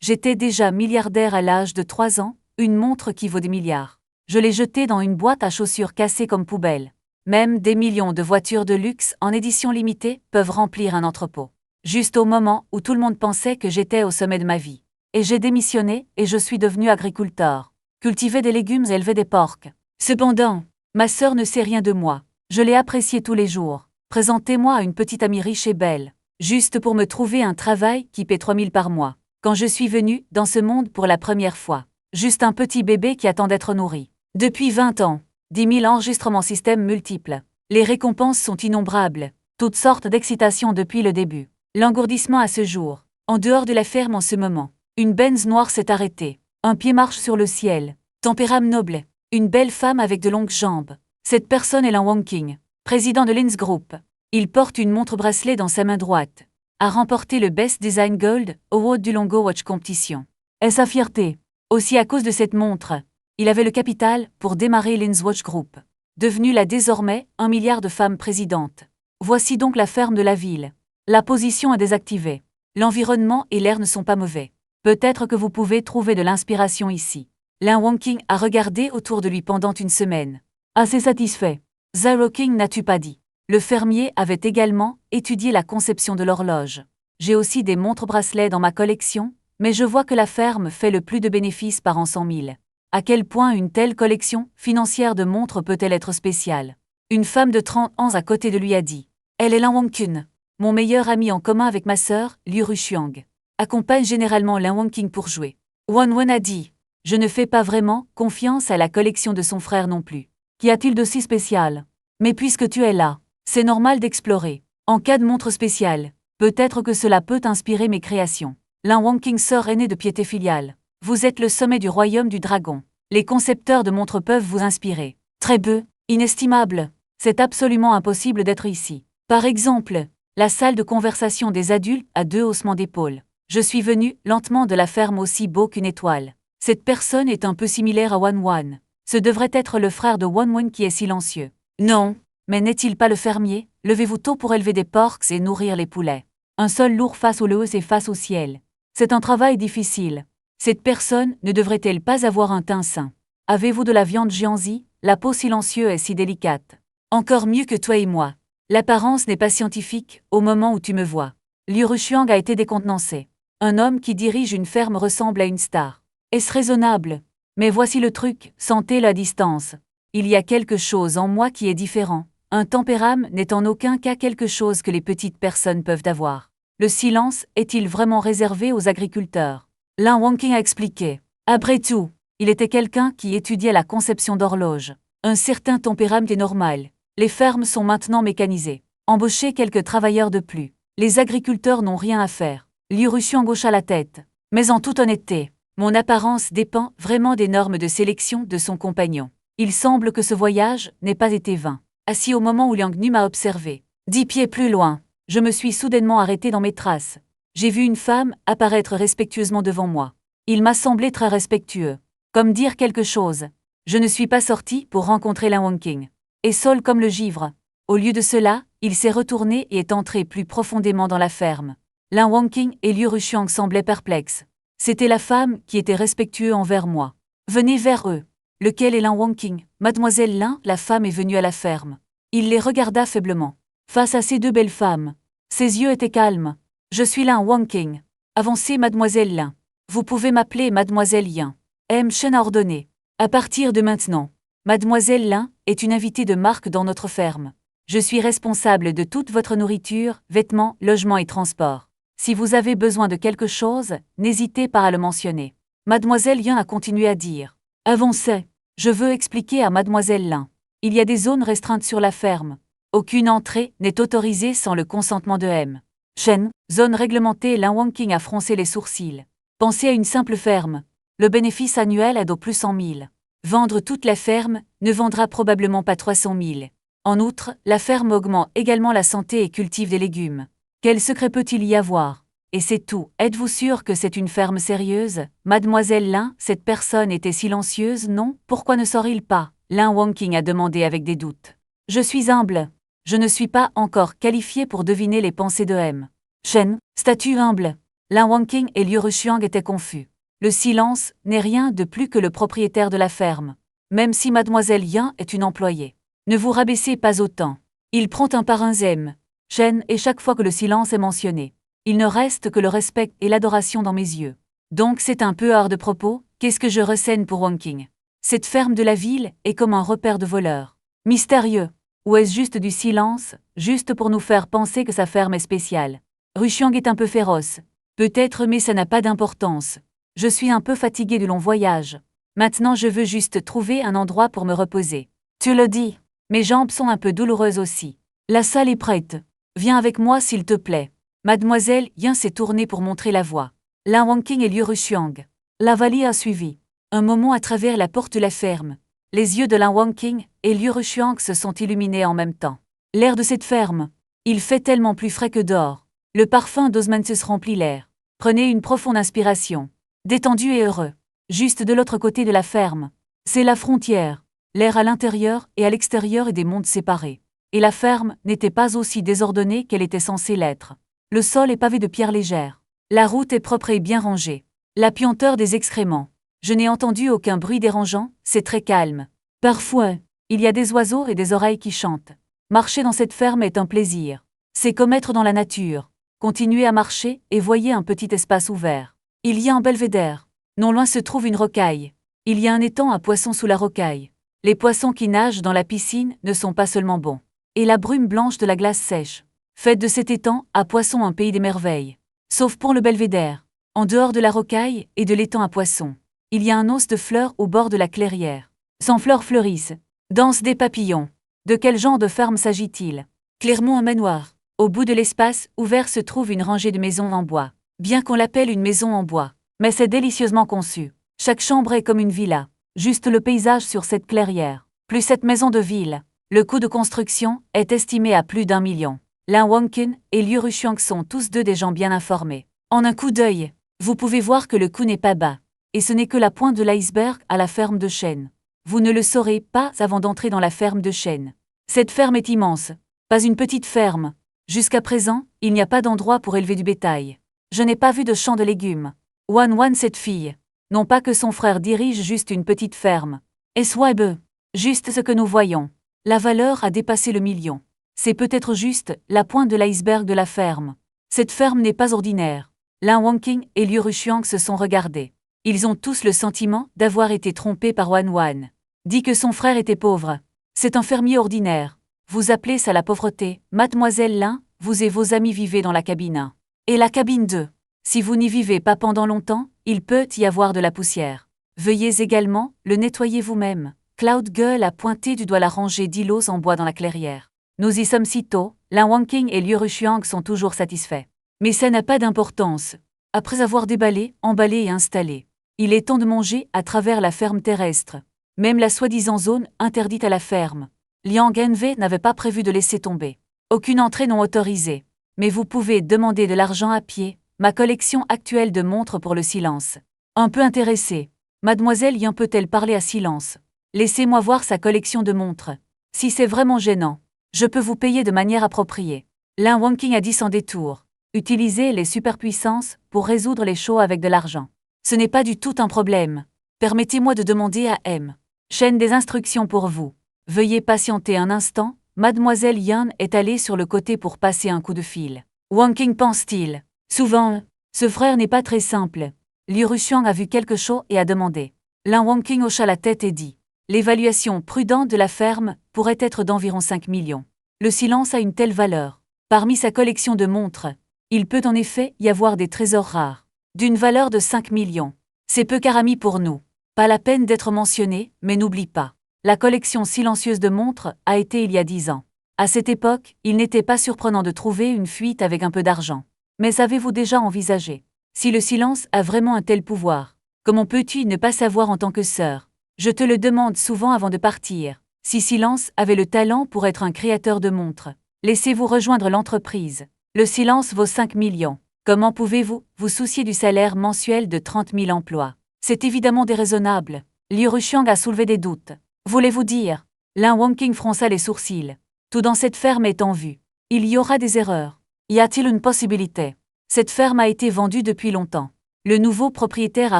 J'étais déjà milliardaire à l'âge de 3 ans, une montre qui vaut des milliards. Je l'ai jetée dans une boîte à chaussures cassée comme poubelle. Même des millions de voitures de luxe en édition limitée peuvent remplir un entrepôt. Juste au moment où tout le monde pensait que j'étais au sommet de ma vie. Et j'ai démissionné et je suis devenu agriculteur. Cultiver des légumes et élever des porcs. Cependant, ma sœur ne sait rien de moi. Je l'ai appréciée tous les jours. Présentez-moi à une petite amie riche et belle. Juste pour me trouver un travail qui paie 3000 par mois. Quand je suis venue dans ce monde pour la première fois. Juste un petit bébé qui attend d'être nourri. Depuis 20 ans. 10 000 enregistrements systèmes multiples. Les récompenses sont innombrables. Toutes sortes d'excitations depuis le début. L'engourdissement à ce jour. En dehors de la ferme en ce moment. Une Benz noire s'est arrêtée. Un pied marche sur le ciel. Tempérament noble. Une belle femme avec de longues jambes. Cette personne est Lan Wangqing, président de Lins Group. Il porte une montre bracelet dans sa main droite. A remporté le Best Design Gold Award du Longo Watch Competition. Est sa fierté. Aussi à cause de cette montre. Il avait le capital pour démarrer Lins Watch Group. Devenue la désormais 1 milliard de femmes présidentes. Voici donc la ferme de la ville. La position est désactivée. L'environnement et l'air ne sont pas mauvais. Peut-être que vous pouvez trouver de l'inspiration ici. Lan Wangqing a regardé autour de lui pendant une semaine. Assez satisfait. Zero King n'as-tu pas dit? Le fermier avait également étudié la conception de l'horloge. J'ai aussi des montres bracelets dans ma collection, mais je vois que la ferme fait le plus de bénéfices par an 100 000. À quel point une telle collection financière de montres peut-elle être spéciale? Une femme de 30 ans à côté de lui a dit. Elle est Lan Wangqing, mon meilleur ami en commun avec ma sœur, Liu Rushuang. Accompagne généralement Lan Wangqing pour jouer. Wan Wen a dit. Je ne fais pas vraiment confiance à la collection de son frère non plus. Qu'y a-t-il de si spécial? Mais puisque tu es là, c'est normal d'explorer. En cas de montre spéciale, peut-être que cela peut inspirer mes créations. Lan Wangqing, sœur aînée de piété filiale. Vous êtes le sommet du royaume du dragon. Les concepteurs de montres peuvent vous inspirer. Très peu, inestimable. C'est absolument impossible d'être ici. Par exemple, la salle de conversation des adultes a 2 haussements d'épaules. Je suis venu lentement de la ferme aussi beau qu'une étoile. Cette personne est un peu similaire à Wan Wan. Ce devrait être le frère de Wan Wan qui est silencieux. Non, mais n'est-il pas le fermier? Levez-vous tôt pour élever des porcs et nourrir les poulets. Un sol lourd face aux leux et face au ciel. C'est un travail difficile. Cette personne ne devrait-elle pas avoir un teint sain? Avez-vous de la viande Jiangzi? La peau silencieuse est si délicate. Encore mieux que toi et moi. L'apparence n'est pas scientifique au moment où tu me vois. Liu Rushuang a été décontenancé. Un homme qui dirige une ferme ressemble à une star. Est-ce raisonnable? Mais voici le truc, sentez la distance. Il y a quelque chose en moi qui est différent. Un tempérament n'est en aucun cas quelque chose que les petites personnes peuvent avoir. Le silence est-il vraiment réservé aux agriculteurs? Lan Wangqing a expliqué. Après tout, il était quelqu'un qui étudiait la conception d'horloges. Un certain tempérament est normal. Les fermes sont maintenant mécanisées. Embauchez quelques travailleurs de plus. Les agriculteurs n'ont rien à faire. Liu Rushuang hocha la tête. Mais en toute honnêteté, mon apparence dépend vraiment des normes de sélection de son compagnon. Il semble que ce voyage n'ait pas été vain. Assis au moment où Liang Nu m'a observé. 10 pieds plus loin, je me suis soudainement arrêté dans mes traces. J'ai vu une femme apparaître respectueusement devant moi. Il m'a semblé très respectueux. Comme dire quelque chose. Je ne suis pas sorti pour rencontrer Lan Wangqing. Et seul comme le givre. Au lieu de cela, il s'est retourné et est entré plus profondément dans la ferme. Lan Wangqing et Liu Rushuang semblaient perplexes. C'était la femme qui était respectueuse envers moi. Venez vers eux. Lequel est Lan Wangqing? Mademoiselle Lin, la femme est venue à la ferme. Il les regarda faiblement. Face à ces 2 belles femmes. Ses yeux étaient calmes. Je suis Lan Wangqing. Avancez, Mademoiselle Lin. Vous pouvez m'appeler Mademoiselle Yan. M. Shen a ordonné. À partir de maintenant, Mademoiselle Lin est une invitée de marque dans notre ferme. Je suis responsable de toute votre nourriture, vêtements, logements et transports. Si vous avez besoin de quelque chose, n'hésitez pas à le mentionner. Mademoiselle Yan a continué à dire. Avancez. Je veux expliquer à Mademoiselle Lin. Il y a des zones restreintes sur la ferme. Aucune entrée n'est autorisée sans le consentement de M. Shen, zone réglementée. Lan Wangqing a froncé les sourcils. Pensez à une simple ferme. Le bénéfice annuel est d'au plus 100 000. Vendre toute la ferme ne vendra probablement pas 300 000. En outre, la ferme augmente également la santé et cultive des légumes. Quel secret peut-il y avoir? Et c'est tout. Êtes-vous sûr que c'est une ferme sérieuse? Mademoiselle Lin, cette personne était silencieuse, non? Pourquoi ne sort-il pas? Lan Wangqing a demandé avec des doutes. Je suis humble. Je ne suis pas encore qualifié pour deviner les pensées de M. Shen, statut humble. Lin Wangqing et Liu Rushuang étaient confus. Le silence n'est rien de plus que le propriétaire de la ferme. Même si mademoiselle Yan est une employée. Ne vous rabaissez pas autant. Il prend un par un zem. Chen, et chaque fois que le silence est mentionné. Il ne reste que le respect et l'adoration dans mes yeux. Donc c'est un peu hors de propos, qu'est-ce que je ressaigne pour Wangqing? Cette ferme de la ville est comme un repère de voleurs. Mystérieux. Ou est-ce juste du silence, juste pour nous faire penser que sa ferme est spéciale? Rushuang est un peu féroce. Peut-être, mais ça n'a pas d'importance. Je suis un peu fatigué du long voyage. Maintenant je veux juste trouver un endroit pour me reposer. Tu le dis. Mes jambes sont un peu douloureuses aussi. La salle est prête. Viens avec moi s'il te plaît. Mademoiselle Yan s'est tournée pour montrer la voie. Lin Wangqing et Liu Rushuang. La Vali a suivi. Un moment à travers la porte de la ferme. Les yeux de Lin Wangqing et Liu Rushuang se sont illuminés en même temps. L'air de cette ferme. Il fait tellement plus frais que dehors. Le parfum d'osmanthus remplit l'air. Prenez une profonde inspiration. Détendu et heureux. Juste de l'autre côté de la ferme. C'est la frontière. L'air à l'intérieur et à l'extérieur est des mondes séparés. Et la ferme n'était pas aussi désordonnée qu'elle était censée l'être. Le sol est pavé de pierres légères. La route est propre et bien rangée. La puanteur des excréments. Je n'ai entendu aucun bruit dérangeant, c'est très calme. Parfois, il y a des oiseaux et des oreilles qui chantent. Marcher dans cette ferme est un plaisir. C'est comme être dans la nature. Continuez à marcher et voyez un petit espace ouvert. Il y a un belvédère. Non loin se trouve une rocaille. Il y a un étang à poissons sous la rocaille. Les poissons qui nagent dans la piscine ne sont pas seulement bons. Et la brume blanche de la glace sèche. Faites de cet étang à poissons un pays des merveilles. Sauf pour le belvédère. En dehors de la rocaille et de l'étang à poissons. Il y a un os de fleurs au bord de la clairière. Sans fleurs fleurissent. Dansent des papillons. De quel genre de ferme s'agit-il? Clairement un manoir. Au bout de l'espace ouvert se trouve une rangée de maisons en bois. Bien qu'on l'appelle une maison en bois. Mais c'est délicieusement conçu. Chaque chambre est comme une villa. Juste le paysage sur cette clairière. Plus cette maison de ville. Le coût de construction est estimé à plus d'1 million. Lin Wangqing et Liu Rushuang sont tous deux des gens bien informés. En un coup d'œil, vous pouvez voir que le coût n'est pas bas. Et ce n'est que la pointe de l'iceberg à la ferme de Chen. Vous ne le saurez pas avant d'entrer dans la ferme de Chen. Cette ferme est immense. Pas une petite ferme. Jusqu'à présent, il n'y a pas d'endroit pour élever du bétail. Je n'ai pas vu de champ de légumes. Wan, cette fille. Non pas que son frère dirige juste une petite ferme. Et Swibe. Juste ce que nous voyons. La valeur a dépassé le million. C'est peut-être juste la pointe de l'iceberg de la ferme. Cette ferme n'est pas ordinaire. Lin Wangqing et Liu Rushuang se sont regardés. Ils ont tous le sentiment d'avoir été trompés par Wan. Dit que son frère était pauvre. C'est un fermier ordinaire. Vous appelez ça la pauvreté, mademoiselle Lin, vous et vos amis vivez dans la cabine 1. Et la cabine 2. Si vous n'y vivez pas pendant longtemps, il peut y avoir de la poussière. Veuillez également le nettoyer vous-même. Cloud Girl a pointé du doigt la rangée d'îlots en bois dans la clairière. Nous y sommes si tôt, Lin Wangqing et Liu Rushuang sont toujours satisfaits. Mais ça n'a pas d'importance. Après avoir déballé, emballé et installé, il est temps de manger à travers la ferme terrestre. Même la soi-disant zone interdite à la ferme. Liang Enve n'avait pas prévu de laisser tomber. Aucune entrée non autorisée. Mais vous pouvez demander de l'argent à pied. Ma collection actuelle de montres pour le silence. Un peu intéressée. Mademoiselle Yan peut-elle parler à silence? Laissez-moi voir sa collection de montres. Si c'est vraiment gênant, je peux vous payer de manière appropriée. Lin Wangqing a dit sans détour. Utilisez les superpuissances pour résoudre les shows avec de l'argent. Ce n'est pas du tout un problème. Permettez-moi de demander à M. Chen des instructions pour vous. Veuillez patienter un instant, mademoiselle Yan est allée sur le côté pour passer un coup de fil. Wangqing pense-t-il. Souvent, ce frère n'est pas très simple. Liu Rushuang a vu quelque chose et a demandé. Lin Wangqing hocha la tête et dit. L'évaluation prudente de la ferme pourrait être d'environ 5 millions. Le silence a une telle valeur. Parmi sa collection de montres, il peut en effet y avoir des trésors rares. D'une valeur de 5 millions. C'est peu carami pour nous. Pas la peine d'être mentionné, mais n'oublie pas. La collection silencieuse de montres a été il y a 10 ans. À cette époque, il n'était pas surprenant de trouver une fuite avec un peu d'argent. Mais avez-vous déjà envisagé? Si le silence a vraiment un tel pouvoir, comment peux-tu ne pas savoir en tant que sœur? Je te le demande souvent avant de partir. Si Silence avait le talent pour être un créateur de montres, laissez-vous rejoindre l'entreprise. Le silence vaut 5 millions. Comment pouvez-vous vous soucier du salaire mensuel de 30 000 emplois? C'est évidemment déraisonnable. Liu Rushuang a soulevé des doutes. Voulez-vous dire? Lin Wangqing fronça les sourcils. Tout dans cette ferme est en vue. Il y aura des erreurs. Y a-t-il une possibilité? Cette ferme a été vendue depuis longtemps. Le nouveau propriétaire a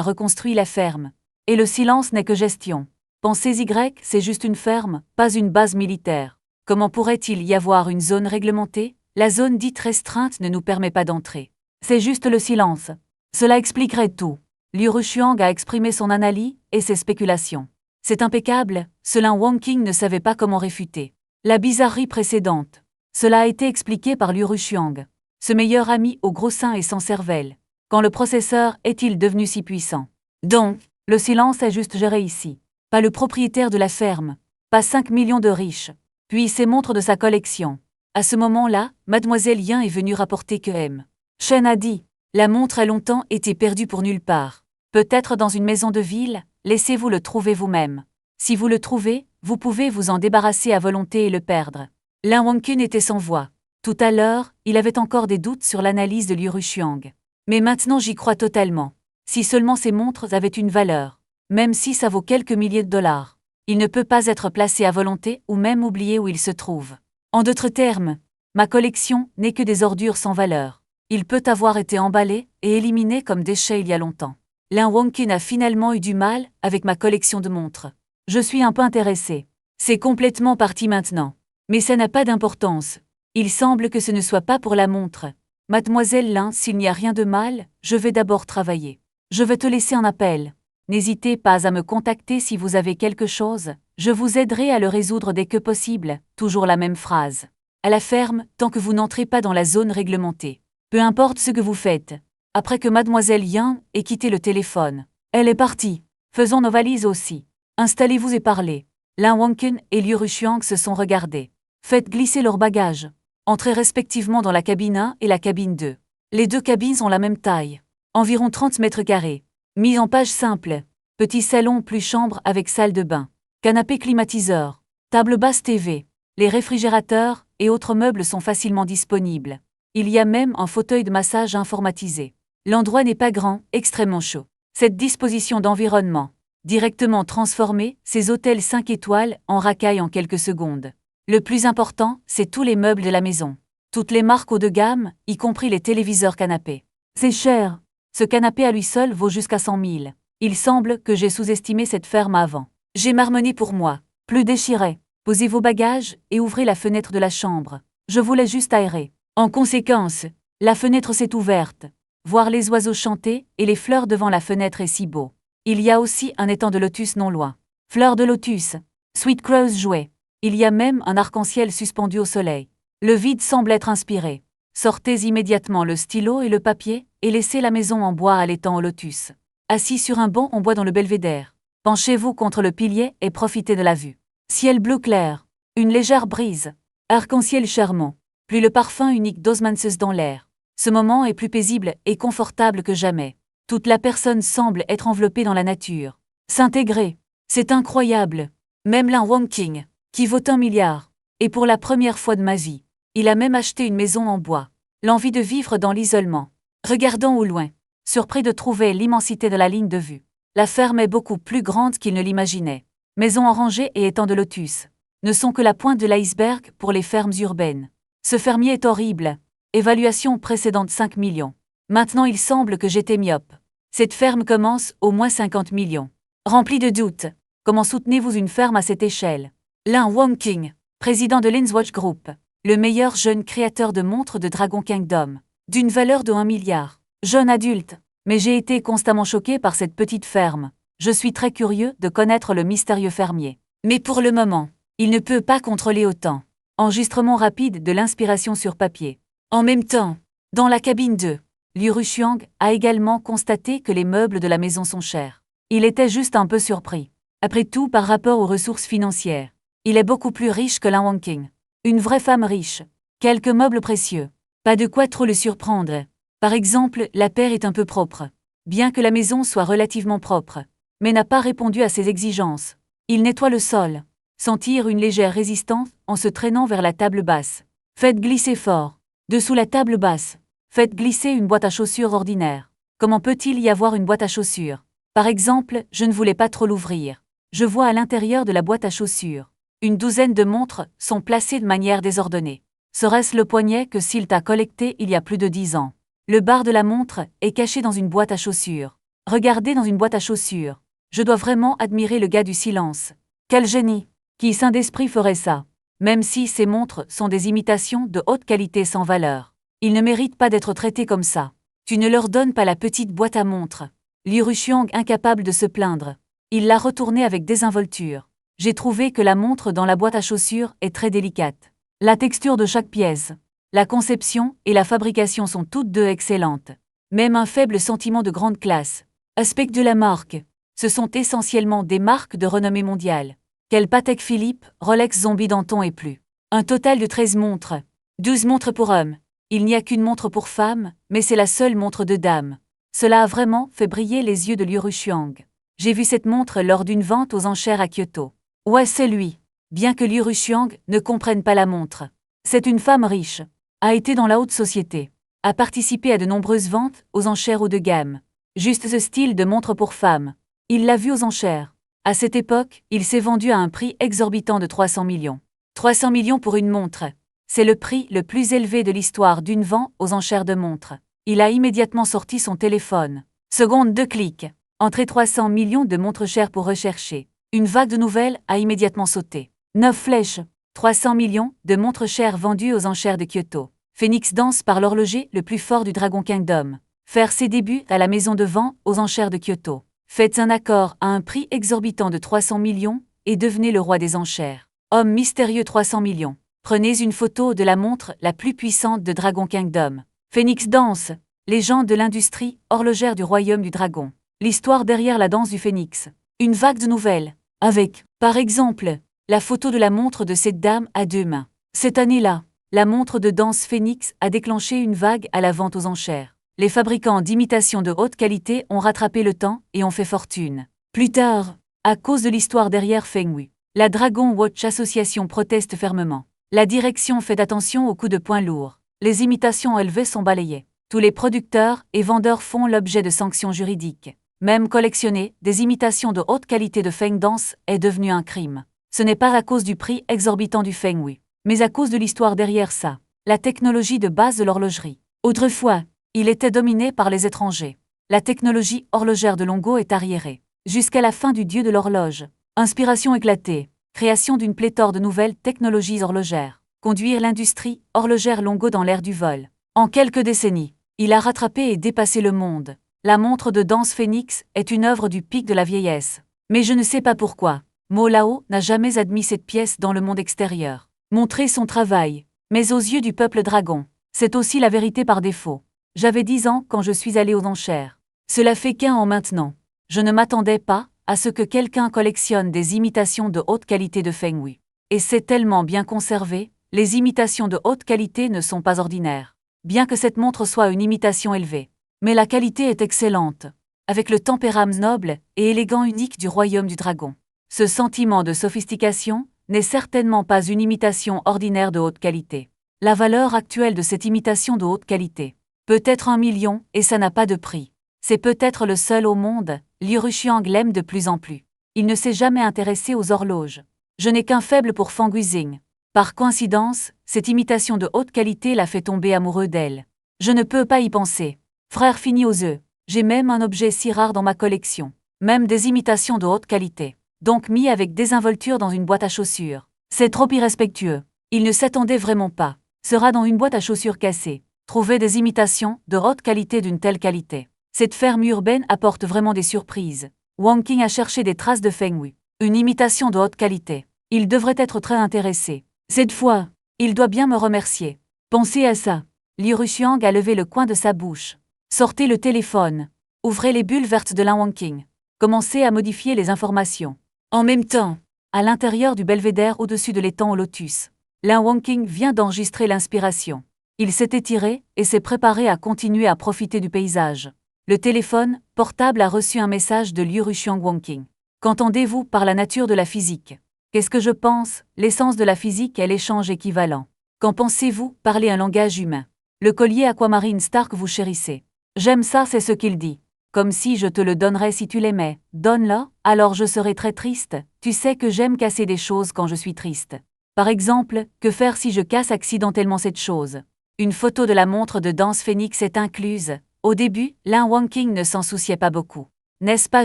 reconstruit la ferme. Et le silence n'est que gestion. Pensez-y, c'est juste une ferme, pas une base militaire. Comment pourrait-il y avoir une zone réglementée? La zone dite restreinte ne nous permet pas d'entrer. C'est juste le silence. Cela expliquerait tout. Liu Rushuang a exprimé son analyse et ses spéculations. C'est impeccable, ce Lin Wangqing ne savait pas comment réfuter. La bizarrerie précédente. Cela a été expliqué par Liu Rushuang. Ce meilleur ami au gros sein et sans cervelle. Quand le processeur est-il devenu si puissant? Donc, le silence est juste géré ici. Pas le propriétaire de la ferme. Pas 5 millions de riches. Puis ses montres de sa collection. À ce moment-là, Mademoiselle Yin est venue rapporter que M. Shen a dit. La montre a longtemps été perdue pour nulle part. Peut-être dans une maison de ville, laissez-vous le trouver vous-même. Si vous le trouvez, vous pouvez vous en débarrasser à volonté et le perdre. Lin Wangqing était sans voix. Tout à l'heure, il avait encore des doutes sur l'analyse de Liu Rushuang. Mais maintenant j'y crois totalement. Si seulement ces montres avaient une valeur, même si ça vaut quelques milliers de dollars, il ne peut pas être placé à volonté ou même oublié où il se trouve. En d'autres termes, ma collection n'est que des ordures sans valeur. Il peut avoir été emballé et éliminé comme déchet il y a longtemps. Lin Wangqing a finalement eu du mal avec ma collection de montres. Je suis un peu intéressé. C'est complètement parti maintenant. Mais ça n'a pas d'importance. Il semble que ce ne soit pas pour la montre. Mademoiselle Lin, s'il n'y a rien de mal, je vais d'abord travailler. Je vais te laisser un appel. N'hésitez pas à me contacter si vous avez quelque chose. Je vous aiderai à le résoudre dès que possible. Toujours la même phrase. À la ferme, tant que vous n'entrez pas dans la zone réglementée. Peu importe ce que vous faites. Après que Mademoiselle Yin ait quitté le téléphone, elle est partie. Faisons nos valises aussi. Installez-vous et parlez. Lin Wangqing et Liu Rushuang se sont regardés. Faites glisser leurs bagages. Entrez respectivement dans la cabine 1 et la cabine 2. Les deux cabines ont la même taille. Environ 30 mètres carrés. Mise en page simple. Petit salon plus chambre avec salle de bain. Canapé climatiseur. Table basse TV. Les réfrigérateurs et autres meubles sont facilement disponibles. Il y a même un fauteuil de massage informatisé. L'endroit n'est pas grand, extrêmement chaud. Cette disposition d'environnement, directement transformée, ces hôtels 5 étoiles en racaille en quelques secondes. Le plus important, c'est tous les meubles de la maison. Toutes les marques haut de gamme, y compris les téléviseurs canapés. C'est cher. Ce canapé à lui seul vaut jusqu'à 100 000. Il semble que j'ai sous-estimé cette ferme avant. J'ai marmonné pour moi. Plus déchiré. Posez vos bagages et ouvrez la fenêtre de la chambre. Je voulais juste aérer. En conséquence, la fenêtre s'est ouverte. Voir les oiseaux chanter et les fleurs devant la fenêtre est si beau. Il y a aussi un étang de lotus non loin. Fleurs de lotus. Sweet Crows jouait. Il y a même un arc-en-ciel suspendu au soleil. Le vide semble être inspiré. Sortez immédiatement le stylo et le papier et laissez la maison en bois à l'étang au lotus. Assis sur un banc en bois dans le belvédère. Penchez-vous contre le pilier et profitez de la vue. Ciel bleu clair. Une légère brise. Arc-en-ciel charmant. Plus le parfum unique d'osmanthus dans l'air. Ce moment est plus paisible et confortable que jamais. Toute la personne semble être enveloppée dans la nature. S'intégrer. C'est incroyable. Même Lin Wangqing, qui vaut 1 milliard. Et pour la première fois de ma vie, il a même acheté une maison en bois. L'envie de vivre dans l'isolement. Regardant au loin, surpris de trouver l'immensité de la ligne de vue. La ferme est beaucoup plus grande qu'il ne l'imaginait. Maisons en rangée et étangs de lotus ne sont que la pointe de l'iceberg pour les fermes urbaines. Ce fermier est horrible. Évaluation précédente 5 millions. Maintenant il semble que j'étais myope. Cette ferme commence au moins 50 millions. Rempli de doutes. Comment soutenez-vous une ferme à cette échelle? Lin Wangqing, président de Linswatch Group, le meilleur jeune créateur de montres de Dragon Kingdom, d'une valeur de 1 milliard. Jeune adulte. Mais j'ai été constamment choqué par cette petite ferme. Je suis très curieux de connaître le mystérieux fermier. Mais pour le moment, il ne peut pas contrôler autant. Enregistrement rapide de l'inspiration sur papier. En même temps, dans la cabine 2, Liu Rushuang a également constaté que les meubles de la maison sont chers. Il était juste un peu surpris. Après tout, par rapport aux ressources financières, il est beaucoup plus riche que Lin Wangqing. Une vraie femme riche. Quelques meubles précieux. Pas de quoi trop le surprendre. Par exemple, la paire est un peu propre. Bien que la maison soit relativement propre, mais n'a pas répondu à ses exigences. Il nettoie le sol. Sentir une légère résistance en se traînant vers la table basse. Faites glisser fort. Dessous la table basse, faites glisser une boîte à chaussures ordinaire. Comment peut-il y avoir une boîte à chaussures? Par exemple, je ne voulais pas trop l'ouvrir. Je vois à l'intérieur de la boîte à chaussures. Une douzaine de montres sont placées de manière désordonnée. Serait-ce le poignet que Silt a collecté il y a plus de 10 ans? Le bar de la montre est caché dans une boîte à chaussures. Regardez dans une boîte à chaussures. Je dois vraiment admirer le gars du silence. Quel génie! Qui saint d'esprit ferait ça? Même si ces montres sont des imitations de haute qualité sans valeur. Ils ne méritent pas d'être traités comme ça. Tu ne leur donnes pas la petite boîte à montre. Liu Ruxiang incapable de se plaindre. Il l'a retournée avec désinvolture. J'ai trouvé que la montre dans la boîte à chaussures est très délicate. La texture de chaque pièce, la conception et la fabrication sont toutes deux excellentes. Même un faible sentiment de grande classe. Aspect de la marque. Ce sont essentiellement des marques de renommée mondiale. Quel Patek Philippe, Rolex Zombie Danton et plus. Un total de 13 montres. 12 montres pour hommes. Il n'y a qu'une montre pour femme, mais c'est la seule montre de dame. Cela a vraiment fait briller les yeux de Liu Ruxiang. J'ai vu cette montre lors d'une vente aux enchères à Kyoto. Ouais, c'est lui. Bien que Liu Ruxiang ne comprenne pas la montre. C'est une femme riche. A été dans la haute société. A participé à de nombreuses ventes aux enchères haut de gamme. Juste ce style de montre pour femme. Il l'a vu aux enchères. À cette époque, il s'est vendu à un prix exorbitant de 300 millions. 300 millions pour une montre. C'est le prix le plus élevé de l'histoire d'une vente aux enchères de montres. Il a immédiatement sorti son téléphone. Seconde 2 clics. Entrée 300 millions de montres chères pour rechercher. Une vague de nouvelles a immédiatement sauté. 9 flèches. 300 millions de montres chères vendues aux enchères de Kyoto. Phoenix Dance par l'horloger le plus fort du Dragon Kingdom. Faire ses débuts à la maison de vente aux enchères de Kyoto. Faites un accord à un prix exorbitant de 300 millions et devenez le roi des enchères. Homme mystérieux 300 millions. Prenez une photo de la montre la plus puissante de Dragon Kingdom. Phoenix Dance, légende de l'industrie horlogère du royaume du dragon. L'histoire derrière la danse du phénix. Une vague de nouvelles. Avec, par exemple, la photo de la montre de cette dame à 2 mains. Cette année-là, la montre de danse Phoenix a déclenché une vague à la vente aux enchères. Les fabricants d'imitations de haute qualité ont rattrapé le temps et ont fait fortune. Plus tard, à cause de l'histoire derrière Fenghui, la Dragon Watch Association proteste fermement. La direction fait attention aux coups de poing lourds. Les imitations élevées sont balayées. Tous les producteurs et vendeurs font l'objet de sanctions juridiques. Même collectionner des imitations de haute qualité de Feng Dance est devenu un crime. Ce n'est pas à cause du prix exorbitant du Fenghui, mais à cause de l'histoire derrière ça. La technologie de base de l'horlogerie. Autrefois, il était dominé par les étrangers. La technologie horlogère de Longo est arriérée. Jusqu'à la fin du dieu de l'horloge. Inspiration éclatée. Création d'une pléthore de nouvelles technologies horlogères. Conduire l'industrie horlogère Longo dans l'ère du vol. En quelques décennies, il a rattrapé et dépassé le monde. La montre de danse Phoenix est une œuvre du pic de la vieillesse. Mais je ne sais pas pourquoi. Mo Lao n'a jamais admis cette pièce dans le monde extérieur. Montrer son travail. Mais aux yeux du peuple dragon, c'est aussi la vérité par défaut. J'avais 10 ans quand je suis allé aux enchères. Cela fait qu'1 an maintenant. Je ne m'attendais pas à ce que quelqu'un collectionne des imitations de haute qualité de Fenghui. Et c'est tellement bien conservé, les imitations de haute qualité ne sont pas ordinaires. Bien que cette montre soit une imitation élevée. Mais la qualité est excellente. Avec le tempérament noble et élégant unique du royaume du dragon. Ce sentiment de sophistication n'est certainement pas une imitation ordinaire de haute qualité. La valeur actuelle de cette imitation de haute qualité. Peut-être 1 million, et ça n'a pas de prix. C'est peut-être le seul au monde, Liu Ruxiang l'aime de plus en plus. Il ne s'est jamais intéressé aux horloges. Je n'ai qu'un faible pour Fang Guizing. Par coïncidence, cette imitation de haute qualité l'a fait tomber amoureux d'elle. Je ne peux pas y penser. Frère fini aux œufs. J'ai même un objet si rare dans ma collection. Même des imitations de haute qualité. Donc mis avec désinvolture dans une boîte à chaussures. C'est trop irrespectueux. Il ne s'attendait vraiment pas. Sera dans une boîte à chaussures cassée. Trouver des imitations de haute qualité d'une telle qualité. Cette ferme urbaine apporte vraiment des surprises. Wang Qing a cherché des traces de Fenghui. Une imitation de haute qualité. Il devrait être très intéressé. Cette fois, il doit bien me remercier. Pensez à ça. Liu Ruxiang a levé le coin de sa bouche. Sortez le téléphone. Ouvrez les bulles vertes de Wang Qing. Commencez à modifier les informations. En même temps, à l'intérieur du belvédère au-dessus de l'étang au lotus, Wang Qing vient d'enregistrer l'inspiration. Il s'est étiré et s'est préparé à continuer à profiter du paysage. Le téléphone portable a reçu un message de Liu Ruxiang Wang Qing. Qu'entendez-vous par la nature de la physique? Qu'est-ce que je pense? L'essence de la physique est l'échange équivalent. Qu'en pensez-vous? Parler un langage humain. Le collier aquamarine Stark vous chérissez. J'aime ça, c'est ce qu'il dit. Comme si je te le donnerais si tu l'aimais. Donne-le, alors je serai très triste. Tu sais que j'aime casser des choses quand je suis triste. Par exemple, que faire si je casse accidentellement cette chose? Une photo de la montre de danse Phoenix est incluse. Au début, Lin Wangqing ne s'en souciait pas beaucoup. N'est-ce pas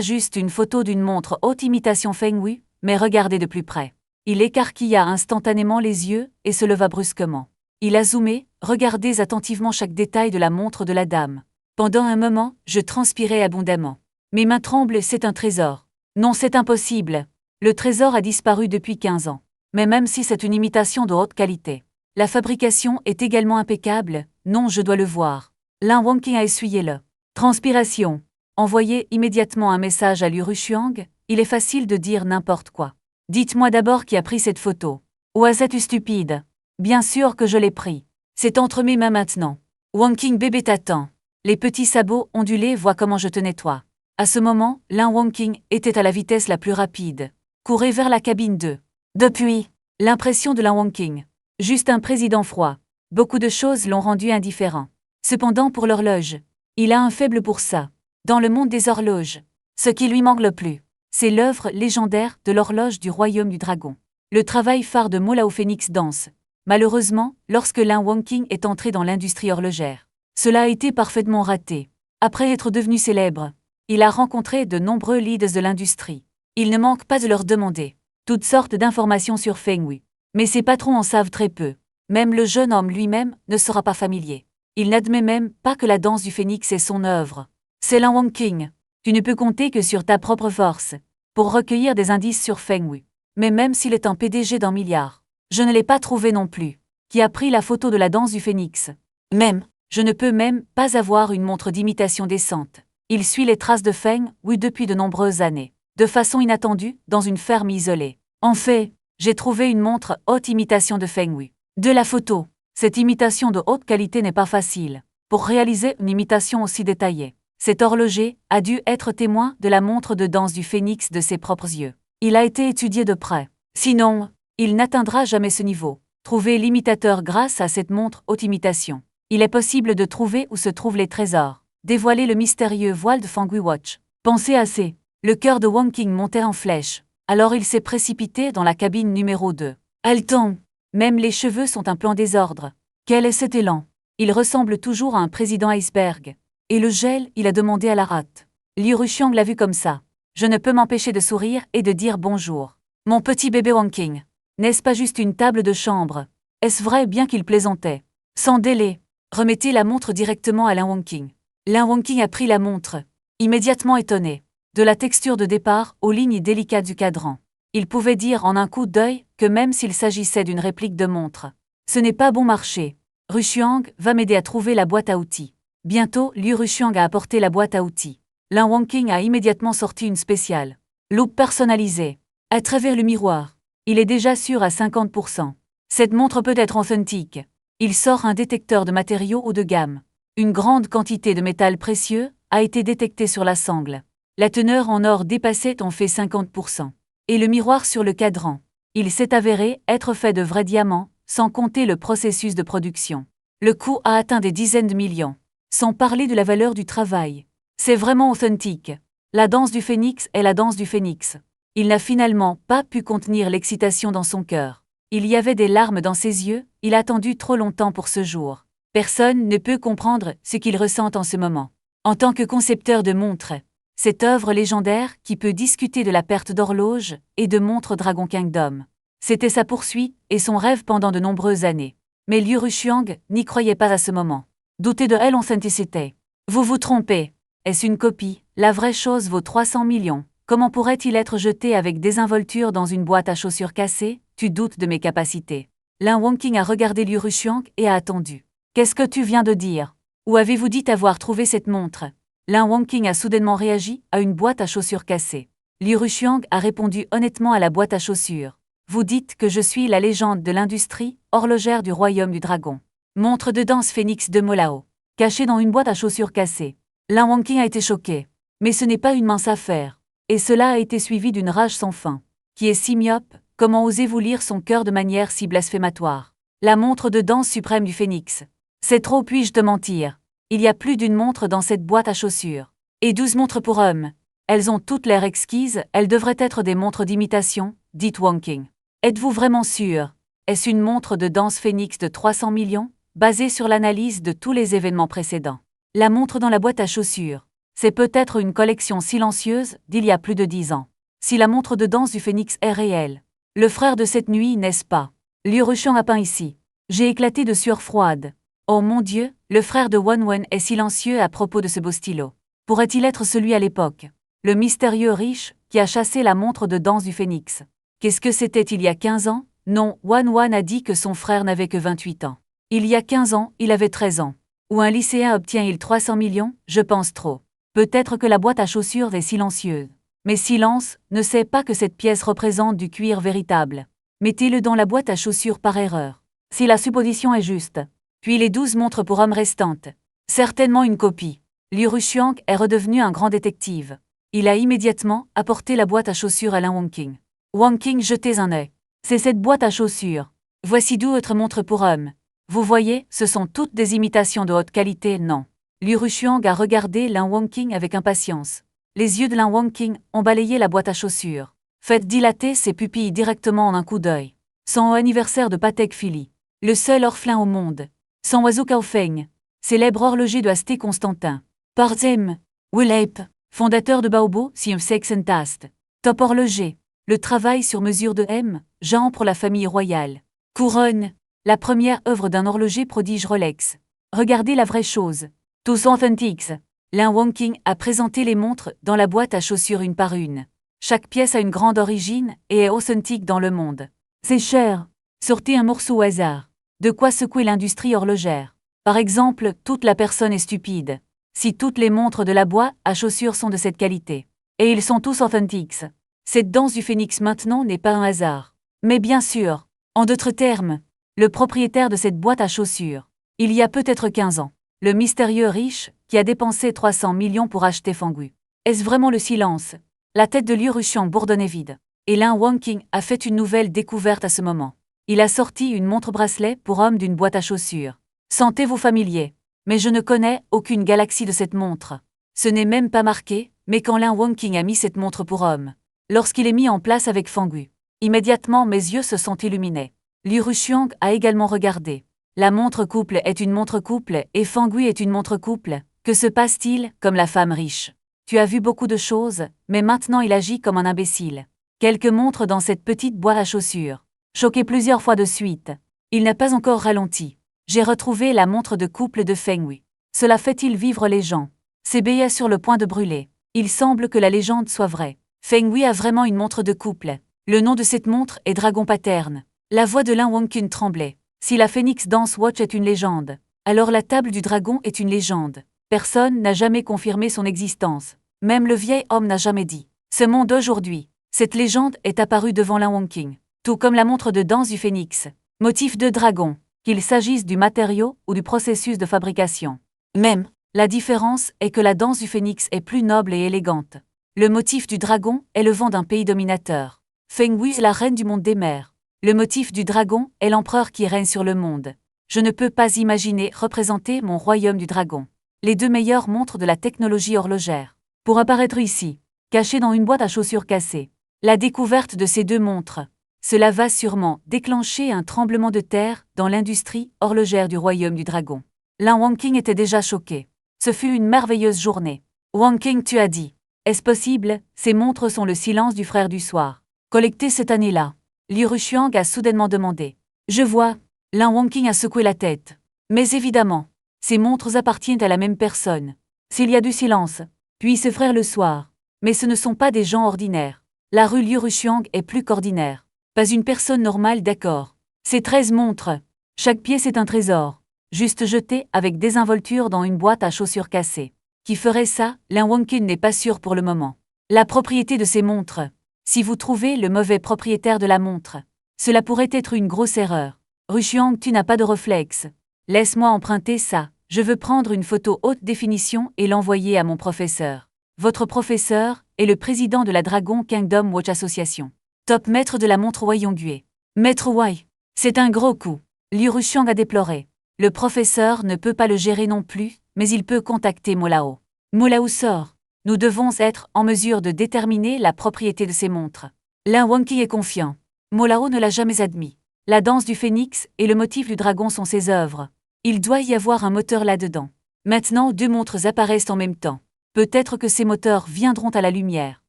juste une photo d'une montre haute imitation Feng Hui, mais regardez de plus près. Il écarquilla instantanément les yeux et se leva brusquement. Il a zoomé, regardez attentivement chaque détail de la montre de la dame. Pendant un moment, je transpirais abondamment. Mes mains tremblent, c'est un trésor. Non, c'est impossible. Le trésor a disparu depuis 15 ans. Mais même si c'est une imitation de haute qualité, la fabrication est également impeccable. Non, je dois le voir. Lin Wangqing a essuyé le transpiration. Envoyez immédiatement un message à Liu Rushuang. Il est facile de dire n'importe quoi. Dites-moi d'abord qui a pris cette photo. Ou es-tu stupide? Bien sûr que je l'ai pris. C'est entre mes mains maintenant. Wangqing bébé t'attend. Les petits sabots ondulés voient comment je te nettoie. À ce moment, Lin Wangqing était à la vitesse la plus rapide. Courez vers la cabine 2. Depuis, l'impression de Lin Wangqing. Juste un président froid. Beaucoup de choses l'ont rendu indifférent. Cependant pour l'horloge, il a un faible pour ça. Dans le monde des horloges, ce qui lui manque le plus, c'est l'œuvre légendaire de l'horloge du royaume du dragon. Le travail phare de Mo Lao Phoenix Danse. Malheureusement, lorsque Lin Wangqing est entré dans l'industrie horlogère, cela a été parfaitement raté. Après être devenu célèbre, il a rencontré de nombreux leaders de l'industrie. Il ne manque pas de leur demander toutes sortes d'informations sur Feng Hui. Mais ses patrons en savent très peu. Même le jeune homme lui-même ne sera pas familier. Il n'admet même pas que la danse du phénix est son œuvre. C'est Lin Wangqing. Tu ne peux compter que sur ta propre force pour recueillir des indices sur Feng Hui. Mais même s'il est un PDG d'un milliard, je ne l'ai pas trouvé non plus. Qui a pris la photo de la danse du phénix? Même, je ne peux même pas avoir une montre d'imitation décente. Il suit les traces de Feng Hui depuis de nombreuses années, de façon inattendue, dans une ferme isolée. En fait, j'ai trouvé une montre haute imitation de Feng Hui. De la photo, cette imitation de haute qualité n'est pas facile. Pour réaliser une imitation aussi détaillée, cet horloger a dû être témoin de la montre de danse du phénix de ses propres yeux. Il a été étudié de près. Sinon, il n'atteindra jamais ce niveau. Trouvez l'imitateur grâce à cette montre haute imitation. Il est possible de trouver où se trouvent les trésors. Dévoiler le mystérieux voile de Feng Hui Watch. Pensez assez. Le cœur de Wangqing montait en flèche. Alors il s'est précipité dans la cabine numéro 2. Haletant. Même les cheveux sont un peu en désordre. Quel est cet élan? Il ressemble toujours à un président iceberg. Et le gel, il a demandé à la rate. Liu Rushuang l'a vu comme ça. Je ne peux m'empêcher de sourire et de dire bonjour. Mon petit bébé Wangqing. N'est-ce pas juste une table de chambre? Est-ce vrai bien qu'il plaisantait? Sans délai, remettez la montre directement à Lin Wangqing. Lin Wangqing a pris la montre. Immédiatement étonné. De la texture de départ aux lignes délicates du cadran. Il pouvait dire en un coup d'œil que même s'il s'agissait d'une réplique de montre, ce n'est pas bon marché. Rushuang va m'aider à trouver la boîte à outils. Bientôt, Liu Rushuang a apporté la boîte à outils. Lin Wangqing a immédiatement sorti une spéciale loupe personnalisée. À travers le miroir, il est déjà sûr à 50%. Cette montre peut être authentique. Il sort un détecteur de matériaux haut de gamme. Une grande quantité de métal précieux a été détectée sur la sangle. La teneur en or dépassait en fait 50%. Et le miroir sur le cadran. Il s'est avéré être fait de vrais diamants, sans compter le processus de production. Le coût a atteint des dizaines de millions. Sans parler de la valeur du travail. C'est vraiment authentique. La danse du phénix est la danse du phénix. Il n'a finalement pas pu contenir l'excitation dans son cœur. Il y avait des larmes dans ses yeux, il a attendu trop longtemps pour ce jour. Personne ne peut comprendre ce qu'il ressent en ce moment. En tant que concepteur de montres, cette œuvre légendaire qui peut discuter de la perte d'horloge et de montres Dragon Kingdom. C'était sa poursuite et son rêve pendant de nombreuses années. Mais Liu Rushuang n'y croyait pas à ce moment. Doutez de elle authenticité. Vous vous trompez. Est-ce une copie? La vraie chose vaut 300 millions. Comment pourrait-il être jeté avec désinvolture dans une boîte à chaussures cassée? Tu doutes de mes capacités. Lin Wangqing a regardé Liu Rushuang et a attendu. Qu'est-ce que tu viens de dire? Où avez-vous dit avoir trouvé cette montre? Lin Wangqing a soudainement réagi à une boîte à chaussures cassée. Liu Rushuang a répondu honnêtement à la boîte à chaussures. Vous dites que je suis la légende de l'industrie horlogère du royaume du dragon. Montre de danse phénix de Mo Lao, cachée dans une boîte à chaussures cassée. Lin Wangqing a été choqué. Mais ce n'est pas une mince affaire. Et cela a été suivi d'une rage sans fin. Qui est si myope, comment osez-vous lire son cœur de manière si blasphématoire? La montre de danse suprême du phénix. C'est trop, puis-je te mentir? Il y a plus d'une montre dans cette boîte à chaussures. Et 12 montres pour hommes. Elles ont toutes l'air exquises, elles devraient être des montres d'imitation, dit Wangqing. Êtes-vous vraiment sûr? Est-ce une montre de danse phénix de 300 millions? basée sur l'analyse de tous les événements précédents. La montre dans la boîte à chaussures. C'est peut-être une collection silencieuse d'il y a plus de 10 ans. Si la montre de danse du phénix est réelle, le frère de cette nuit, n'est-ce pas? Liu Rushiang a peint ici. J'ai éclaté de sueur froide. Oh mon Dieu, le frère de Wenwen est silencieux à propos de ce beau stylo. Pourrait-il être celui à l'époque? Le mystérieux riche qui a chassé la montre de danse du phénix. Qu'est-ce que c'était il y a 15 ans? Non, Wenwen a dit que son frère n'avait que 28 ans. Il y a 15 ans, il avait 13 ans. Ou un lycéen obtient-il 300 millions? Je pense trop. Peut-être que la boîte à chaussures est silencieuse. Mais silence ne sait pas que cette pièce représente du cuir véritable. Mettez-le dans la boîte à chaussures par erreur. Si la supposition est juste. Puis les 12 montres pour hommes restantes. Certainement une copie. Liu Rushiang est redevenu un grand détective. Il a immédiatement apporté la boîte à chaussures à Lin Wangqing. Wangqing, jetez un œil. C'est cette boîte à chaussures. Voici d'autres montres pour hommes. Vous voyez, ce sont toutes des imitations de haute qualité, non. Liu Rushiang a regardé Lin Wangqing avec impatience. Les yeux de Lin Wangqing ont balayé la boîte à chaussures. Faites dilater ses pupilles directement en un coup d'œil. Son anniversaire de Patek Philippe. Le seul orphelin au monde. Son oiseau Kaofeng. Célèbre horloger de Asté Constantin. Parzem. Willep. Fondateur de Baobo, Sium Sexentast. Top horloger. Le travail sur mesure de M. Jean pour la famille royale. Couronne. La première œuvre d'un horloger prodige Rolex. Regardez la vraie chose. Tous authentiques. Lin Wangqing a présenté les montres dans la boîte à chaussures une par une. Chaque pièce a une grande origine et est authentique dans le monde. C'est cher. Sortez un morceau au hasard. De quoi secouer l'industrie horlogère. Par exemple, toute la personne est stupide. Si toutes les montres de la boîte à chaussures sont de cette qualité. Et ils sont tous authentiques. Cette danse du phénix maintenant n'est pas un hasard. Mais bien sûr, en d'autres termes, le propriétaire de cette boîte à chaussures, il y a peut-être 15 ans, le mystérieux riche qui a dépensé 300 millions pour acheter Fenghui. Est-ce vraiment le silence? La tête de Liu Rushiang bourdonnait vide. Et Lin Wangqing a fait une nouvelle découverte à ce moment. Il a sorti une montre-bracelet pour homme d'une boîte à chaussures. Sentez-vous familier? Mais je ne connais aucune galaxie de cette montre. Ce n'est même pas marqué, mais quand Lin Wangqing a mis cette montre pour homme, lorsqu'il est mis en place avec Fenghui, immédiatement mes yeux se sont illuminés. Liu Rushiang a également regardé. La montre couple est une montre couple et Fenghui est une montre couple. Que se passe-t-il, comme la femme riche? Tu as vu beaucoup de choses, mais maintenant il agit comme un imbécile. Quelques montres dans cette petite boîte à chaussures. Choqué plusieurs fois de suite. Il n'a pas encore ralenti. J'ai retrouvé la montre de couple de Fenghui. Cela fait-il vivre les gens? C'est billets sur le point de brûler. Il semble que la légende soit vraie. Fenghui a vraiment une montre de couple. Le nom de cette montre est Dragon Paterne. La voix de Lin Wangqing tremblait. Si la Phoenix Dance Watch est une légende, alors la table du dragon est une légende. Personne n'a jamais confirmé son existence. Même le vieil homme n'a jamais dit. Ce monde aujourd'hui, cette légende est apparue devant Lin Wangqing. Tout comme la montre de danse du phénix. Motif de dragon, qu'il s'agisse du matériau ou du processus de fabrication. Même, la différence est que la danse du phénix est plus noble et élégante. Le motif du dragon est le vent d'un pays dominateur. Fenghui est la reine du monde des mers. Le motif du dragon est l'empereur qui règne sur le monde. Je ne peux pas imaginer représenter mon royaume du dragon. Les deux meilleures montres de la technologie horlogère. Pour apparaître ici, cachées dans une boîte à chaussures cassée. La découverte de ces deux montres. Cela va sûrement déclencher un tremblement de terre dans l'industrie horlogère du royaume du dragon. Lin Wangqing était déjà choqué. Ce fut une merveilleuse journée. Wangqing, tu as dit. Est-ce possible? Ces montres sont le silence du frère du soir. Collectées cette année-là. Liu Rushiang a soudainement demandé. Je vois. Lin Wangqing a secoué la tête. Mais évidemment, ces montres appartiennent à la même personne. S'il y a du silence, puis ce frère le soir. Mais ce ne sont pas des gens ordinaires. La rue Liu Rushiang est plus qu'ordinaire. Pas une personne normale, d'accord. Ces 13 montres. Chaque pièce est un trésor. Juste jeté avec désinvolture dans une boîte à chaussures cassée. Qui ferait ça? Lin Wangqing n'est pas sûr pour le moment. La propriété de ces montres. Si vous trouvez le mauvais propriétaire de la montre, cela pourrait être une grosse erreur. Rushiang, tu n'as pas de réflexe. Laisse-moi emprunter ça. Je veux prendre une photo haute définition et l'envoyer à mon professeur. Votre professeur est le président de la Dragon Kingdom Watch Association. Top maître de la montre Wai Yonghui. Maître Wai. C'est un gros coup. Liu Rushiang a déploré. Le professeur ne peut pas le gérer non plus, mais il peut contacter Molao. Molao sort. Nous devons être en mesure de déterminer la propriété de ces montres. Lin Wangqing est confiant. Molao ne l'a jamais admis. La danse du phénix et le motif du dragon sont ses œuvres. Il doit y avoir un moteur là-dedans. Maintenant, 2 montres apparaissent en même temps. Peut-être que ces moteurs viendront à la lumière.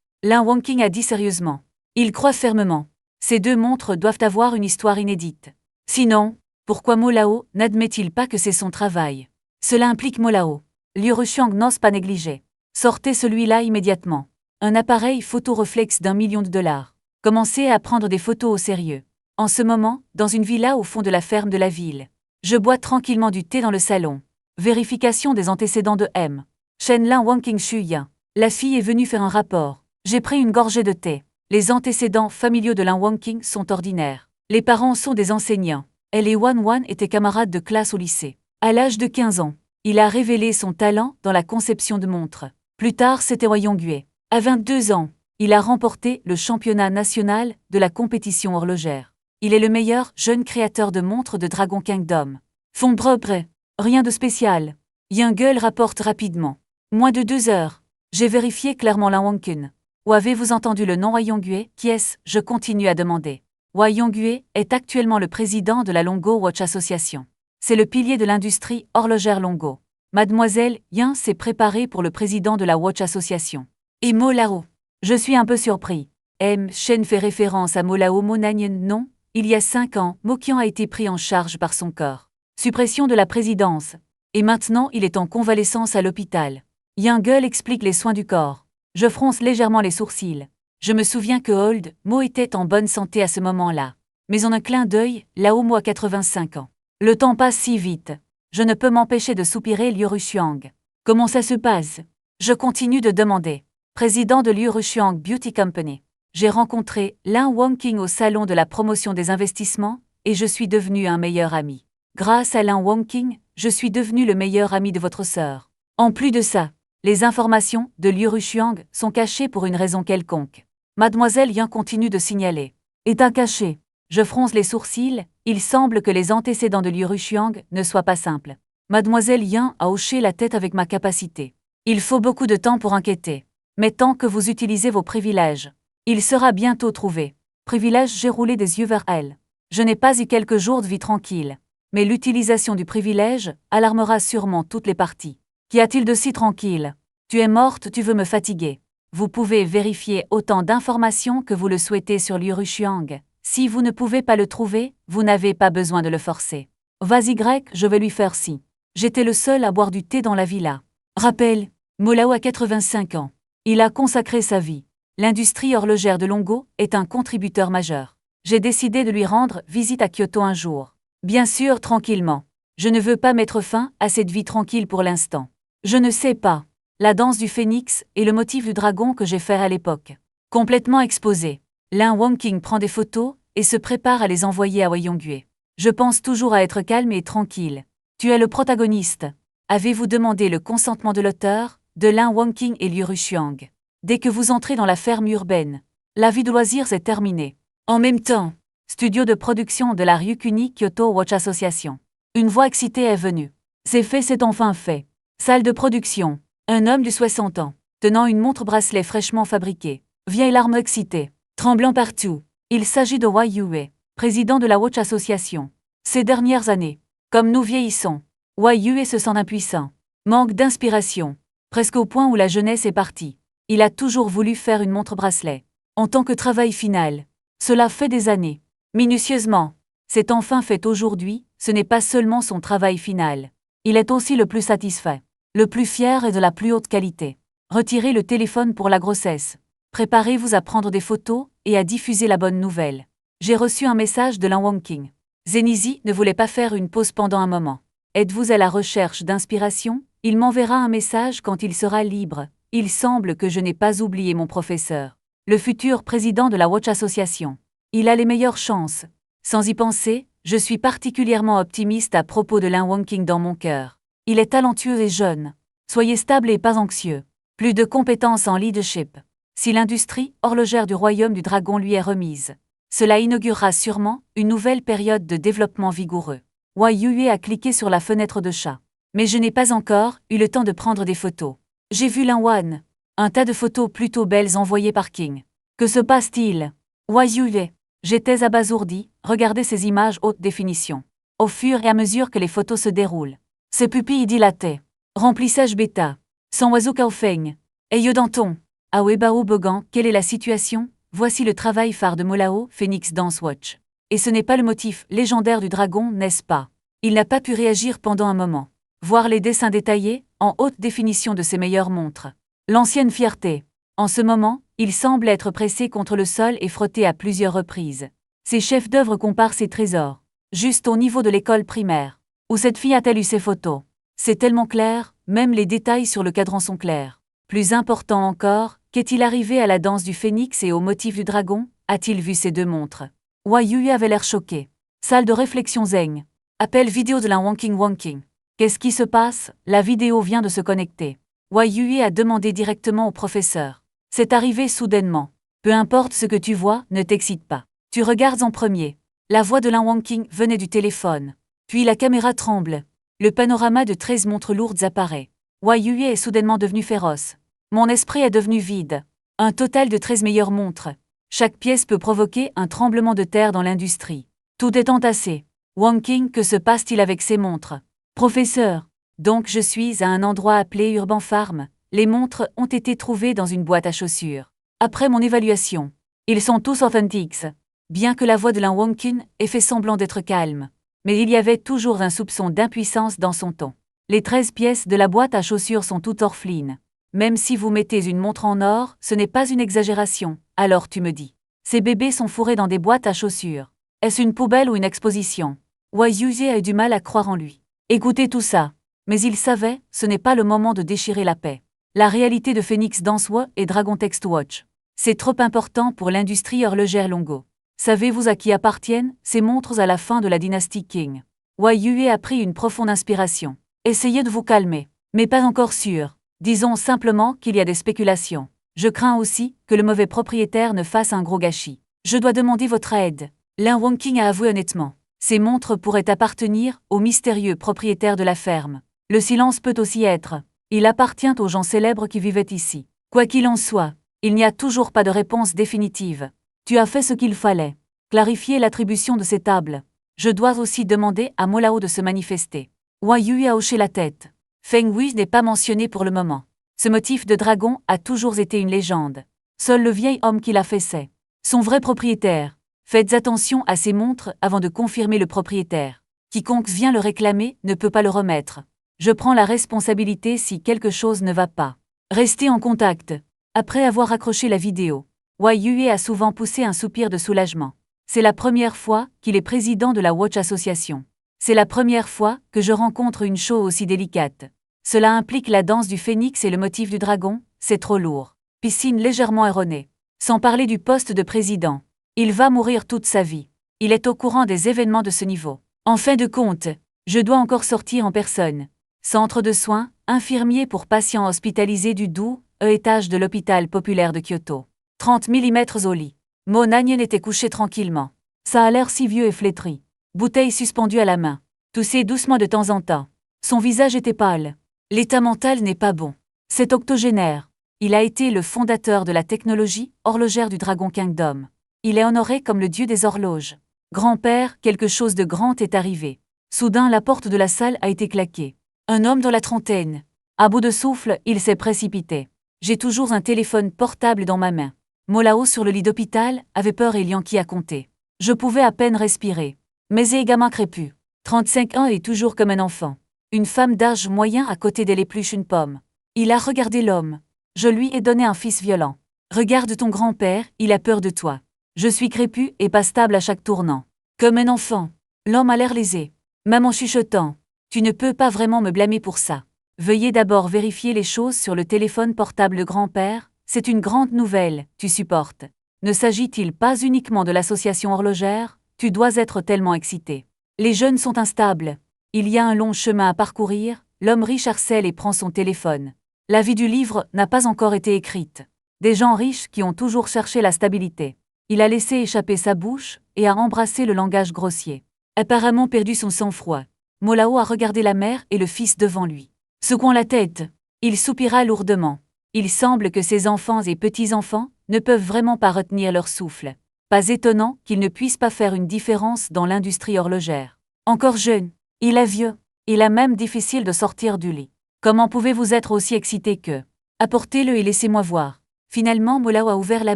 Lin Wangqing a dit sérieusement. Il croit fermement. Ces 2 montres doivent avoir une histoire inédite. Sinon, pourquoi Mo Lao n'admet-il pas que c'est son travail? Cela implique Mo Lao. Liu Ruxiang n'ose pas négliger. Sortez celui-là immédiatement. Un appareil photo réflexe d'1 million de dollars. Commencez à prendre des photos au sérieux. En ce moment, dans une villa au fond de la ferme de la ville. Je bois tranquillement du thé dans le salon. Vérification des antécédents de M. Shen Lin Wangqing Shuyan. La fille est venue faire un rapport. J'ai pris une gorgée de thé. Les antécédents familiaux de Lin Wangqing sont ordinaires. Les parents sont des enseignants. Elle et Wan Wan étaient camarades de classe au lycée. À l'âge de 15 ans, il a révélé son talent dans la conception de montres. Plus tard, c'était Wei Yonghui. À 22 ans, il a remporté le championnat national de la compétition horlogère. Il est le meilleur jeune créateur de montres de Dragon Kingdom. Fond propre. Rien de spécial. Yingel rapporte rapidement. Moins de 2 heures. J'ai vérifié clairement Lin Wangqing. Où avez-vous entendu le nom Wei Yonghui? Qui est-ce? Je continue à demander. Wei Yonghui est actuellement le président de la Longo Watch Association. C'est le pilier de l'industrie horlogère Longo. Mademoiselle Yan s'est préparée pour le président de la Watch Association. Et Mo Lao. Je suis un peu surpris. M. Shen fait référence à Mo Lao Monagnen. Non, il y a 5 ans, Mo Qian a été pris en charge par son corps. Suppression de la présidence. Et maintenant, il est en convalescence à l'hôpital. Yingel explique les soins du corps. Je fronce légèrement les sourcils. Je me souviens que Old Mo était en bonne santé à ce moment-là. Mais en un clin d'œil, Lao Mo a 85 ans. Le temps passe si vite. Je ne peux m'empêcher de soupirer Liu Ruxiang. Comment ça se passe? Je continue de demander. Président de Liu Ruxiang Beauty Company. J'ai rencontré Lin Wangqing au salon de la promotion des investissements et je suis devenu un meilleur ami. Grâce à Lin Wangqing, je suis devenu le meilleur ami de votre sœur. En plus de ça, les informations de Liu Ruxiang sont cachées pour une raison quelconque. Mademoiselle Yan continue de signaler. État caché. Je fronce les sourcils, il semble que les antécédents de Liu Ruxiang ne soient pas simples. Mademoiselle Yan a hoché la tête avec ma capacité. Il faut beaucoup de temps pour enquêter. Mais tant que vous utilisez vos privilèges, il sera bientôt trouvé. Privilège, j'ai roulé des yeux vers elle. Je n'ai pas eu quelques jours de vie tranquille. Mais l'utilisation du privilège alarmera sûrement toutes les parties. Qu'y a-t-il de si tranquille? Tu es morte, tu veux me fatiguer. Vous pouvez vérifier autant d'informations que vous le souhaitez sur Liu Ruxiang. Si vous ne pouvez pas le trouver, vous n'avez pas besoin de le forcer. Vas-y grec, je vais lui faire si. J'étais le seul à boire du thé dans la villa. Rappel, Mo Lao a 85 ans. Il a consacré sa vie. L'industrie horlogère de Longo est un contributeur majeur. J'ai décidé de lui rendre visite à Kyoto un jour. Bien sûr, tranquillement. Je ne veux pas mettre fin à cette vie tranquille pour l'instant. Je ne sais pas. La danse du phénix et le motif du dragon que j'ai fait à l'époque. Complètement exposé. Lin Wangqing prend des photos et se prépare à les envoyer à Wei Yonghui. Je pense toujours à être calme et tranquille. Tu es le protagoniste. Avez-vous demandé le consentement de l'auteur, de Lin Wangqing et Liu Ruxiang? Dès que vous entrez dans la ferme urbaine, la vie de loisirs est terminée. En même temps, studio de production de la Ryukuni Kyoto Watch Association. Une voix excitée est venue. C'est fait, c'est enfin fait. Salle de production. Un homme de 60 ans, tenant une montre-bracelet fraîchement fabriquée. Vieille larme excitée, tremblant partout. Il s'agit de Wei Yue, président de la Watch Association. Ces dernières années, comme nous vieillissons, Wei Yue se sent impuissant. Manque d'inspiration. Presque au point où la jeunesse est partie. Il a toujours voulu faire une montre-bracelet. En tant que travail final. Cela fait des années. Minutieusement. C'est enfin fait aujourd'hui, ce n'est pas seulement son travail final. Il est aussi le plus satisfait. Le plus fier et de la plus haute qualité. Retirez le téléphone pour la grossesse. Préparez-vous à prendre des photos et à diffuser la bonne nouvelle. J'ai reçu un message de Lin Wangqing. Zenizi ne voulait pas faire une pause pendant un moment. Êtes-vous à la recherche d'inspiration? Il m'enverra un message quand il sera libre. Il semble que je n'ai pas oublié mon professeur. Le futur président de la Watch Association. Il a les meilleures chances. Sans y penser, je suis particulièrement optimiste à propos de Lin Wangqing dans mon cœur. Il est talentueux et jeune. Soyez stable et pas anxieux. Plus de compétences en leadership. Si l'industrie horlogère du royaume du dragon lui est remise, cela inaugurera sûrement une nouvelle période de développement vigoureux. Wei Yue a cliqué sur la fenêtre de chat. Mais je n'ai pas encore eu le temps de prendre des photos. J'ai vu Lin Wan. Un tas de photos plutôt belles envoyées par King. Que se passe-t-il? Wei Yue. J'étais abasourdi, regardez ces images haute définition. au fur et à mesure que les photos se déroulent. Ses pupilles dilataient. Remplissage bêta. Sans oiseau Kaofeng. Ayo Danton. Awebao Bogan, quelle est la situation? Voici le travail phare de Molao, Phoenix Dance Watch. Et ce n'est pas le motif légendaire du dragon, n'est-ce pas? Il n'a pas pu réagir pendant un moment. Voir les dessins détaillés, en haute définition de ses meilleures montres. L'ancienne fierté. En ce moment, il semble être pressé contre le sol et frotté à plusieurs reprises. Ses chefs d'œuvre comparent ses trésors. Juste au niveau de l'école primaire. Où cette fille a-t-elle eu ses photos? C'est tellement clair, même les détails sur le cadran sont clairs. Plus important encore, qu'est-il arrivé à la danse du phénix et au motif du dragon? A-t-il vu ces deux montres? Wai Yue avait l'air choqué. Salle de réflexion Zeng. Appel vidéo de la Wonking. Qu'est-ce qui se passe? La vidéo vient de se connecter. Wai Yue a demandé directement au professeur. C'est arrivé soudainement. Peu importe ce que tu vois, ne t'excite pas. Tu regardes en premier. La voix de Lin Wonking venait du téléphone. Puis la caméra tremble. Le panorama de 13 montres lourdes apparaît. Wai Yue est soudainement devenu féroce. Mon esprit est devenu vide. Un total de 13 meilleures montres. Chaque pièce peut provoquer un tremblement de terre dans l'industrie. Tout est entassé. Wonking, que se passe-t-il avec ces montres? Professeur. Donc je suis à un endroit appelé Urban Farm. Les montres ont été trouvées dans une boîte à chaussures. Après mon évaluation, ils sont tous authentiques. Bien que la voix de Lin Wonkin ait fait semblant d'être calme. Mais il y avait toujours un soupçon d'impuissance dans son ton. Les 13 pièces de la boîte à chaussures sont toutes orphelines. Même si vous mettez une montre en or, ce n'est pas une exagération. Alors tu me dis. Ces bébés sont fourrés dans des boîtes à chaussures. Est-ce une poubelle ou une exposition? Wai Yue a eu du mal à croire en lui. Écoutez tout ça. Mais il savait, ce n'est pas le moment de déchirer la paix. La réalité de Phoenix Dance Watch et Dragon Text Watch. C'est trop important pour l'industrie horlogère Longo. Savez-vous à qui appartiennent ces montres à la fin de la dynastie Qing? Wai Yue a pris une profonde inspiration. Essayez de vous calmer. Mais pas encore sûr. Disons simplement qu'il y a des spéculations. Je crains aussi que le mauvais propriétaire ne fasse un gros gâchis. Je dois demander votre aide. Lin Wonking a avoué honnêtement. Ces montres pourraient appartenir au mystérieux propriétaire de la ferme. Le silence peut aussi être. Il appartient aux gens célèbres qui vivaient ici. Quoi qu'il en soit, il n'y a toujours pas de réponse définitive. Tu as fait ce qu'il fallait. Clarifier l'attribution de ces tables. Je dois aussi demander à Molao de se manifester. Wai Yue a hoché la tête. Feng Hui n'est pas mentionné pour le moment. Ce motif de dragon a toujours été une légende. Seul le vieil homme qui l'a fait sait. Son vrai propriétaire. Faites attention à ces montres avant de confirmer le propriétaire. Quiconque vient le réclamer ne peut pas le remettre. Je prends la responsabilité si quelque chose ne va pas. Restez en contact. Après avoir accroché la vidéo, Wai Yue a souvent poussé un soupir de soulagement. C'est la première fois qu'il est président de la Watch Association. C'est la première fois que je rencontre une chose aussi délicate. Cela implique la danse du phénix et le motif du dragon, c'est trop lourd. Piscine légèrement erronée. Sans parler du poste de président. Il va mourir toute sa vie. Il est au courant des événements de ce niveau. En fin de compte, je dois encore sortir en personne. Centre de soins, infirmier pour patients hospitalisés du doux, étage de l'hôpital populaire de Kyoto. 30 mm au lit. Mo Nanyen était couché tranquillement. Ça a l'air si vieux et flétri. Bouteille suspendue à la main. Toussait doucement de temps en temps. Son visage était pâle. L'état mental n'est pas bon. C'est octogénaire. Il a été le fondateur de la technologie horlogère du Dragon Kingdom. Il est honoré comme le dieu des horloges. Grand-père, quelque chose de grand est arrivé. Soudain, la porte de la salle a été claquée. Un homme dans la trentaine. À bout de souffle, il s'est précipité. J'ai toujours un téléphone portable dans ma main. Molao sur le lit d'hôpital avait peur et Lianqi a compté. Je pouvais à peine respirer. Mais gamin crépu. 35 ans et toujours comme un enfant. Une femme d'âge moyen à côté d'elle épluche une pomme. Il a regardé l'homme. Je lui ai donné un fils violent. Regarde ton grand-père, il a peur de toi. Je suis crépu et pas stable à chaque tournant. Comme un enfant. L'homme a l'air lésé. Même en chuchotant. Tu ne peux pas vraiment me blâmer pour ça. Veuillez d'abord vérifier les choses sur le téléphone portable de grand-père. C'est une grande nouvelle, tu supportes. Ne s'agit-il pas uniquement de l'association horlogère? Tu dois être tellement excité. Les jeunes sont instables. Il y a un long chemin à parcourir. L'homme riche harcèle et prend son téléphone. La vie du livre n'a pas encore été écrite. Des gens riches qui ont toujours cherché la stabilité. Il a laissé échapper sa bouche et a embrassé le langage grossier. Apparemment perdu son sang-froid. Molao a regardé la mère et le fils devant lui. Secouant la tête, il soupira lourdement. Il semble que ses enfants et petits-enfants ne peuvent vraiment pas retenir leur souffle. Pas étonnant qu'ils ne puissent pas faire une différence dans l'industrie horlogère. Encore jeune. Il est vieux. Il est même difficile de sortir du lit. Comment pouvez-vous être aussi excité que... Apportez-le et laissez-moi voir. Finalement, Molao a ouvert la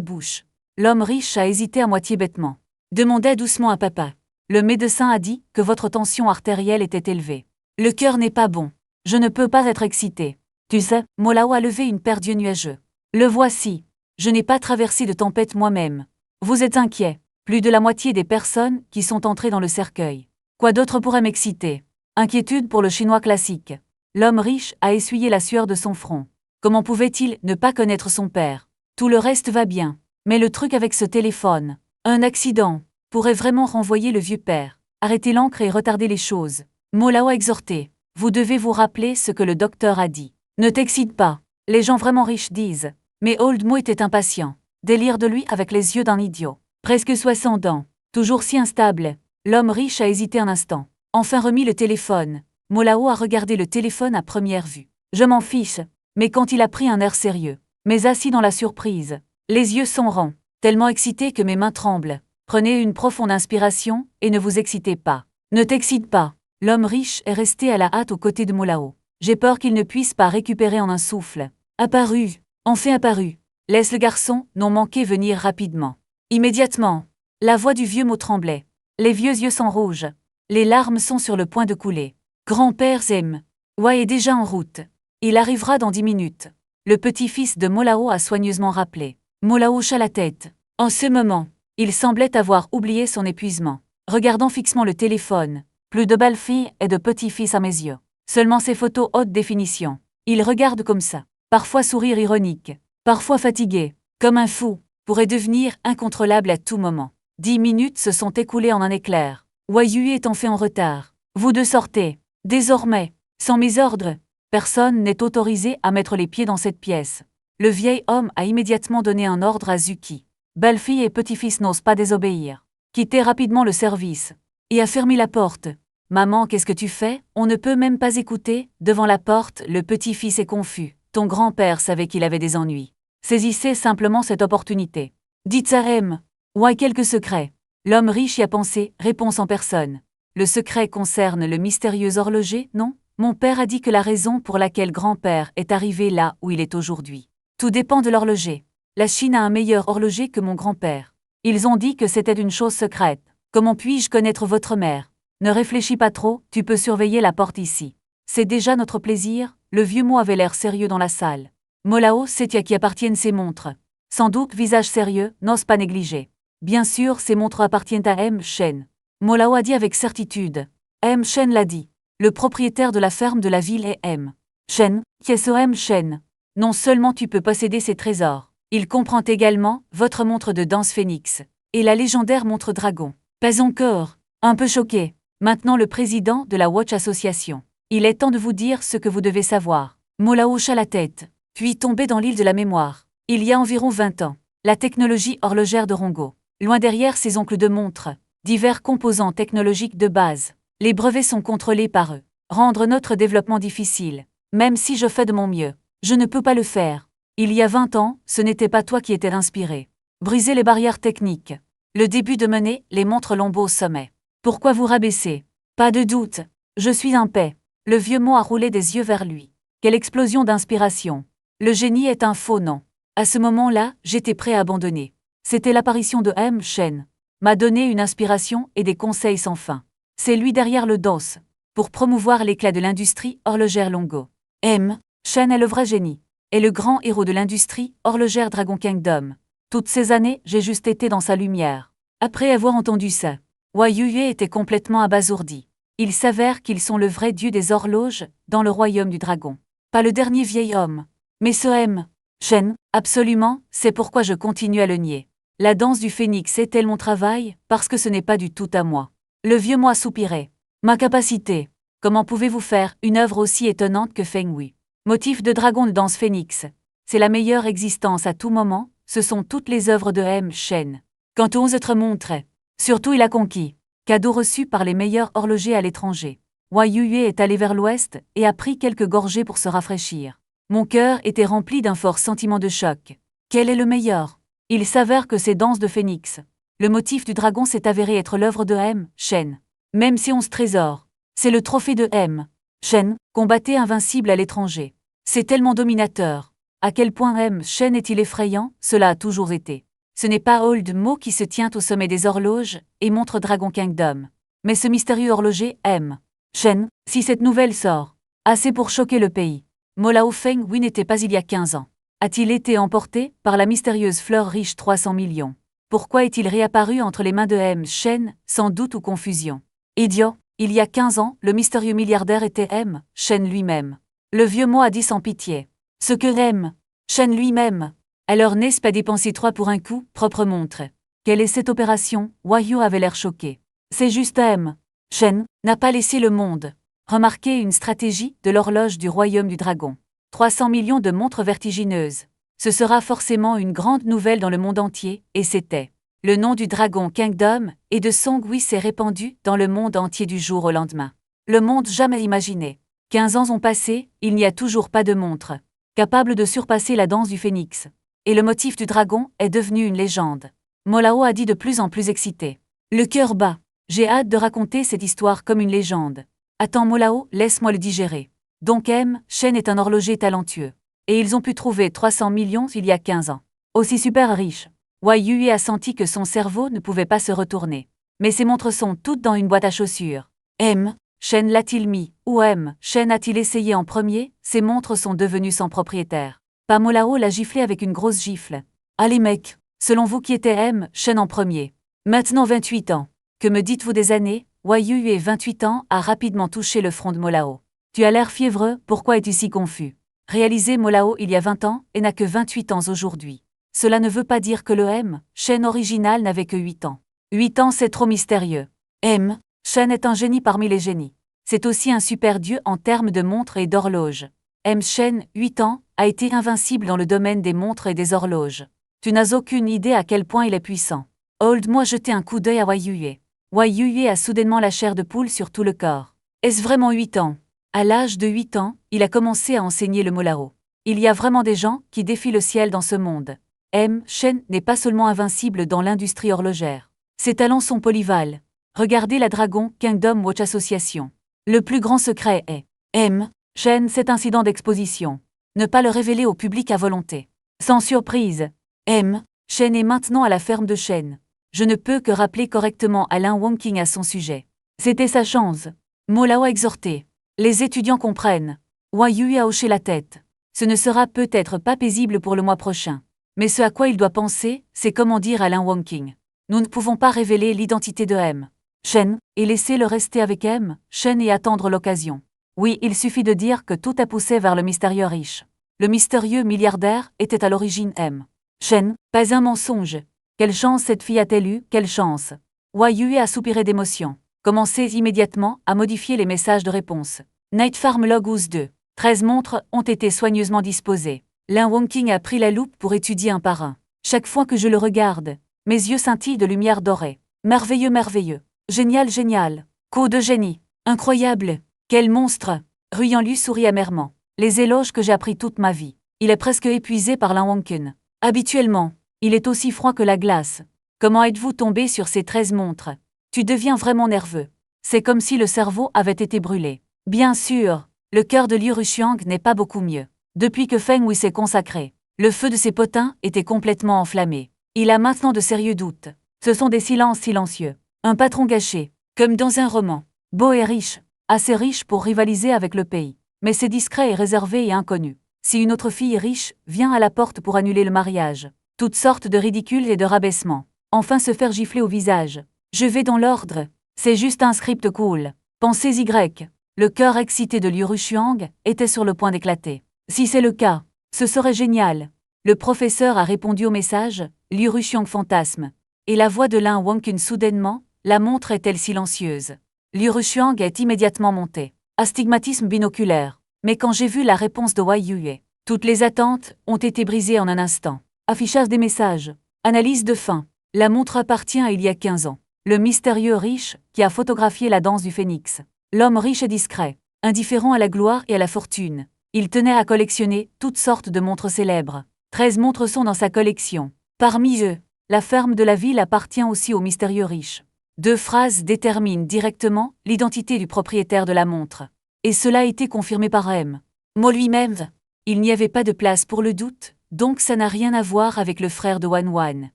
bouche. L'homme riche a hésité à moitié bêtement. Demandez doucement à papa. Le médecin a dit que votre tension artérielle était élevée. Le cœur n'est pas bon. Je ne peux pas être excité. Tu sais, Molao a levé une paire d'yeux nuageux. Le voici. Je n'ai pas traversé de tempête moi-même. Vous êtes inquiet. Plus de la moitié des personnes qui sont entrées dans le cercueil. Quoi d'autre pourrait m'exciter? Inquiétude pour le chinois classique. L'homme riche a essuyé la sueur de son front. Comment pouvait-il ne pas connaître son père? Tout le reste va bien. Mais le truc avec ce téléphone, un accident, pourrait vraiment renvoyer le vieux père. Arrêtez l'encre et retardez les choses. Molao a exhorté. Vous devez vous rappeler ce que le docteur a dit. Ne t'excite pas. Les gens vraiment riches disent. Mais Old Mo était impatient. Délire de lui avec les yeux d'un idiot. Presque 60 ans. Toujours si instable. L'homme riche a hésité un instant. Enfin remis le téléphone. Molao a regardé le téléphone à première vue. Je m'en fiche. Mais quand il a pris un air sérieux. Mais assis dans la surprise. Les yeux sont ronds. Tellement excité que mes mains tremblent. Prenez une profonde inspiration et ne vous excitez pas. Ne t'excite pas. L'homme riche est resté à la hâte aux côtés de Molao. J'ai peur qu'il ne puisse pas récupérer en un souffle. Apparu. Enfin apparu. Laisse le garçon non manqué venir rapidement. Immédiatement. La voix du vieux Mo tremblait. Les vieux yeux sont rouges. Les larmes sont sur le point de couler. Grand-père Zem. Wa est déjà en route. Il arrivera dans 10 minutes. Le petit-fils de Molao a soigneusement rappelé. Molao hocha la tête. En ce moment, il semblait avoir oublié son épuisement. Regardant fixement le téléphone. Plus de belles filles et de petits-fils à mes yeux. Seulement ces photos haute définition. Il regarde comme ça. Parfois sourire ironique. Parfois fatigué. Comme un fou. Pourrait devenir incontrôlable à tout moment. 10 minutes se sont écoulées en un éclair. Wayui est en fait en retard. Vous deux sortez. Désormais, sans mes ordres, personne n'est autorisé à mettre les pieds dans cette pièce. Le vieil homme a immédiatement donné un ordre à Zuki. Belle-fille et petit-fils n'osent pas désobéir. Quittez rapidement le service. Et a fermé la porte. Maman, qu'est-ce que tu fais? On ne peut même pas écouter. Devant la porte, le petit-fils est confus. Ton grand-père savait qu'il avait des ennuis. Saisissez simplement cette opportunité. Dites à M. Ouais, quelques secrets. L'homme riche y a pensé, réponse en personne. Le secret concerne le mystérieux horloger, non? Mon père a dit que la raison pour laquelle grand-père est arrivé là où il est aujourd'hui. Tout dépend de l'horloger. La Chine a un meilleur horloger que mon grand-père. Ils ont dit que c'était une chose secrète. Comment puis-je connaître votre mère? Ne réfléchis pas trop, tu peux surveiller la porte ici. C'est déjà notre plaisir. Le vieux Mo avait l'air sérieux dans la salle. Molao sait à qui appartiennent ces montres. Sans doute visage sérieux, n'ose pas négliger. Bien sûr, ces montres appartiennent à M. Shen. Molao a dit avec certitude. M. Shen l'a dit. Le propriétaire de la ferme de la ville est M. Shen, qui est ce M. Shen. Non seulement tu peux posséder ces trésors, il comprend également votre montre de danse phénix et la légendaire montre dragon. Pas encore. Un peu choqué. Maintenant le président de la Watch Association. Il est temps de vous dire ce que vous devez savoir. Molao hocha la tête, puis tombé dans l'île de la mémoire. Il y a environ 20 ans, la technologie horlogère de Rongo. Loin derrière ses oncles de montres, divers composants technologiques de base. Les brevets sont contrôlés par eux. Rendre notre développement difficile. Même si je fais de mon mieux, je ne peux pas le faire. Il y a 20 ans, ce n'était pas toi qui étais inspiré. Briser les barrières techniques. Le début de mener les montres Lombo au sommet. Pourquoi vous rabaisser? Pas de doute. Je suis en paix. Le vieux Mo a roulé des yeux vers lui. Quelle explosion d'inspiration. Le génie est un faux nom. À ce moment-là, j'étais prêt à abandonner. C'était l'apparition de M. Shen. M'a donné une inspiration et des conseils sans fin. C'est lui derrière le DOS. Pour promouvoir l'éclat de l'industrie horlogère Longo. M. Shen est le vrai génie. Et le grand héros de l'industrie horlogère Dragon Kingdom. Toutes ces années, j'ai juste été dans sa lumière. Après avoir entendu ça, Wayuye était complètement abasourdi. Il s'avère qu'ils sont le vrai dieu des horloges dans le royaume du dragon. Pas le dernier vieil homme. Mais ce M. Shen, absolument, c'est pourquoi je continue à le nier. La danse du phénix est-elle mon travail, parce que ce n'est pas du tout à moi. Le vieux Mo soupirait. Ma capacité. Comment pouvez-vous faire une œuvre aussi étonnante que Feng Hui? Motif de dragon de danse phénix. C'est la meilleure existence à tout moment, ce sont toutes les œuvres de M. Shen. Quant aux autres montres, surtout il a conquis. Cadeau reçu par les meilleurs horlogers à l'étranger. Wayuye est allé vers l'ouest et a pris quelques gorgées pour se rafraîchir. Mon cœur était rempli d'un fort sentiment de choc. Quel est le meilleur? Il s'avère que c'est danse de phénix. Le motif du dragon s'est avéré être l'œuvre de M. Shen. Même si 11 trésors. C'est le trophée de M. Shen, combattait invincible à l'étranger. C'est tellement dominateur. À quel point M. Shen est-il effrayant, cela a toujours été. Ce n'est pas Old Mo qui se tient au sommet des horloges et montre Dragon Kingdom. Mais ce mystérieux horloger M. Shen, si cette nouvelle sort. Assez pour choquer le pays. Molao Feng Hui n'était pas il y a 15 ans. A-t-il été emporté par la mystérieuse fleur riche 300 millions? Pourquoi est-il réapparu entre les mains de M. Shen, sans doute ou confusion? Idiot, il y a 15 ans, le mystérieux milliardaire était M. Shen lui-même. Le vieux mot a dit sans pitié. Ce que M. Shen lui-même. Alors n'est-ce pas dépenser 3 pour un coup, propre montre? Quelle est cette opération? Wahyu avait l'air choqué. C'est juste M. Shen n'a pas laissé le monde remarquer une stratégie de l'horloge du royaume du dragon. 300 millions de montres vertigineuses. Ce sera forcément une grande nouvelle dans le monde entier, et c'était. Le nom du Dragon Kingdom et de Song Hui s'est répandu dans le monde entier du jour au lendemain. Le monde jamais imaginé. 15 ans ont passé, il n'y a toujours pas de montre capable de surpasser la danse du phénix. Et le motif du dragon est devenu une légende. Molao a dit de plus en plus excité. Le cœur bat. J'ai hâte de raconter cette histoire comme une légende. Attends Molao, laisse-moi le digérer. Donc M. Shen est un horloger talentueux. Et ils ont pu trouver 300 millions il y a 15 ans. Aussi super riche. Wei Yue a senti que son cerveau ne pouvait pas se retourner. Mais ces montres sont toutes dans une boîte à chaussures. M. Shen l'a-t-il mis? Ou M. Shen a-t-il essayé en premier? Ces montres sont devenues sans propriétaire. Molao l'a giflé avec une grosse gifle. Allez mec, selon vous qui était M. Shen en premier? Maintenant 28 ans. Que me dites-vous des années? Wei Yue 28 ans a rapidement touché le front de Molao. Tu as l'air fiévreux, pourquoi es-tu si confus? Réalisé Molao il y a 20 ans et n'a que 28 ans aujourd'hui. Cela ne veut pas dire que le M. Shen original n'avait que 8 ans. 8 ans c'est trop mystérieux. M. Shen est un génie parmi les génies. C'est aussi un super dieu en termes de montres et d'horloges. M. Shen, 8 ans, a été invincible dans le domaine des montres et des horloges. Tu n'as aucune idée à quel point il est puissant. Old Mo a jeté un coup d'œil à Wei Yue. Wei Yue a soudainement la chair de poule sur tout le corps. Est-ce vraiment 8 ans? À l'âge de 8 ans, il a commencé à enseigner le Molao. Il y a vraiment des gens qui défient le ciel dans ce monde. M. Shen n'est pas seulement invincible dans l'industrie horlogère. Ses talents sont polyvales. Regardez la Dragon Kingdom Watch Association. Le plus grand secret est M. Shen cet incident d'exposition. Ne pas le révéler au public à volonté. Sans surprise. M. Shen est maintenant à la ferme de Shen. Je ne peux que rappeler correctement Alain Wonking à son sujet. C'était sa chance. Molao a exhorté. Les étudiants comprennent. Wei Yue a hoché la tête. Ce ne sera peut-être pas paisible pour le mois prochain. Mais ce à quoi il doit penser, c'est comment dire Alain Wonking. Nous ne pouvons pas révéler l'identité de M. Shen, et laisser le rester avec M. Shen et attendre l'occasion. Oui, il suffit de dire que tout a poussé vers le mystérieux riche. Le mystérieux milliardaire était à l'origine M. Shen, pas un mensonge. Quelle chance cette fille a-t-elle eue, quelle chance. Wei Yue a soupiré d'émotion. Commencez immédiatement à modifier les messages de réponse. Night Farm Logos 2. 13 montres ont été soigneusement disposées. Lin Wonking a pris la loupe pour étudier un par un. Chaque fois que je le regarde, mes yeux scintillent de lumière dorée. Merveilleux, merveilleux. Génial, génial. Coup de génie. Incroyable. Quel monstre. Ruyan lui sourit amèrement. Les éloges que j'ai appris toute ma vie. Il est presque épuisé par Lin Wonking. Habituellement, il est aussi froid que la glace. Comment êtes-vous tombé sur ces 13 montres? Tu deviens vraiment nerveux. C'est comme si le cerveau avait été brûlé. Bien sûr, le cœur de Liu Rushuang n'est pas beaucoup mieux. Depuis que Feng Hui s'est consacré, le feu de ses potins était complètement enflammé. Il a maintenant de sérieux doutes. Ce sont des silences silencieux. Un patron gâché, comme dans un roman. Beau et riche, assez riche pour rivaliser avec le pays. Mais c'est discret et réservé et inconnu. Si une autre fille riche vient à la porte pour annuler le mariage, toutes sortes de ridicules et de rabaissements. Enfin se faire gifler au visage. Je vais dans l'ordre. C'est juste un script cool. Pensez Y. Le cœur excité de Liu Rushuang était sur le point d'éclater. Si c'est le cas, ce serait génial. Le professeur a répondu au message, Liu Rushuang fantasme. Et la voix de Lin Wonking soudainement, la montre est-elle silencieuse. Liu Rushuang est immédiatement monté. Astigmatisme binoculaire. Mais quand j'ai vu la réponse de Wei Yue, toutes les attentes ont été brisées en un instant. Affichage des messages. Analyse de fin. La montre appartient à il y a 15 ans. Le mystérieux riche qui a photographié la danse du phénix. L'homme riche et discret, indifférent à la gloire et à la fortune. Il tenait à collectionner toutes sortes de montres célèbres. 13 montres sont dans sa collection. Parmi eux, la ferme de la ville appartient aussi au mystérieux riche. 2 phrases déterminent directement l'identité du propriétaire de la montre. Et cela a été confirmé par M. Mo lui-même. Il n'y avait pas de place pour le doute, donc ça n'a rien à voir avec le frère de Wanwan.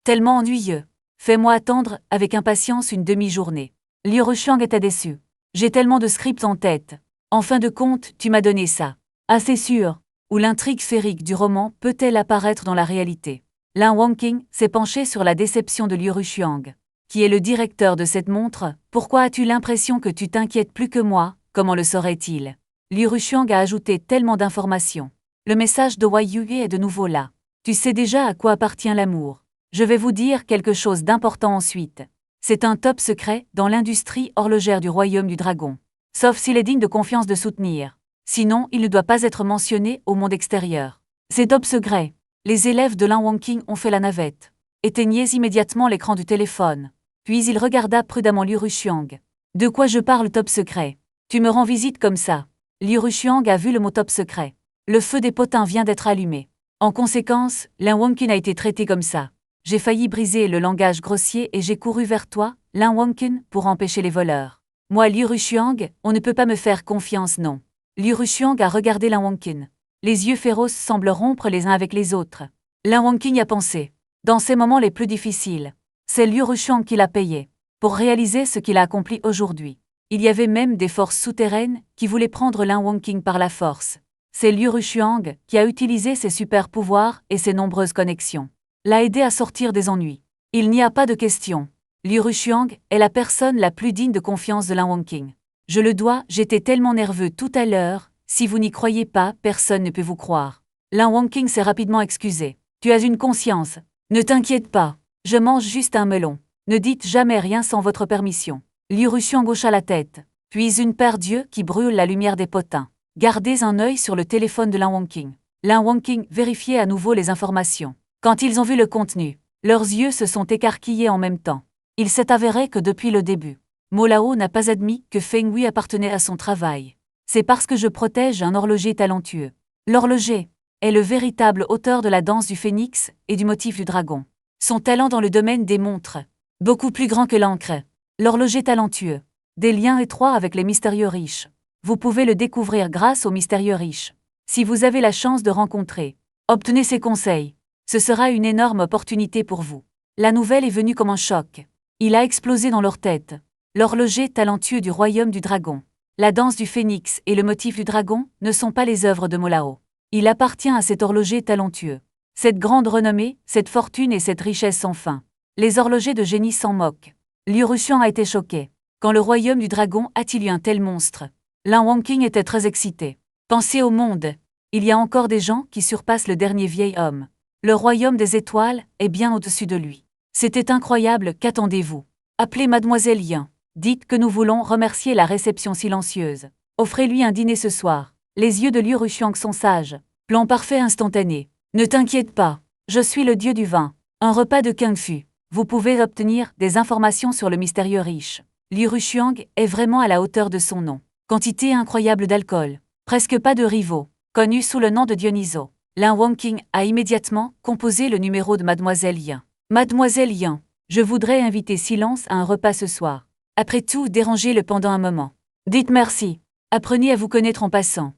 Tellement ennuyeux. Fais-moi attendre avec impatience une demi-journée. Liu Ruxiang était déçu. J'ai tellement de scripts en tête. En fin de compte, tu m'as donné ça. Ah, c'est sûr. Où l'intrigue féerique du roman peut-elle apparaître dans la réalité? Lin Wangqing s'est penché sur la déception de Liu Ruxiang. Qui est le directeur de cette montre? Pourquoi as-tu l'impression que tu t'inquiètes plus que moi? Comment le saurait-il? Liu Ruxiang a ajouté tellement d'informations. Le message de Wei Yue est de nouveau là. Tu sais déjà à quoi appartient l'amour. Je vais vous dire quelque chose d'important ensuite. C'est un top secret dans l'industrie horlogère du Royaume du Dragon. Sauf s'il est digne de confiance de soutenir. Sinon, il ne doit pas être mentionné au monde extérieur. C'est top secret. Les élèves de Lin Wangqing ont fait la navette. Éteignez immédiatement l'écran du téléphone. Puis il regarda prudemment Liu Ruxiang. De quoi je parle top secret? Tu me rends visite comme ça. Liu Ruxiang a vu le mot top secret. Le feu des potins vient d'être allumé. En conséquence, Lin Wangqing a été traité comme ça. J'ai failli briser le langage grossier et j'ai couru vers toi, Lin Wangqing, pour empêcher les voleurs. Moi, Liu Ruxiang, on ne peut pas me faire confiance, non. Liu Ruxiang a regardé Lin Wangqing. Les yeux féroces semblent rompre les uns avec les autres. Lin Wangqing a pensé. Dans ces moments les plus difficiles, c'est Liu Ruxiang qui l'a payé. Pour réaliser ce qu'il a accompli aujourd'hui. Il y avait même des forces souterraines qui voulaient prendre Lin Wangqing par la force. C'est Liu Ruxiang qui a utilisé ses super pouvoirs et ses nombreuses connexions. L'a aidé à sortir des ennuis. Il n'y a pas de question. Liu Ruxiang est la personne la plus digne de confiance de Lin Wangqing. Je le dois, j'étais tellement nerveux tout à l'heure, si vous n'y croyez pas, personne ne peut vous croire. Lin Wangqing s'est rapidement excusé. Tu as une conscience. Ne t'inquiète pas, je mange juste un melon. Ne dites jamais rien sans votre permission. Liu Ruxiang hocha la tête. Puis une paire d'yeux qui brûle la lumière des potins. Gardez un œil sur le téléphone de Lin Wangqing. Lin Wangqing vérifiait à nouveau les informations. Quand ils ont vu le contenu, leurs yeux se sont écarquillés en même temps. Il s'est avéré que depuis le début, Mo Lao n'a pas admis que Feng Hui appartenait à son travail. C'est parce que je protège un horloger talentueux. L'horloger est le véritable auteur de la danse du phénix et du motif du dragon. Son talent dans le domaine des montres, beaucoup plus grand que l'encre. L'horloger talentueux, des liens étroits avec les mystérieux riches. Vous pouvez le découvrir grâce aux mystérieux riches. Si vous avez la chance de rencontrer, obtenez ses conseils. Ce sera une énorme opportunité pour vous. La nouvelle est venue comme un choc. Il a explosé dans leur tête. L'horloger talentueux du royaume du dragon. La danse du phénix et le motif du dragon ne sont pas les œuvres de Mo Lao. Il appartient à cet horloger talentueux. Cette grande renommée, cette fortune et cette richesse sans fin. Les horlogers de génie s'en moquent. Liu Ruxiang a été choqué. Quand le royaume du dragon a-t-il eu un tel monstre? Lin Wangqing était très excité. Pensez au monde. Il y a encore des gens qui surpassent le dernier vieil homme. Le royaume des étoiles est bien au-dessus de lui. C'était incroyable, qu'attendez-vous? Appelez Mademoiselle Yan. Dites que nous voulons remercier la réception silencieuse. Offrez-lui un dîner ce soir. Les yeux de Liu Ruxiang sont sages. Plan parfait instantané. Ne t'inquiète pas. Je suis le dieu du vin. Un repas de Kung Fu. Vous pouvez obtenir des informations sur le mystérieux riche. Liu Ruxiang est vraiment à la hauteur de son nom. Quantité incroyable d'alcool. Presque pas de rivaux. Connu sous le nom de Dionyso. Lin Wangqing a immédiatement composé le numéro de Mademoiselle Yan. Mademoiselle Yan, je voudrais inviter Silence à un repas ce soir. Après tout, dérangez-le pendant un moment. Dites merci. Apprenez à vous connaître en passant.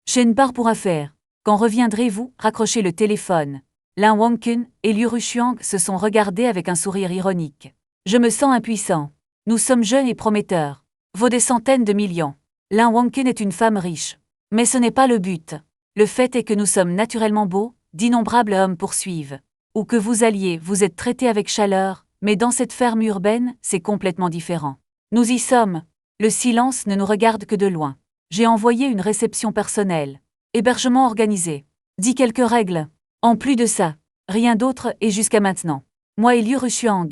Shen part pour affaires. Quand reviendrez-vous? Raccrochez le téléphone. Lin Wangqing et Liu Ruxiang se sont regardés avec un sourire ironique. Je me sens impuissant. Nous sommes jeunes et prometteurs. Vaut des centaines de millions. Lin Wangqing est une femme riche. Mais ce n'est pas le but. Le fait est que nous sommes naturellement beaux, d'innombrables hommes poursuivent. Où que vous alliez, vous êtes traités avec chaleur, mais dans cette ferme urbaine, c'est complètement différent. Nous y sommes. Le silence ne nous regarde que de loin. J'ai envoyé une réception personnelle. Hébergement organisé. Dit quelques règles. En plus de ça, rien d'autre et jusqu'à maintenant. Moi et Liu Ruxiang,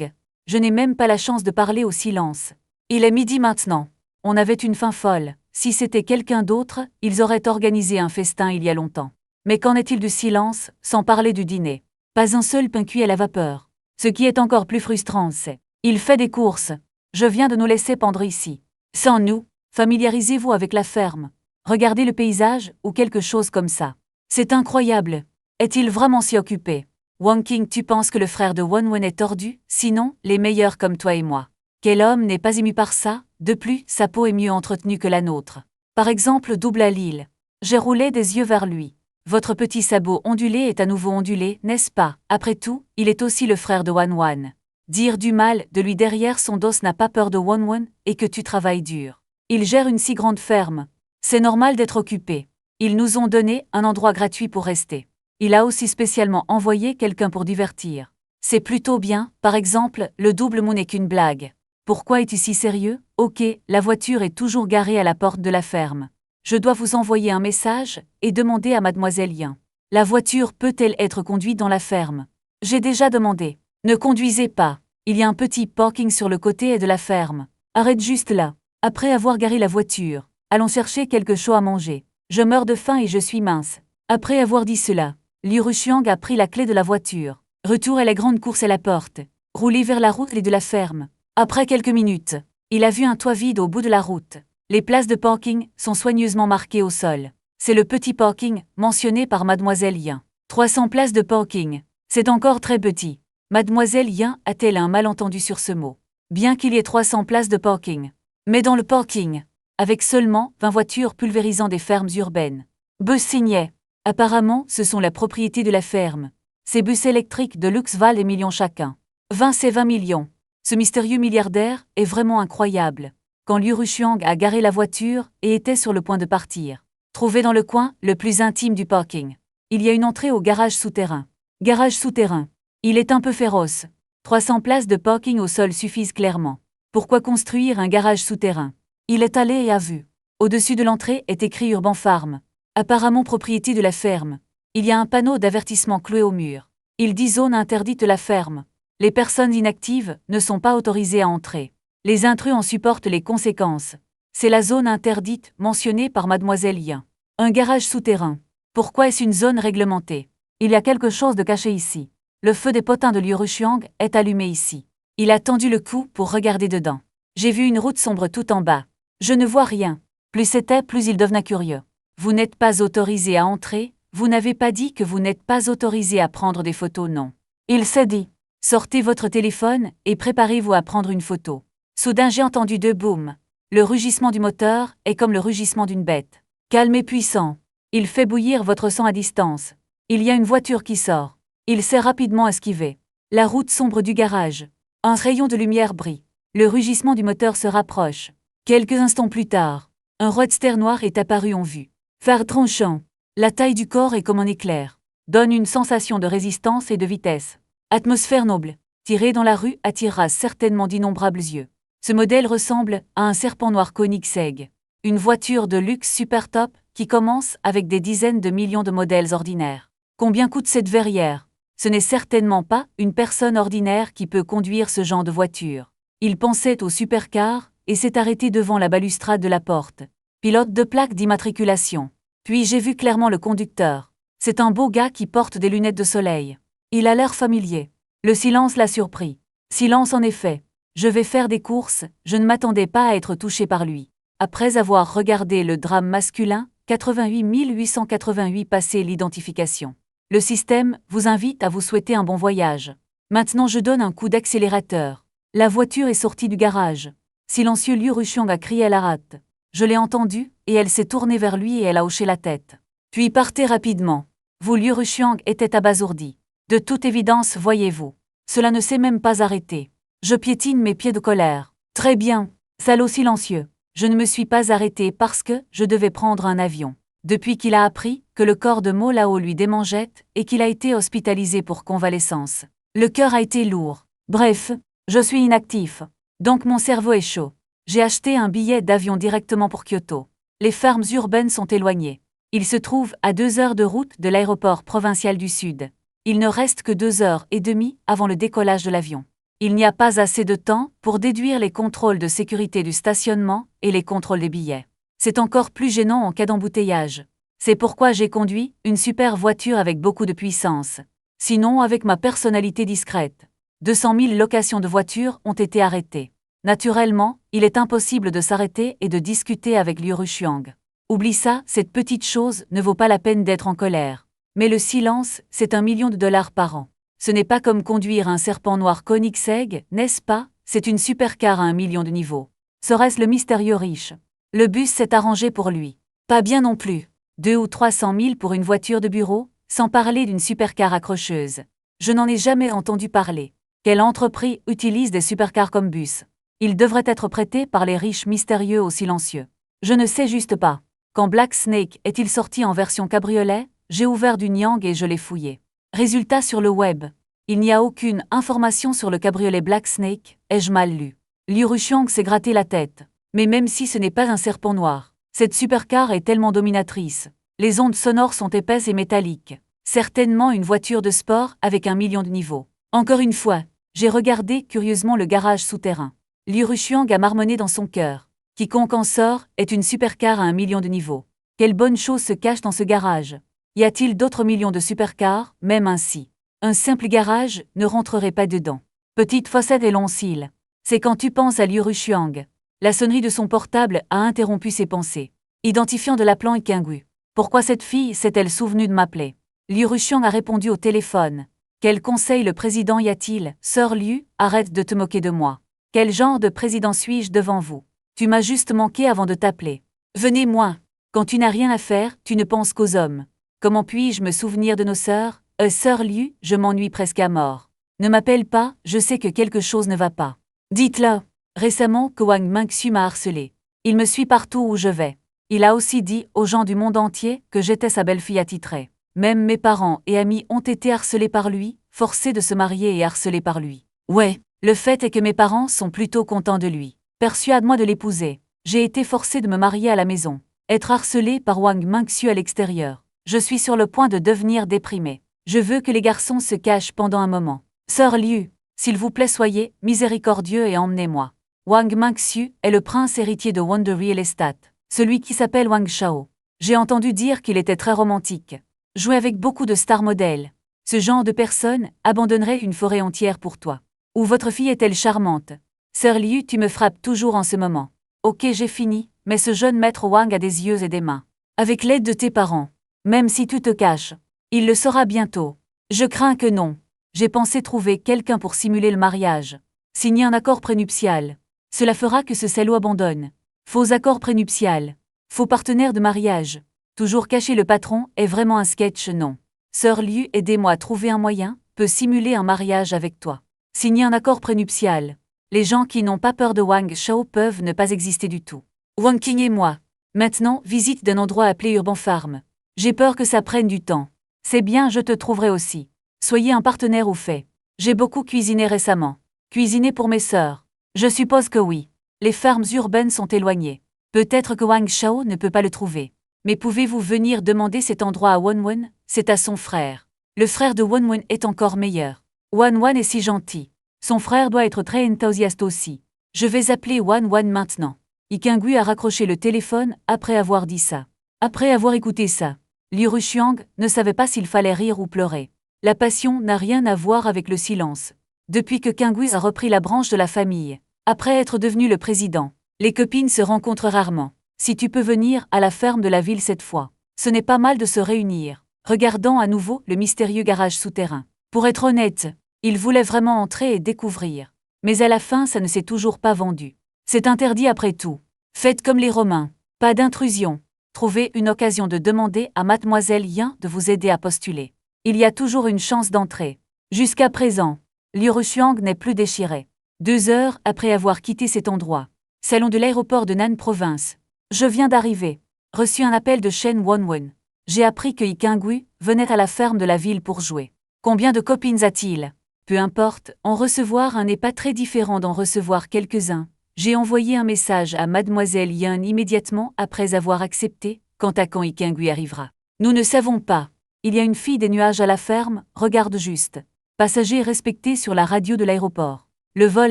je n'ai même pas la chance de parler au silence. Il est midi maintenant. On avait une faim folle. Si c'était quelqu'un d'autre, ils auraient organisé un festin il y a longtemps. Mais qu'en est-il du silence, sans parler du dîner? Pas un seul pain cuit à la vapeur. Ce qui est encore plus frustrant, c'est il fait des courses. Je viens de nous laisser pendre ici. Sans nous, familiarisez-vous avec la ferme. Regardez le paysage ou quelque chose comme ça. C'est incroyable. Est-il vraiment si occupé? Wangqing, tu penses que le frère de Wanwen est tordu? Sinon, les meilleurs comme toi et moi. Quel homme n'est pas ému par ça? De plus, sa peau est mieux entretenue que la nôtre. Par exemple, double à Lille. J'ai roulé des yeux vers lui. Votre petit sabot ondulé est à nouveau ondulé, n'est-ce pas? Après tout, il est aussi le frère de Wan. Dire du mal de lui derrière son dos n'a pas peur de Wan et que tu travailles dur. Il gère une si grande ferme. C'est normal d'être occupé. Ils nous ont donné un endroit gratuit pour rester. Il a aussi spécialement envoyé quelqu'un pour divertir. C'est plutôt bien, par exemple, le double moon n'est qu'une blague. Pourquoi es-tu si sérieux? Ok, la voiture est toujours garée à la porte de la ferme. Je dois vous envoyer un message et demander à mademoiselle Yin. La voiture peut-elle être conduite dans la ferme? J'ai déjà demandé. Ne conduisez pas. Il y a un petit parking sur le côté de la ferme. Arrête juste là. Après avoir garé la voiture, allons chercher quelque chose à manger. Je meurs de faim et je suis mince. Après avoir dit cela, Liu Rushiang a pris la clé de la voiture. Retour à la grande course à la porte. Roulé vers la route et de la ferme. Après quelques minutes, il a vu un toit vide au bout de la route. Les places de parking sont soigneusement marquées au sol. C'est le petit parking mentionné par mademoiselle Yin. 300 places de parking. C'est encore très petit. Mademoiselle Yin a-t-elle un malentendu sur ce mot? Bien qu'il y ait 300 places de parking. Mais dans le parking, avec seulement 20 voitures pulvérisant des fermes urbaines. Bus signait. Apparemment, ce sont la propriété de la ferme. Ces bus électriques de luxe valent des millions chacun. 20 c'est 20 millions. Ce mystérieux milliardaire est vraiment incroyable. Quand Liu Rushiang a garé la voiture et était sur le point de partir. Trouvé dans le coin le plus intime du parking. Il y a une entrée au garage souterrain. Garage souterrain. Il est un peu féroce. 300 places de parking au sol suffisent clairement. Pourquoi construire un garage souterrain? Il est allé et a vu. Au-dessus de l'entrée est écrit Urban Farm. Apparemment propriété de la ferme. Il y a un panneau d'avertissement cloué au mur. Il dit zone interdite de la ferme. Les personnes inactives ne sont pas autorisées à entrer. Les intrus en supportent les conséquences. C'est la zone interdite mentionnée par mademoiselle Yin. Un garage souterrain. Pourquoi est-ce une zone réglementée? Il y a quelque chose de caché ici. Le feu des potins de Liu Rushiang est allumé ici. Il a tendu le cou pour regarder dedans. J'ai vu une route sombre tout en bas. Je ne vois rien. Plus c'était, plus il devenait curieux. Vous n'êtes pas autorisé à entrer, vous n'avez pas dit que vous n'êtes pas autorisé à prendre des photos, non. Il s'est dit. Sortez votre téléphone et préparez-vous à prendre une photo. Soudain j'ai entendu deux booms. Le rugissement du moteur est comme le rugissement d'une bête. Calme et puissant. Il fait bouillir votre sang à distance. Il y a une voiture qui sort. Il s'est rapidement esquivé. La route sombre du garage. Un rayon de lumière brille. Le rugissement du moteur se rapproche. Quelques instants plus tard, un roadster noir est apparu en vue. Phare tranchant. La taille du corps est comme un éclair. Donne une sensation de résistance et de vitesse. Atmosphère noble. Tiré dans la rue attirera certainement d'innombrables yeux. Ce modèle ressemble à un serpent noir Koenigsegg. Une voiture de luxe super top qui commence avec des dizaines de millions de modèles ordinaires. Combien coûte cette verrière? Ce n'est certainement pas une personne ordinaire qui peut conduire ce genre de voiture. Il pensait au supercar et s'est arrêté devant la balustrade de la porte. Pilote de plaque d'immatriculation. Puis j'ai vu clairement le conducteur. C'est un beau gars qui porte des lunettes de soleil. Il a l'air familier. Le silence l'a surpris. Silence en effet. Je vais faire des courses, je ne m'attendais pas à être touché par lui. Après avoir regardé le drame masculin, 88 888 passé l'identification. Le système vous invite à vous souhaiter un bon voyage. Maintenant je donne un coup d'accélérateur. La voiture est sortie du garage. Silencieux Liu Rushiang a crié à la rate. Je l'ai entendue, et elle s'est tournée vers lui et elle a hoché la tête. Puis partez rapidement. Vous Liu Rushiang était abasourdi. De toute évidence, voyez-vous. Cela ne s'est même pas arrêté. Je piétine mes pieds de colère. Très bien. Salaud silencieux. Je ne me suis pas arrêté parce que je devais prendre un avion. Depuis qu'il a appris que le corps de Mo Lao lui démangeait et qu'il a été hospitalisé pour convalescence. Le cœur a été lourd. Bref, je suis inactif. Donc mon cerveau est chaud. J'ai acheté un billet d'avion directement pour Kyoto. Les fermes urbaines sont éloignées. Il se trouve à 2 heures de route de l'aéroport provincial du Sud. Il ne reste que 2 heures et demie avant le décollage de l'avion. Il n'y a pas assez de temps pour déduire les contrôles de sécurité du stationnement et les contrôles des billets. C'est encore plus gênant en cas d'embouteillage. C'est pourquoi j'ai conduit une super voiture avec beaucoup de puissance. Sinon, avec ma personnalité discrète. 200 000 locations de voitures ont été arrêtées. Naturellement, il est impossible de s'arrêter et de discuter avec Liu Rushiang. Oublie ça, cette petite chose ne vaut pas la peine d'être en colère. Mais le silence, c'est $1 million par an. Ce n'est pas comme conduire un serpent noir Koenigsegg, n'est-ce pas? c'est une supercar à 1 million de niveaux. Serait-ce le mystérieux riche? Le bus s'est arrangé pour lui. Pas bien non plus. 2 ou 300 000 pour une voiture de bureau, sans parler d'une supercar accrocheuse. Je n'en ai jamais entendu parler. Quelle entreprise utilise des supercars comme bus? Ils devraient être prêtés par les riches mystérieux aux silencieux. Je ne sais juste pas. Quand Black Snake est-il sorti en version cabriolet? J'ai ouvert du Nyang et je l'ai fouillé. Résultat sur le web. Il n'y a aucune information sur le cabriolet Black Snake, ai-je mal lu. Liu Rushuang s'est gratté la tête. Mais même si ce n'est pas un serpent noir, cette supercar est tellement dominatrice. Les ondes sonores sont épaisses et métalliques. Certainement une voiture de sport avec 1 million de niveaux. Encore une fois, j'ai regardé curieusement le garage souterrain. Liu Rushuang a marmonné dans son cœur. Quiconque en sort est une supercar à 1 million de niveaux. Quelle bonne chose se cache dans ce garage? Y a-t-il d'autres millions de supercars, même ainsi? Un simple garage ne rentrerait pas dedans. Petite fossette et long cils. C'est quand tu penses à Liu Rushuang. La sonnerie de son portable a interrompu ses pensées. Identifiant de l'appelant Ikingu. Pourquoi cette fille s'est-elle souvenue de m'appeler? Liu Rushuang a répondu au téléphone. Quel conseil le président y a-t-il? Sœur Liu, arrête de te moquer de moi. Quel genre de président suis-je devant vous? Tu m'as juste manqué avant de t'appeler. Venez moi. Quand tu n'as rien à faire, tu ne penses qu'aux hommes. Comment puis-je me souvenir de nos sœurs? Sœur Liu, je m'ennuie presque à mort. Ne m'appelle pas, je sais que quelque chose ne va pas. Dites-le. Récemment, Wang Mingxu m'a harcelé. Il me suit partout où je vais. Il a aussi dit aux gens du monde entier que j'étais sa belle-fille attitrée. Même mes parents et amis ont été harcelés par lui, forcés de se marier et harcelés par lui. Ouais, le fait est que mes parents sont plutôt contents de lui. Persuade-moi de l'épouser. J'ai été forcé de me marier à la maison. Être harcelé par Wang Mingxu à l'extérieur. Je suis sur le point de devenir déprimé. Je veux que les garçons se cachent pendant un moment. Sœur Liu, s'il vous plaît soyez miséricordieux et emmenez-moi. Wang Mingxu est le prince héritier de Wonder Real Estate, celui qui s'appelle Wang Shao. J'ai entendu dire qu'il était très romantique. Jouer avec beaucoup de stars modèles. Ce genre de personne abandonnerait une forêt entière pour toi. Ou votre fille est-elle charmante? Sœur Liu, tu me frappes toujours en ce moment. Ok, j'ai fini, mais ce jeune maître Wang a des yeux et des mains. Avec l'aide de tes parents. Même si tu te caches. Il le saura bientôt. Je crains que non. J'ai pensé trouver quelqu'un pour simuler le mariage. Signer un accord prénuptial. Cela fera que ce salaud abandonne. Faux accord prénuptial. Faux partenaire de mariage. Toujours cacher le patron est vraiment un sketch, non. Sœur Liu, aidez-moi à trouver un moyen, peut simuler un mariage avec toi. Signer un accord prénuptial. Les gens qui n'ont pas peur de Wang Shao peuvent ne pas exister du tout. Wang Qing et moi. Maintenant, visite d'un endroit appelé Urban Farm. J'ai peur que ça prenne du temps. C'est bien, je te trouverai aussi. Soyez un partenaire au fait. J'ai beaucoup cuisiné récemment. Cuisiné pour mes sœurs. Je suppose que oui. Les fermes urbaines sont éloignées. Peut-être que Wang Shao ne peut pas le trouver. Mais pouvez-vous venir demander cet endroit à Wenwen? C'est à son frère. Le frère de Wenwen est encore meilleur. Wenwen est si gentil. Son frère doit être très enthousiaste aussi. Je vais appeler Wenwen maintenant. Ikingu a raccroché le téléphone après avoir dit ça. Après avoir écouté ça. Liu Rushuang ne savait pas s'il fallait rire ou pleurer. La passion n'a rien à voir avec le silence. Depuis que Kingu a repris la branche de la famille, après être devenu le président, les copines se rencontrent rarement. Si tu peux venir à la ferme de la ville cette fois, ce n'est pas mal de se réunir. Regardant à nouveau le mystérieux garage souterrain. Pour être honnête, il voulait vraiment entrer et découvrir. Mais à la fin, ça ne s'est toujours pas vendu. C'est interdit après tout. Faites comme les Romains. Pas d'intrusion. Trouvez une occasion de demander à Mademoiselle Yin de vous aider à postuler. Il y a toujours une chance d'entrer. Jusqu'à présent, Liu Rushuang n'est plus déchiré. 2 heures après avoir quitté cet endroit. Salon de l'aéroport de Nan Province. Je viens d'arriver. Reçu un appel de Shen Wenwen. J'ai appris que Ikingu venait à la ferme de la ville pour jouer. Combien de copines a-t-il? Peu importe, en recevoir un n'est pas très différent d'en recevoir quelques-uns. J'ai envoyé un message à Mademoiselle Yin immédiatement après avoir accepté, quant à quand Ikingu arrivera. Nous ne savons pas. Il y a une fille des nuages à la ferme, regarde juste. Passager respecté sur la radio de l'aéroport. Le vol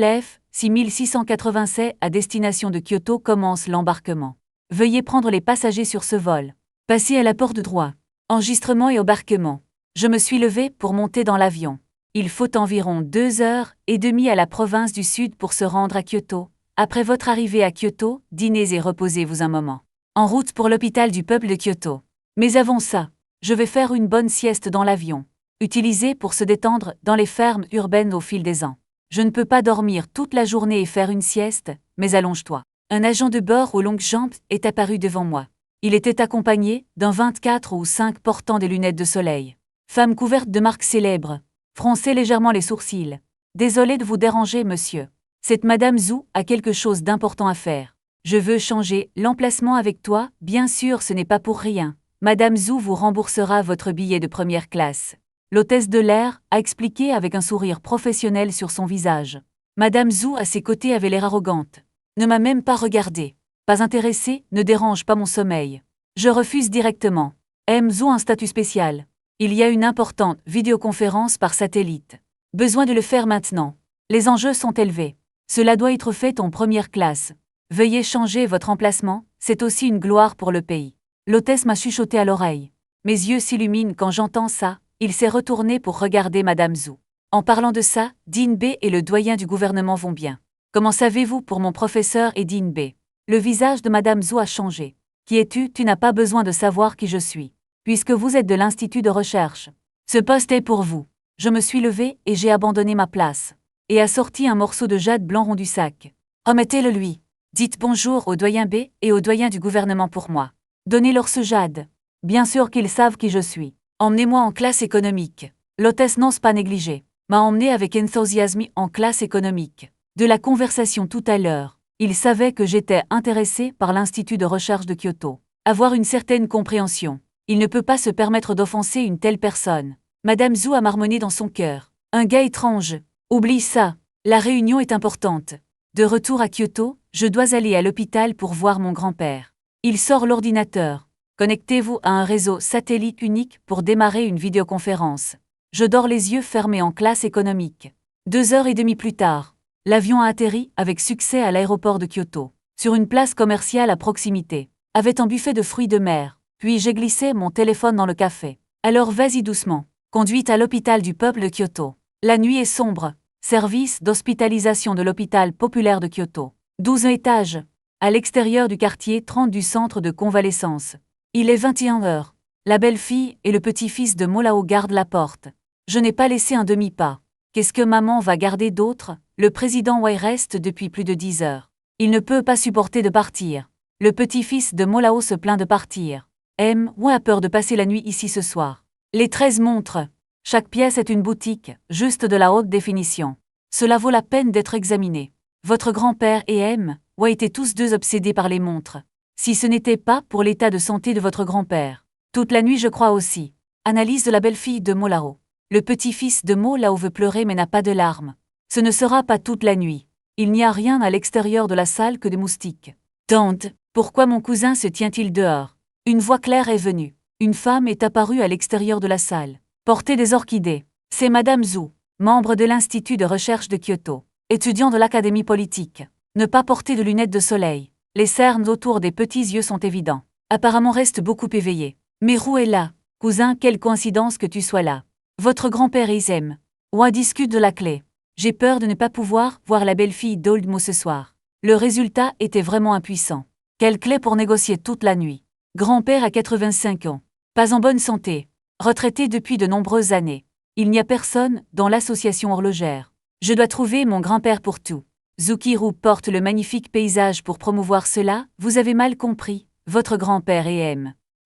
F-6687 à destination de Kyoto commence l'embarquement. Veuillez prendre les passagers sur ce vol. Passez à la porte droite. Enregistrement et embarquement. Je me suis levé pour monter dans l'avion. Il faut environ 2h30 à la province du Sud pour se rendre à Kyoto. Après votre arrivée à Kyoto, dînez et reposez-vous un moment. En route pour l'hôpital du peuple de Kyoto. Mais avant ça, je vais faire une bonne sieste dans l'avion. Utilisée pour se détendre dans les fermes urbaines au fil des ans. Je ne peux pas dormir toute la journée et faire une sieste, mais allonge-toi. Un agent de bord aux longues jambes est apparu devant moi. Il était accompagné d'un 24 ou 5 portant des lunettes de soleil. Femme couverte de marques célèbres. Fronçait légèrement les sourcils. Désolé de vous déranger, monsieur. Cette Madame Zhou a quelque chose d'important à faire. Je veux changer l'emplacement avec toi, bien sûr ce n'est pas pour rien. Madame Zhou vous remboursera votre billet de première classe. L'hôtesse de l'air a expliqué avec un sourire professionnel sur son visage. Madame Zhou à ses côtés avait l'air arrogante. Ne m'a même pas regardé. Pas intéressé, ne dérange pas mon sommeil. Je refuse directement. Zhou un statut spécial. Il y a une importante vidéoconférence par satellite. Besoin de le faire maintenant. Les enjeux sont élevés. Cela doit être fait en première classe. Veuillez changer votre emplacement, c'est aussi une gloire pour le pays. L'hôtesse m'a chuchoté à l'oreille. Mes yeux s'illuminent quand j'entends ça, il s'est retourné pour regarder Madame Zhou. En parlant de ça, Dean B et le doyen du gouvernement vont bien. Comment savez-vous pour mon professeur et Dean B? Le visage de Madame Zhou a changé. Qui es-tu? Tu n'as pas besoin de savoir qui je suis. Puisque vous êtes de l'Institut de recherche. Ce poste est pour vous. Je me suis levée et j'ai abandonné ma place. Et a sorti un morceau de jade blanc rond du sac. Remettez-le lui. Dites bonjour au doyen B et au doyen du gouvernement pour moi. Donnez-leur ce jade. Bien sûr qu'ils savent qui je suis. Emmenez-moi en classe économique. L'hôtesse n'ose pas négliger. M'a emmené avec enthousiasme en classe économique. De la conversation tout à l'heure, il savait que j'étais intéressé par l'Institut de recherche de Kyoto. Avoir une certaine compréhension. Il ne peut pas se permettre d'offenser une telle personne. Madame Zhou a marmonné dans son cœur. Un gars étrange. Oublie ça. La réunion est importante. De retour à Kyoto, je dois aller à l'hôpital pour voir mon grand-père. Il sort l'ordinateur. Connectez-vous à un réseau satellite unique pour démarrer une vidéoconférence. Je dors les yeux fermés en classe économique. 2h30 plus tard, l'avion a atterri avec succès à l'aéroport de Kyoto, sur une place commerciale à proximité, avec un buffet de fruits de mer. Puis j'ai glissé mon téléphone dans le café. Alors vas-y doucement. Conduite à l'hôpital du peuple de Kyoto. La nuit est sombre. Service d'hospitalisation de l'hôpital populaire de Kyoto. 12 étages. À l'extérieur du quartier 30 du centre de convalescence. Il est 21h. La belle-fille et le petit-fils de Molao gardent la porte. Je n'ai pas laissé un demi-pas. Qu'est-ce que maman va garder d'autre? Le président Wei reste depuis plus de 10 heures. Il ne peut pas supporter de partir. Le petit-fils de Molao se plaint de partir. Wei a peur de passer la nuit ici ce soir. Les 13 montres. Chaque pièce est une boutique, juste de la haute définition. Cela vaut la peine d'être examiné. Votre grand-père et Wei étaient tous deux obsédés par les montres. Si ce n'était pas pour l'état de santé de votre grand-père. Toute la nuit je crois aussi. Analyse de la belle-fille de Molao. Le petit-fils de Molao veut pleurer mais n'a pas de larmes. Ce ne sera pas toute la nuit. Il n'y a rien à l'extérieur de la salle que des moustiques. Tante, pourquoi mon cousin se tient-il dehors? Une voix claire est venue. Une femme est apparue à l'extérieur de la salle. Portée des orchidées. C'est Madame Zhou, membre de l'Institut de recherche de Kyoto. Étudiant de l'Académie politique. Ne pas porter de lunettes de soleil. Les cernes autour des petits yeux sont évidents. Apparemment reste beaucoup éveillé. Meru est là. Cousin, quelle coïncidence que tu sois là. Votre grand-père Isem. Wei discute de la clé. J'ai peur de ne pas pouvoir voir la belle-fille d'Oldmo ce soir. Le résultat était vraiment impuissant. Quelle clé pour négocier toute la nuit. Grand-père a 85 ans. Pas en bonne santé. Retraité depuis de nombreuses années. Il n'y a personne dans l'association horlogère. Je dois trouver mon grand-père pour tout. Zukiru porte le magnifique paysage pour promouvoir cela, vous avez mal compris. Votre grand-père et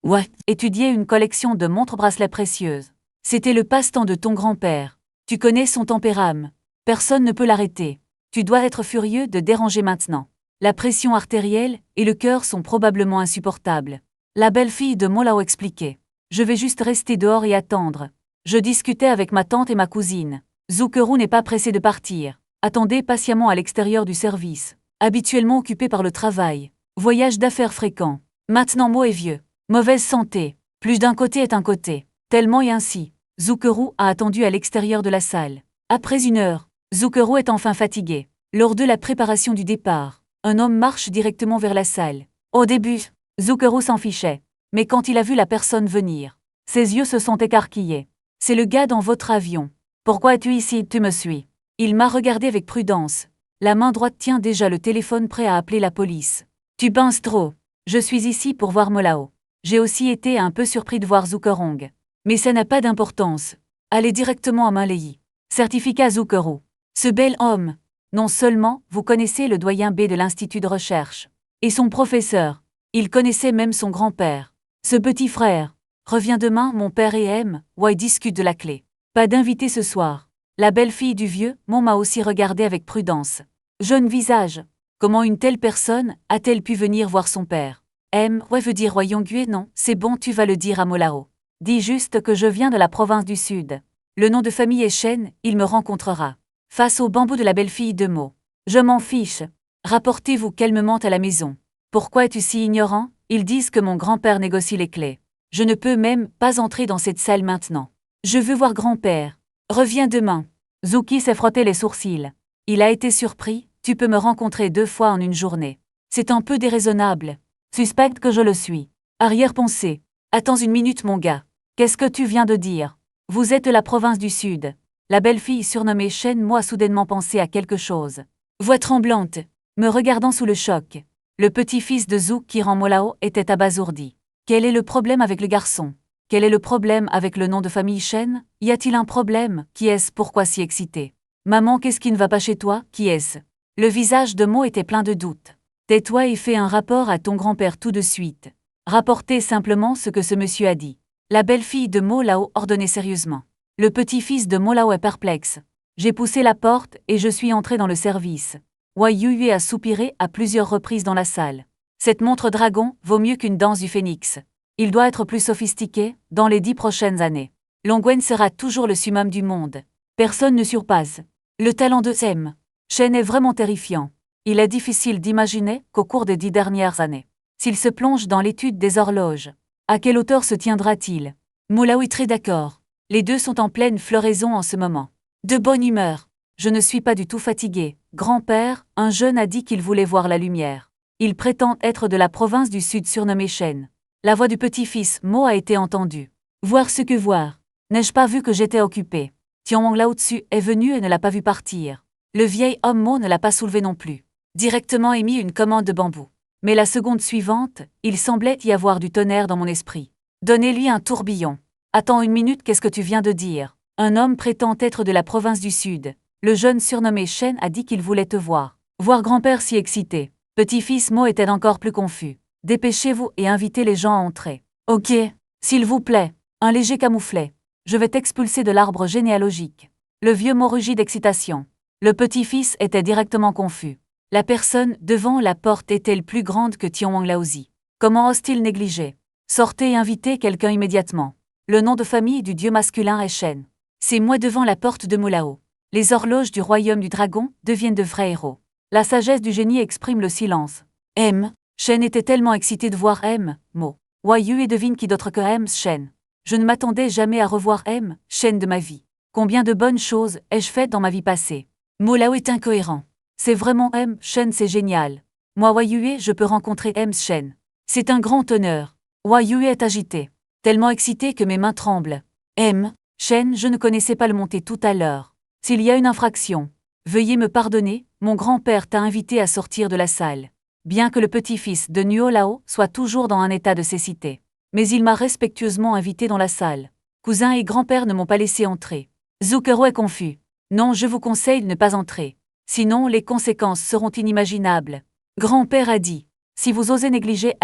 What? Étudier une collection de montres bracelets précieuses. C'était le passe-temps de ton grand-père. Tu connais son tempérament. Personne ne peut l'arrêter. Tu dois être furieux de déranger maintenant. La pression artérielle et le cœur sont probablement insupportables. La belle-fille de Molao expliquait. Je vais juste rester dehors et attendre. Je discutais avec ma tante et ma cousine. Zukeru n'est pas pressé de partir. Attendez patiemment à l'extérieur du service. Habituellement occupé par le travail. Voyage d'affaires fréquent. Maintenant Mo est vieux. Mauvaise santé. Plus d'un côté est un côté. Tellement et ainsi. Zukeru a attendu à l'extérieur de la salle. Après 1 heure, Zukeru est enfin fatigué. Lors de la préparation du départ, un homme marche directement vers la salle. Au début, Zukeru s'en fichait. Mais quand il a vu la personne venir, ses yeux se sont écarquillés. C'est le gars dans votre avion. Pourquoi es-tu ici? Tu me suis. Il m'a regardé avec prudence. La main droite tient déjà le téléphone prêt à appeler la police. Tu penses trop. Je suis ici pour voir Molao. J'ai aussi été un peu surpris de voir Zukerong. Mais ça n'a pas d'importance. Allez directement à Manlei. Certificat Zukeru. Ce bel homme. Non seulement vous connaissez le doyen B de l'Institut de recherche, et son professeur, il connaissait même son grand-père. Ce petit frère. Revient demain, mon père et Y discutent de la clé. Pas d'invité ce soir. La belle-fille du vieux m'a aussi regardé avec prudence. Jeune visage. Comment une telle personne a-t-elle pu venir voir son père? Veut dire Yonggue, non, c'est bon, tu vas le dire à Molao. Dis juste que je viens de la province du Sud. Le nom de famille est Shen, il me rencontrera. Face au bambou de la belle-fille de Mo. Je m'en fiche. Rapportez-vous calmement à la maison. Pourquoi es-tu si ignorant? Ils disent que mon grand-père négocie les clés. Je ne peux même pas entrer dans cette salle maintenant. Je veux voir grand-père. Reviens demain. Zuki s'est frotté les sourcils. Il a été surpris, tu peux me rencontrer 2 fois en une journée. C'est un peu déraisonnable. Suspecte que je le suis. Arrière-pensée. Attends une minute mon gars. Qu'est-ce que tu viens de dire? Vous êtes de la province du Sud. La belle-fille surnommée Shen Mo a soudainement pensé à quelque chose. Voix tremblante, me regardant sous le choc. Le petit-fils de Zhu qui rend Molao était abasourdi. Quel est le problème avec le garçon? Quel est le problème avec le nom de famille Shen? Y a-t-il un problème? Qui est-ce? Pourquoi si excité? Maman, qu'est-ce qui ne va pas chez toi? Qui est-ce? Le visage de Mo était plein de doutes. Tais-toi et fais un rapport à ton grand-père tout de suite. Rapportez simplement ce que ce monsieur a dit. La belle-fille de Molao ordonnait sérieusement. Le petit-fils de Molao est perplexe. J'ai poussé la porte et je suis entré dans le service. Yue a soupiré à plusieurs reprises dans la salle. Cette montre dragon vaut mieux qu'une danse du phénix. Il doit être plus sophistiqué dans les 10 prochaines années. Longwen sera toujours le summum du monde. Personne ne surpasse. Le talent de Shen est vraiment terrifiant. Il est difficile d'imaginer qu'au cours des 10 dernières années, s'il se plonge dans l'étude des horloges, à quelle hauteur se tiendra-t-il? Molao est très d'accord. Les deux sont en pleine floraison en ce moment. De bonne humeur. Je ne suis pas du tout fatigué. Grand-père, un jeune a dit qu'il voulait voir la lumière. Il prétend être de la province du Sud surnommée Shen. La voix du petit-fils Mo a été entendue. Voir ce que voir. N'ai-je pas vu que j'étais occupé? Tianwang là-au-dessus est venu et ne l'a pas vu partir. Le vieil homme Mo ne l'a pas soulevé non plus. Directement émis une commande de bambou. Mais la seconde suivante, il semblait y avoir du tonnerre dans mon esprit. Donnez-lui un tourbillon. Attends une minute, qu'est-ce que tu viens de dire? Un homme prétend être de la province du Sud. Le jeune surnommé Shen a dit qu'il voulait te voir. Voir grand-père si excité. Petit-fils Mo était encore plus confus. Dépêchez-vous et invitez les gens à entrer. Ok, s'il vous plaît, un léger camouflet. Je vais t'expulser de l'arbre généalogique. Le vieux Mo rugit d'excitation. Le petit-fils était directement confus. La personne devant la porte est-elle plus grande que Tianwang Laozi? Comment ose-t-il négliger? Sortez et invitez quelqu'un immédiatement. Le nom de famille du dieu masculin est Shen. C'est moi devant la porte de Molao. Les horloges du royaume du dragon deviennent de vrais héros. La sagesse du génie exprime le silence. Shen était tellement excité de voir Mo. Yue devine qui d'autre que Shen. Je ne m'attendais jamais à revoir Shen de ma vie. Combien de bonnes choses ai-je faites dans ma vie passée? Molao est incohérent. C'est vraiment Shen, c'est génial. Moi Yue, je peux rencontrer Shen. C'est un grand honneur. Yue est agité. Tellement excité que mes mains tremblent. Shen, je ne connaissais pas le monter tout à l'heure. S'il y a une infraction, veuillez me pardonner, mon grand-père t'a invité à sortir de la salle. Bien que le petit-fils de Nuo Lao soit toujours dans un état de cécité. Mais il m'a respectueusement invité dans la salle. Cousin et grand-père ne m'ont pas laissé entrer. Zucchero est confus. Non, je vous conseille de ne pas entrer. Sinon, les conséquences seront inimaginables. Grand-père a dit. Si vous osez négliger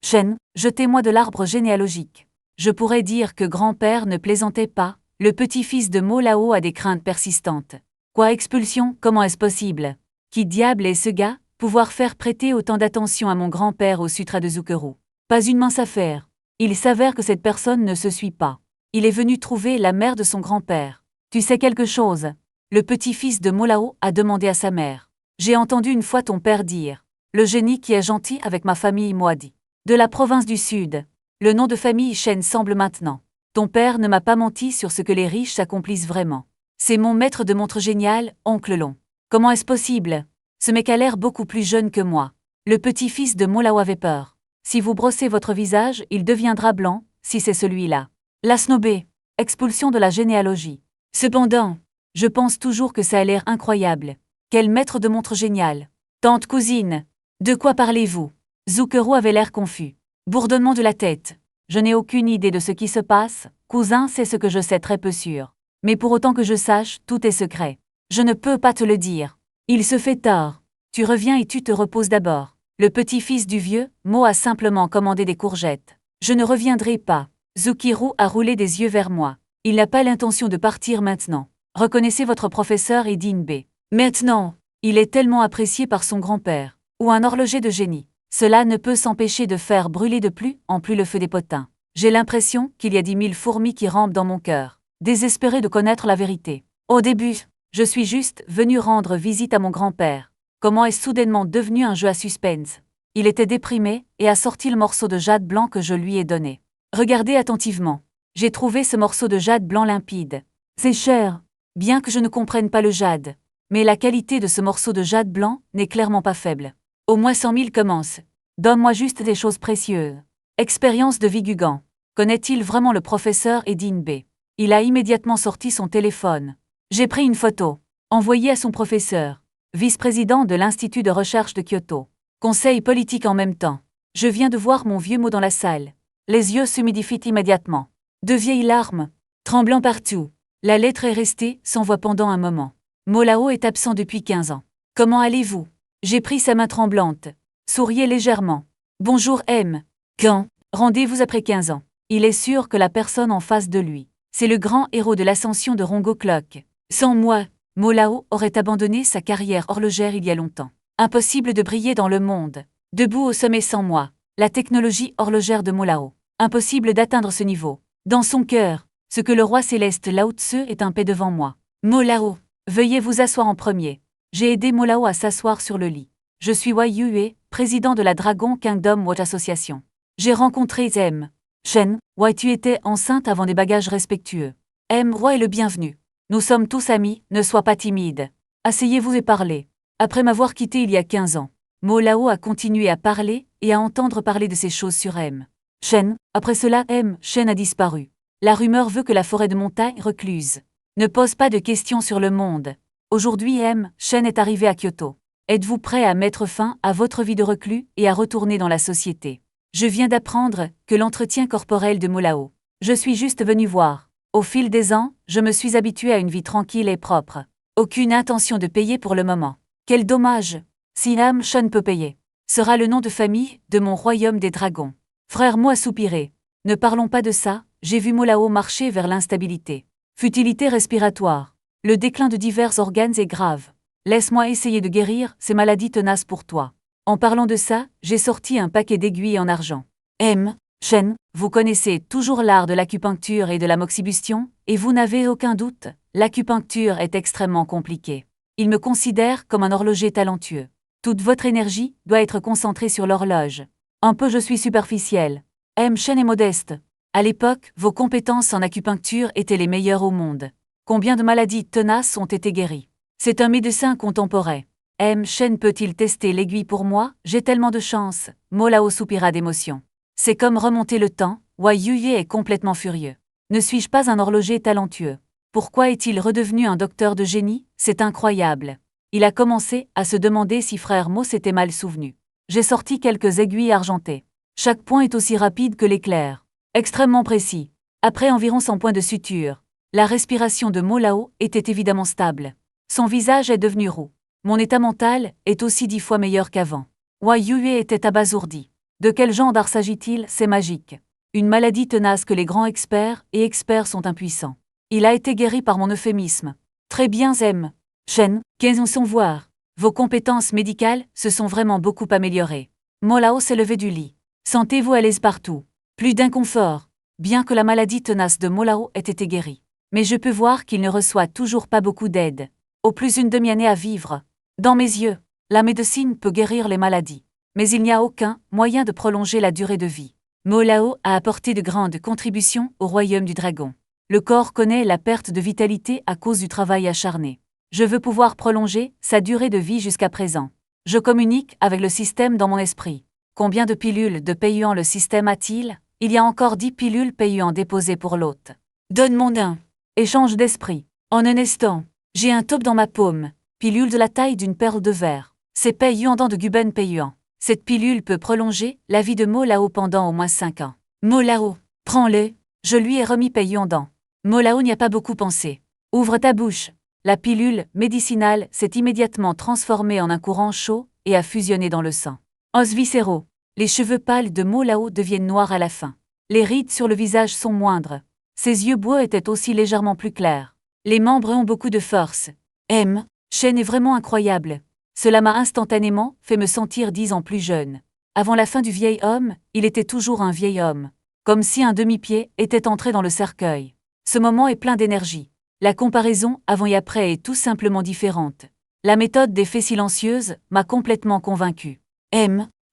Shen, jetez-moi de l'arbre généalogique. Je pourrais dire que grand-père ne plaisantait pas, le petit-fils de Mo Lao a des craintes persistantes. Quoi, expulsion? Comment est-ce possible? Qui diable est ce gars? Pouvoir faire prêter autant d'attention à mon grand-père au sutra de Zucchero. Pas une mince affaire. Il s'avère que cette personne ne se suit pas. Il est venu trouver la mère de son grand-père. Tu sais quelque chose? Le petit-fils de Mo Lao a demandé à sa mère. J'ai entendu une fois ton père dire. Le génie qui est gentil avec ma famille m'a dit. De la province du Sud. Le nom de famille Shen semble maintenant. Ton père ne m'a pas menti sur ce que les riches s'accomplissent vraiment. C'est mon maître de montre génial, oncle Long. Comment est-ce possible? Ce mec a l'air beaucoup plus jeune que moi. Le petit-fils de Molao avait peur. Si vous brossez votre visage, il deviendra blanc, si c'est celui-là. La snobé. Expulsion de la généalogie. Cependant, je pense toujours que ça a l'air incroyable. Quel maître de montre génial. Tante cousine. De quoi parlez-vous? Zucchero avait l'air confus. Bourdonnement de la tête. Je n'ai aucune idée de ce qui se passe, cousin, c'est ce que je sais très peu sûr. Mais pour autant que je sache, tout est secret. Je ne peux pas te le dire. Il se fait tard. Tu reviens et tu te reposes d'abord. Le petit-fils du vieux, Mo a simplement commandé des courgettes. Je ne reviendrai pas. Zukiru a roulé des yeux vers moi. Il n'a pas l'intention de partir maintenant. Reconnaissez votre professeur et Dinbe. Maintenant, il est tellement apprécié par son grand-père. Ou un horloger de génie. Cela ne peut s'empêcher de faire brûler de plus en plus le feu des potins. J'ai l'impression qu'il y a 10 000 fourmis qui rampent dans mon cœur, désespérées de connaître la vérité. Au début, je suis juste venu rendre visite à mon grand-père. Comment est soudainement devenu un jeu à suspense? Il était déprimé et a sorti le morceau de jade blanc que je lui ai donné. Regardez attentivement. J'ai trouvé ce morceau de jade blanc limpide. C'est cher, bien que je ne comprenne pas le jade. Mais la qualité de ce morceau de jade blanc n'est clairement pas faible. Au moins 100 000 commence. Donne-moi juste des choses précieuses. Expérience de Vigugan. Connaît-il vraiment le professeur Edinbe? Il a immédiatement sorti son téléphone. J'ai pris une photo. Envoyée à son professeur. Vice-président de l'Institut de recherche de Kyoto. Conseil politique en même temps. Je viens de voir mon vieux mot dans la salle. Les yeux s'humidifient immédiatement. De vieilles larmes. Tremblant partout. La lettre est restée sans voix pendant un moment. Molao est absent depuis 15 ans. Comment allez-vous? J'ai pris sa main tremblante. Souriez légèrement. Bonjour M. Quand? Rendez-vous après 15 ans. Il est sûr que la personne en face de lui, c'est le grand héros de l'ascension de Rongo Clock. Sans moi, Molao aurait abandonné sa carrière horlogère il y a longtemps. Impossible de briller dans le monde. Debout au sommet sans moi. La technologie horlogère de Molao. Impossible d'atteindre ce niveau. Dans son cœur, ce que le roi céleste Lao Tse est un paix devant moi. Molao, veuillez vous asseoir en premier. J'ai aidé Molao à s'asseoir sur le lit. Je suis Wai Yue, président de la Dragon Kingdom Watch Association. J'ai rencontré M. Shen. Wai, tu étais enceinte avant des bagages respectueux. M. Roi est le bienvenu. Nous sommes tous amis, ne sois pas timide. Asseyez-vous et parlez. Après m'avoir quitté il y a 15 ans, Molao a continué à parler et à entendre parler de ces choses sur M. Shen. Après cela, M. Shen a disparu. La rumeur veut que la forêt de montagne recluse ne pose pas de questions sur le monde. Aujourd'hui, M. Shen est arrivé à Kyoto. Êtes-vous prêt à mettre fin à votre vie de reclus et à retourner dans la société? Je viens d'apprendre que l'entretien corporel de Molao. Je suis juste venu voir. Au fil des ans, je me suis habitué à une vie tranquille et propre. Aucune intention de payer pour le moment. Quel dommage! Si M. Shen peut payer, sera le nom de famille de mon royaume des dragons. Frère Mo a soupiré. Ne parlons pas de ça, j'ai vu Molao marcher vers l'instabilité. Futilité respiratoire. Le déclin de divers organes est grave. Laisse-moi essayer de guérir ces maladies tenaces pour toi. En parlant de ça, j'ai sorti un paquet d'aiguilles en argent. M. Shen, vous connaissez toujours l'art de l'acupuncture et de la moxibustion, et vous n'avez aucun doute, l'acupuncture est extrêmement compliquée. Il me considère comme un horloger talentueux. Toute votre énergie doit être concentrée sur l'horloge. Un peu je suis superficielle. M. Shen est modeste. À l'époque, vos compétences en acupuncture étaient les meilleures au monde. Combien de maladies tenaces ont été guéries? C'est un médecin contemporain. M. Shen peut-il tester l'aiguille pour moi? J'ai tellement de chance. Molao soupira d'émotion. C'est comme remonter le temps. Wai Yue est complètement furieux. Ne suis-je pas un horloger talentueux? Pourquoi est-il redevenu un docteur de génie? C'est incroyable. Il a commencé à se demander si frère Mo s'était mal souvenu. J'ai sorti quelques aiguilles argentées. Chaque point est aussi rapide que l'éclair. Extrêmement précis. Après environ 100 points de suture, la respiration de Molao était évidemment stable. Son visage est devenu roux. Mon état mental est aussi 10 fois meilleur qu'avant. Wai Yue était abasourdi. De quel genre d'art s'agit-il? C'est magique. Une maladie tenace que les grands experts sont impuissants. Il a été guéri par mon euphémisme. Très bien M. Shen, qu'en sont voir? Vos compétences médicales se sont vraiment beaucoup améliorées. Molao s'est levé du lit. Sentez-vous à l'aise partout. Plus d'inconfort. Bien que la maladie tenace de Molao ait été guérie. Mais je peux voir qu'il ne reçoit toujours pas beaucoup d'aide. Au plus une demi-année à vivre. Dans mes yeux, la médecine peut guérir les maladies. Mais il n'y a aucun moyen de prolonger la durée de vie. Molao a apporté de grandes contributions au royaume du dragon. Le corps connaît la perte de vitalité à cause du travail acharné. Je veux pouvoir prolonger sa durée de vie jusqu'à présent. Je communique avec le système dans mon esprit. Combien de pilules de Peiyuan le système a-t-il? Il y a encore 10 pilules Peiyuan déposées pour l'hôte. Donne mon nain. Échange d'esprit. En un instant, j'ai un taupe dans ma paume. Pilule de la taille d'une perle de verre. C'est Peiyuan de Guben Peiyuan. Cette pilule peut prolonger la vie de Molao pendant au moins 5 ans. Molao, prends-le. Je lui ai remis Peiyuan. Molao n'y a pas beaucoup pensé. Ouvre ta bouche. La pilule médicinale s'est immédiatement transformée en un courant chaud et a fusionné dans le sang. Os viscéraux. Les cheveux pâles de Mo Lao deviennent noirs à la fin. Les rides sur le visage sont moindres. Ses yeux bleus étaient aussi légèrement plus clairs. Les membres ont beaucoup de force. Shen est vraiment incroyable. Cela m'a instantanément fait me sentir 10 ans plus jeune. Avant la fin du vieil homme, il était toujours un vieil homme. Comme si un demi-pied était entré dans le cercueil. Ce moment est plein d'énergie. La comparaison avant et après est tout simplement différente. La méthode des fées silencieuses m'a complètement convaincu.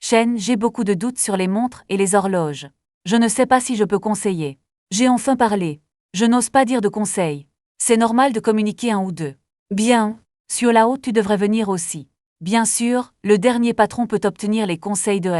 Shen, j'ai beaucoup de doutes sur les montres et les horloges. Je ne sais pas si je peux conseiller. J'ai enfin parlé. Je n'ose pas dire de conseils. C'est normal de communiquer un ou deux. Bien, Xiao Lao, tu devrais venir aussi. Bien sûr, le dernier patron peut obtenir les conseils de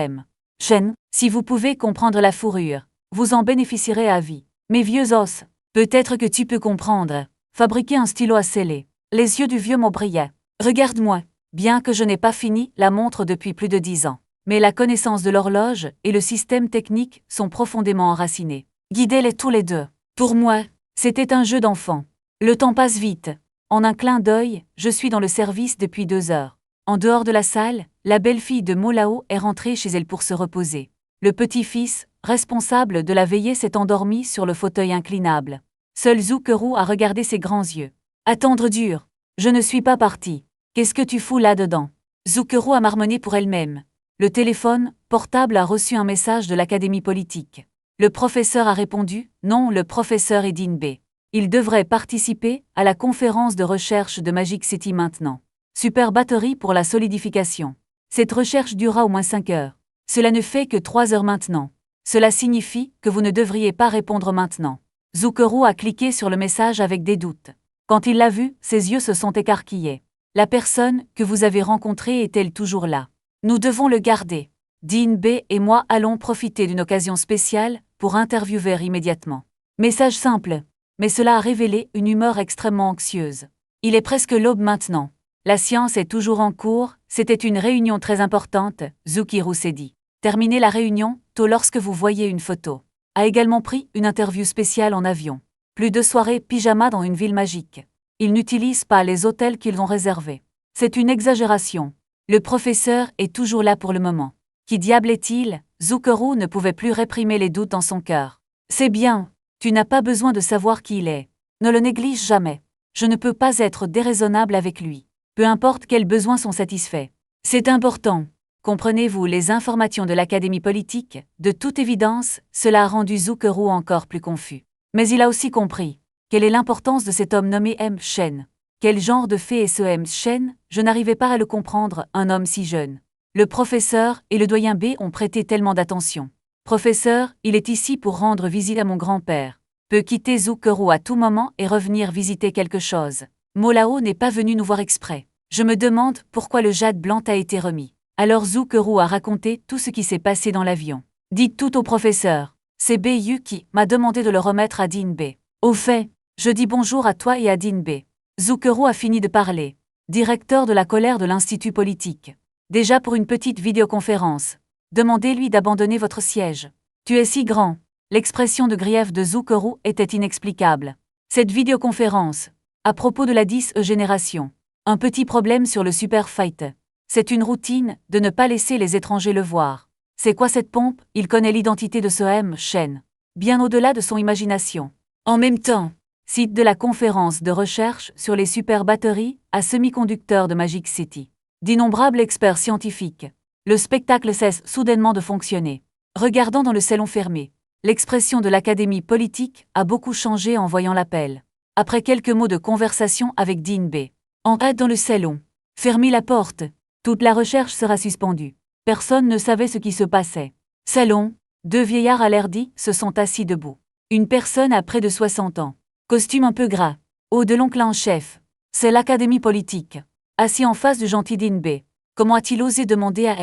Shen, si vous pouvez comprendre la fourrure, vous en bénéficierez à vie. Mes vieux os, peut-être que tu peux comprendre. Fabriquer un stylo à sceller. Les yeux du vieux Mo brillaient. Regarde-moi. Bien que je n'ai pas fini la montre depuis plus de 10 ans. Mais la connaissance de l'horloge et le système technique sont profondément enracinés. Guidez-les tous les deux. Pour moi, c'était un jeu d'enfant. Le temps passe vite. En un clin d'œil, je suis dans le service depuis 2 heures. En dehors de la salle, la belle-fille de Mo Lao est rentrée chez elle pour se reposer. Le petit-fils, responsable de la veillée, s'est endormi sur le fauteuil inclinable. Seul Zukeru a regardé ses grands yeux. Attendre dur. Je ne suis pas partie. Qu'est-ce que tu fous là-dedans? Zukeru a marmonné pour elle-même. Le téléphone portable a reçu un message de l'académie politique. Le professeur a répondu, non, le professeur est Dinbe. Il devrait participer à la conférence de recherche de Magic City maintenant. Super batterie pour la solidification. Cette recherche durera au moins 5 heures. Cela ne fait que 3 heures maintenant. Cela signifie que vous ne devriez pas répondre maintenant. Zukeru a cliqué sur le message avec des doutes. Quand il l'a vu, ses yeux se sont écarquillés. La personne que vous avez rencontrée est-elle toujours là? Nous devons le garder. Dinbe et moi allons profiter d'une occasion spéciale pour interviewer immédiatement. Message simple. Mais cela a révélé une humeur extrêmement anxieuse. Il est presque l'aube maintenant. La science est toujours en cours, c'était une réunion très importante, Zukiru s'est dit. Terminez la réunion, tôt lorsque vous voyez une photo. A également pris une interview spéciale en avion. Plus de soirées pyjama dans une ville magique. Ils n'utilisent pas les hôtels qu'ils ont réservés. C'est une exagération. Le professeur est toujours là pour le moment. Qui diable est-il? Zukeru ne pouvait plus réprimer les doutes dans son cœur. C'est bien, tu n'as pas besoin de savoir qui il est. Ne le néglige jamais. Je ne peux pas être déraisonnable avec lui. Peu importe quels besoins sont satisfaits. C'est important. Comprenez-vous les informations de l'académie politique? De toute évidence, cela a rendu Zukeru encore plus confus. Mais il a aussi compris. Quelle est l'importance de cet homme nommé Shen? Quel genre de fée est ce Shen? Je n'arrivais pas à le comprendre, un homme si jeune. Le professeur et le doyen B ont prêté tellement d'attention. Professeur, il est ici pour rendre visite à mon grand-père. Peut quitter Zukeru à tout moment et revenir visiter quelque chose. Mo Lao n'est pas venu nous voir exprès. Je me demande pourquoi le jade blanc a été remis. Alors Zukeru a raconté tout ce qui s'est passé dans l'avion. Dites tout au professeur. C'est Yu qui m'a demandé de le remettre à Dinbe. Au fait, je dis bonjour à toi et à Dinbe. Zukeru a fini de parler. Directeur de la colère de l'Institut politique. Déjà pour une petite vidéoconférence. Demandez-lui d'abandonner votre siège. Tu es si grand. L'expression de grief de Zukeru était inexplicable. Cette vidéoconférence, à propos de la 10e génération. Un petit problème sur le Super Fight. C'est une routine de ne pas laisser les étrangers le voir. C'est quoi cette pompe? Il connaît l'identité de ce Shen. Bien au-delà de son imagination. En même temps, site de la conférence de recherche sur les super batteries à semi-conducteurs de Magic City. D'innombrables experts scientifiques. Le spectacle cesse soudainement de fonctionner. Regardant dans le salon fermé, l'expression de l'académie politique a beaucoup changé en voyant l'appel. Après quelques mots de conversation avec Dinbe. Entrez dans le salon. Fermez la porte. Toute la recherche sera suspendue. Personne ne savait ce qui se passait. Salon. 2 vieillards à l'air dit se sont assis debout. Une personne à près de 60 ans. Costume un peu gras. Haut de l'oncle en chef. C'est l'académie politique. Assis en face du gentil Dinbe. Comment a-t-il osé demander à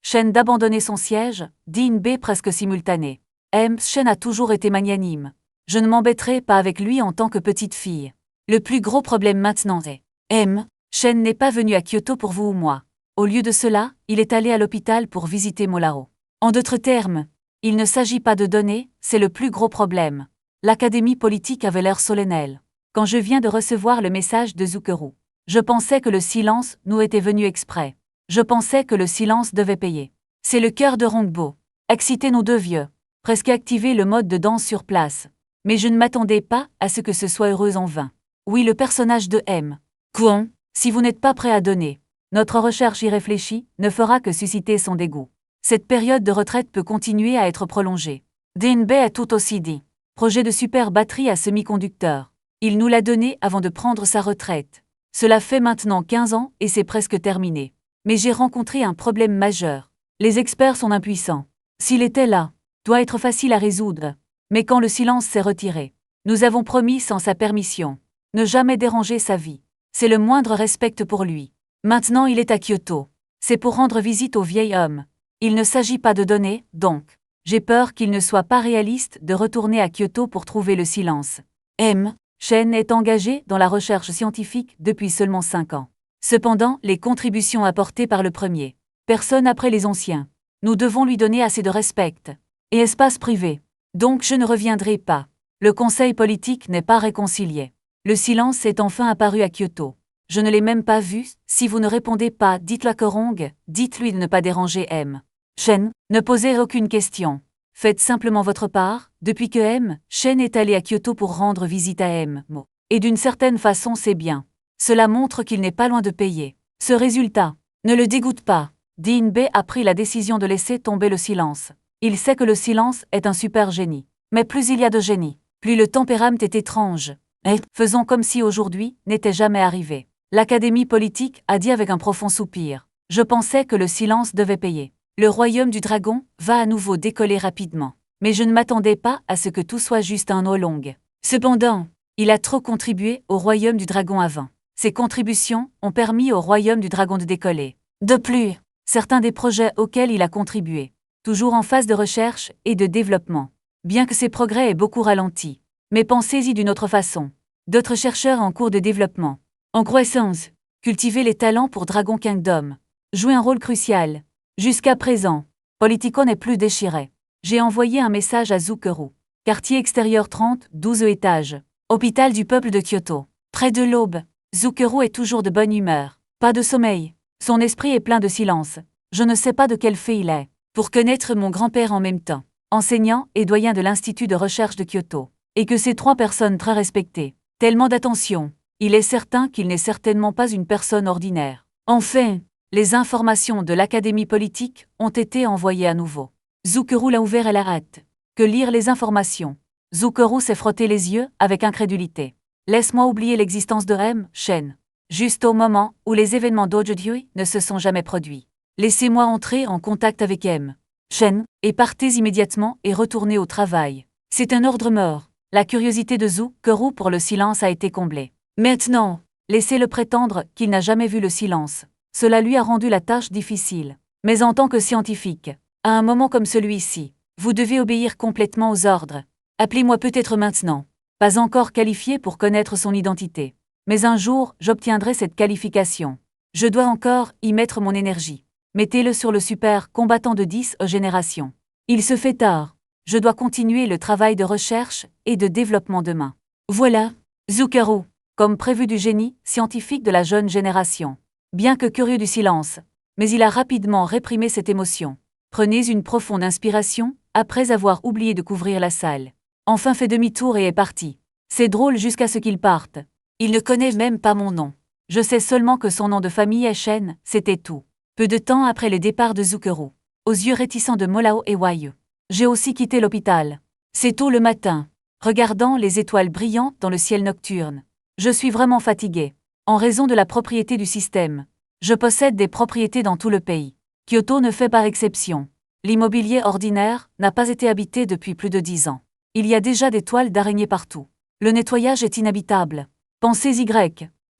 Shen d'abandonner son siège? Dinbe presque simultané. Shen a toujours été magnanime. Je ne m'embêterai pas avec lui en tant que petite fille. Le plus gros problème maintenant est Shen n'est pas venu à Kyoto pour vous ou moi. Au lieu de cela, il est allé à l'hôpital pour visiter Mo Lao. En d'autres termes, il ne s'agit pas de donner, c'est le plus gros problème. L'académie politique avait l'air solennelle. quand je viens de recevoir le message de Zuckerou. Je pensais que le silence nous était venu exprès. Je pensais que le silence devait payer. C'est le cœur de Rongbo. Exciter nos deux vieux. Presque activer le mode de danse sur place. Mais je ne m'attendais pas à ce que ce soit heureux en vain. Oui, le personnage de M. Kwon, si vous n'êtes pas prêt à donner, notre recherche irréfléchie ne fera que susciter son dégoût. Cette période de retraite peut continuer à être prolongée. DNB a tout aussi dit. Projet de super batterie à semi-conducteur. Il nous l'a donné avant de prendre sa retraite. Cela fait maintenant 15 ans et c'est presque terminé. Mais j'ai rencontré un problème majeur. Les experts sont impuissants. S'il était là, doit être facile à résoudre. Mais quand le silence s'est retiré, nous avons promis sans sa permission, ne jamais déranger sa vie. C'est le moindre respect pour lui. Maintenant il est à Kyoto. C'est pour rendre visite au vieil homme. Il ne s'agit pas de donner, donc. J'ai peur qu'il ne soit pas réaliste de retourner à Kyoto pour trouver le silence. M. Shen est engagé dans la recherche scientifique depuis seulement 5 ans. Cependant, les contributions apportées par le premier, personne après les anciens, nous devons lui donner assez de respect et espace privé. Donc je ne reviendrai pas. Le conseil politique n'est pas réconcilié. Le silence est enfin apparu à Kyoto. Je ne l'ai même pas vu. Si vous ne répondez pas, dites-le à Korong, dites-lui de ne pas déranger M. Shen, ne posez aucune question. Faites simplement votre part, depuis que M. Shen est allé à Kyoto pour rendre visite à M. Mo. Et d'une certaine façon c'est bien. Cela montre qu'il n'est pas loin de payer. Ce résultat ne le dégoûte pas. DNB a pris la décision de laisser tomber le silence. Il sait que le silence est un super génie. Mais plus il y a de génie, plus le tempérament est étrange. Et faisons comme si aujourd'hui n'était jamais arrivé. L'Académie politique a dit avec un profond soupir. Je pensais que le silence devait payer. Le royaume du dragon va à nouveau décoller rapidement. Mais je ne m'attendais pas à ce que tout soit juste un no long. Cependant, il a trop contribué au royaume du dragon avant. Ses contributions ont permis au royaume du dragon de décoller. De plus, certains des projets auxquels il a contribué, toujours en phase de recherche et de développement. Bien que ses progrès aient beaucoup ralenti. Mais pensez-y d'une autre façon. D'autres chercheurs en cours de développement, en croissance, cultiver les talents pour Dragon Kingdom, jouer un rôle crucial. Jusqu'à présent, Politico n'est plus déchiré. J'ai envoyé un message à Zuckerou. Quartier extérieur 30, 12 étages. Hôpital du peuple de Kyoto. Près de l'aube, Zuckerou est toujours de bonne humeur. Pas de sommeil. Son esprit est plein de silence. Je ne sais pas de quel fait il est. Pour connaître mon grand-père en même temps, enseignant et doyen de l'Institut de recherche de Kyoto. Et que ces 3 personnes très respectées. Tellement d'attention. Il est certain qu'il n'est certainement pas une personne ordinaire. Enfin, les informations de l'Académie politique ont été envoyées à nouveau. Zuckerou l'a ouvert à la hâte. Que lire les informations. Zuckerou s'est frotté les yeux avec incrédulité. Laisse-moi oublier l'existence de M. Shen. Juste au moment où les événements d'aujourd'hui ne se sont jamais produits. Laissez-moi entrer en contact avec M. Shen, et partez immédiatement et retournez au travail. C'est un ordre mort. La curiosité de Zuckerou pour le silence a été comblée. Maintenant, laissez-le prétendre qu'il n'a jamais vu le silence. Cela lui a rendu la tâche difficile. Mais en tant que scientifique, à un moment comme celui-ci, vous devez obéir complètement aux ordres. Appelez-moi peut-être maintenant. Pas encore qualifié pour connaître son identité. Mais un jour, j'obtiendrai cette qualification. Je dois encore y mettre mon énergie. Mettez-le sur le super combattant de 10 générations. Il se fait tard. Je dois continuer le travail de recherche et de développement demain. Voilà, Zuckerou, comme prévu du génie scientifique de la jeune génération. Bien que curieux du silence, mais il a rapidement réprimé cette émotion. Prenez une profonde inspiration, après avoir oublié de couvrir la salle. Enfin fait demi-tour et est parti. C'est drôle jusqu'à ce qu'il parte. Il ne connaît même pas mon nom. Je sais seulement que son nom de famille est Shen, c'était tout. Peu de temps après le départ de Zuckerou, aux yeux réticents de Molao et Wayu. J'ai aussi quitté l'hôpital. C'est tôt le matin, regardant les étoiles brillantes dans le ciel nocturne. Je suis vraiment fatigué. En raison de la propriété du système. Je possède des propriétés dans tout le pays. Kyoto ne fait pas exception. L'immobilier ordinaire n'a pas été habité depuis plus de 10 ans. Il y a déjà des toiles d'araignées partout. Le nettoyage est inhabitable. Pensez-y.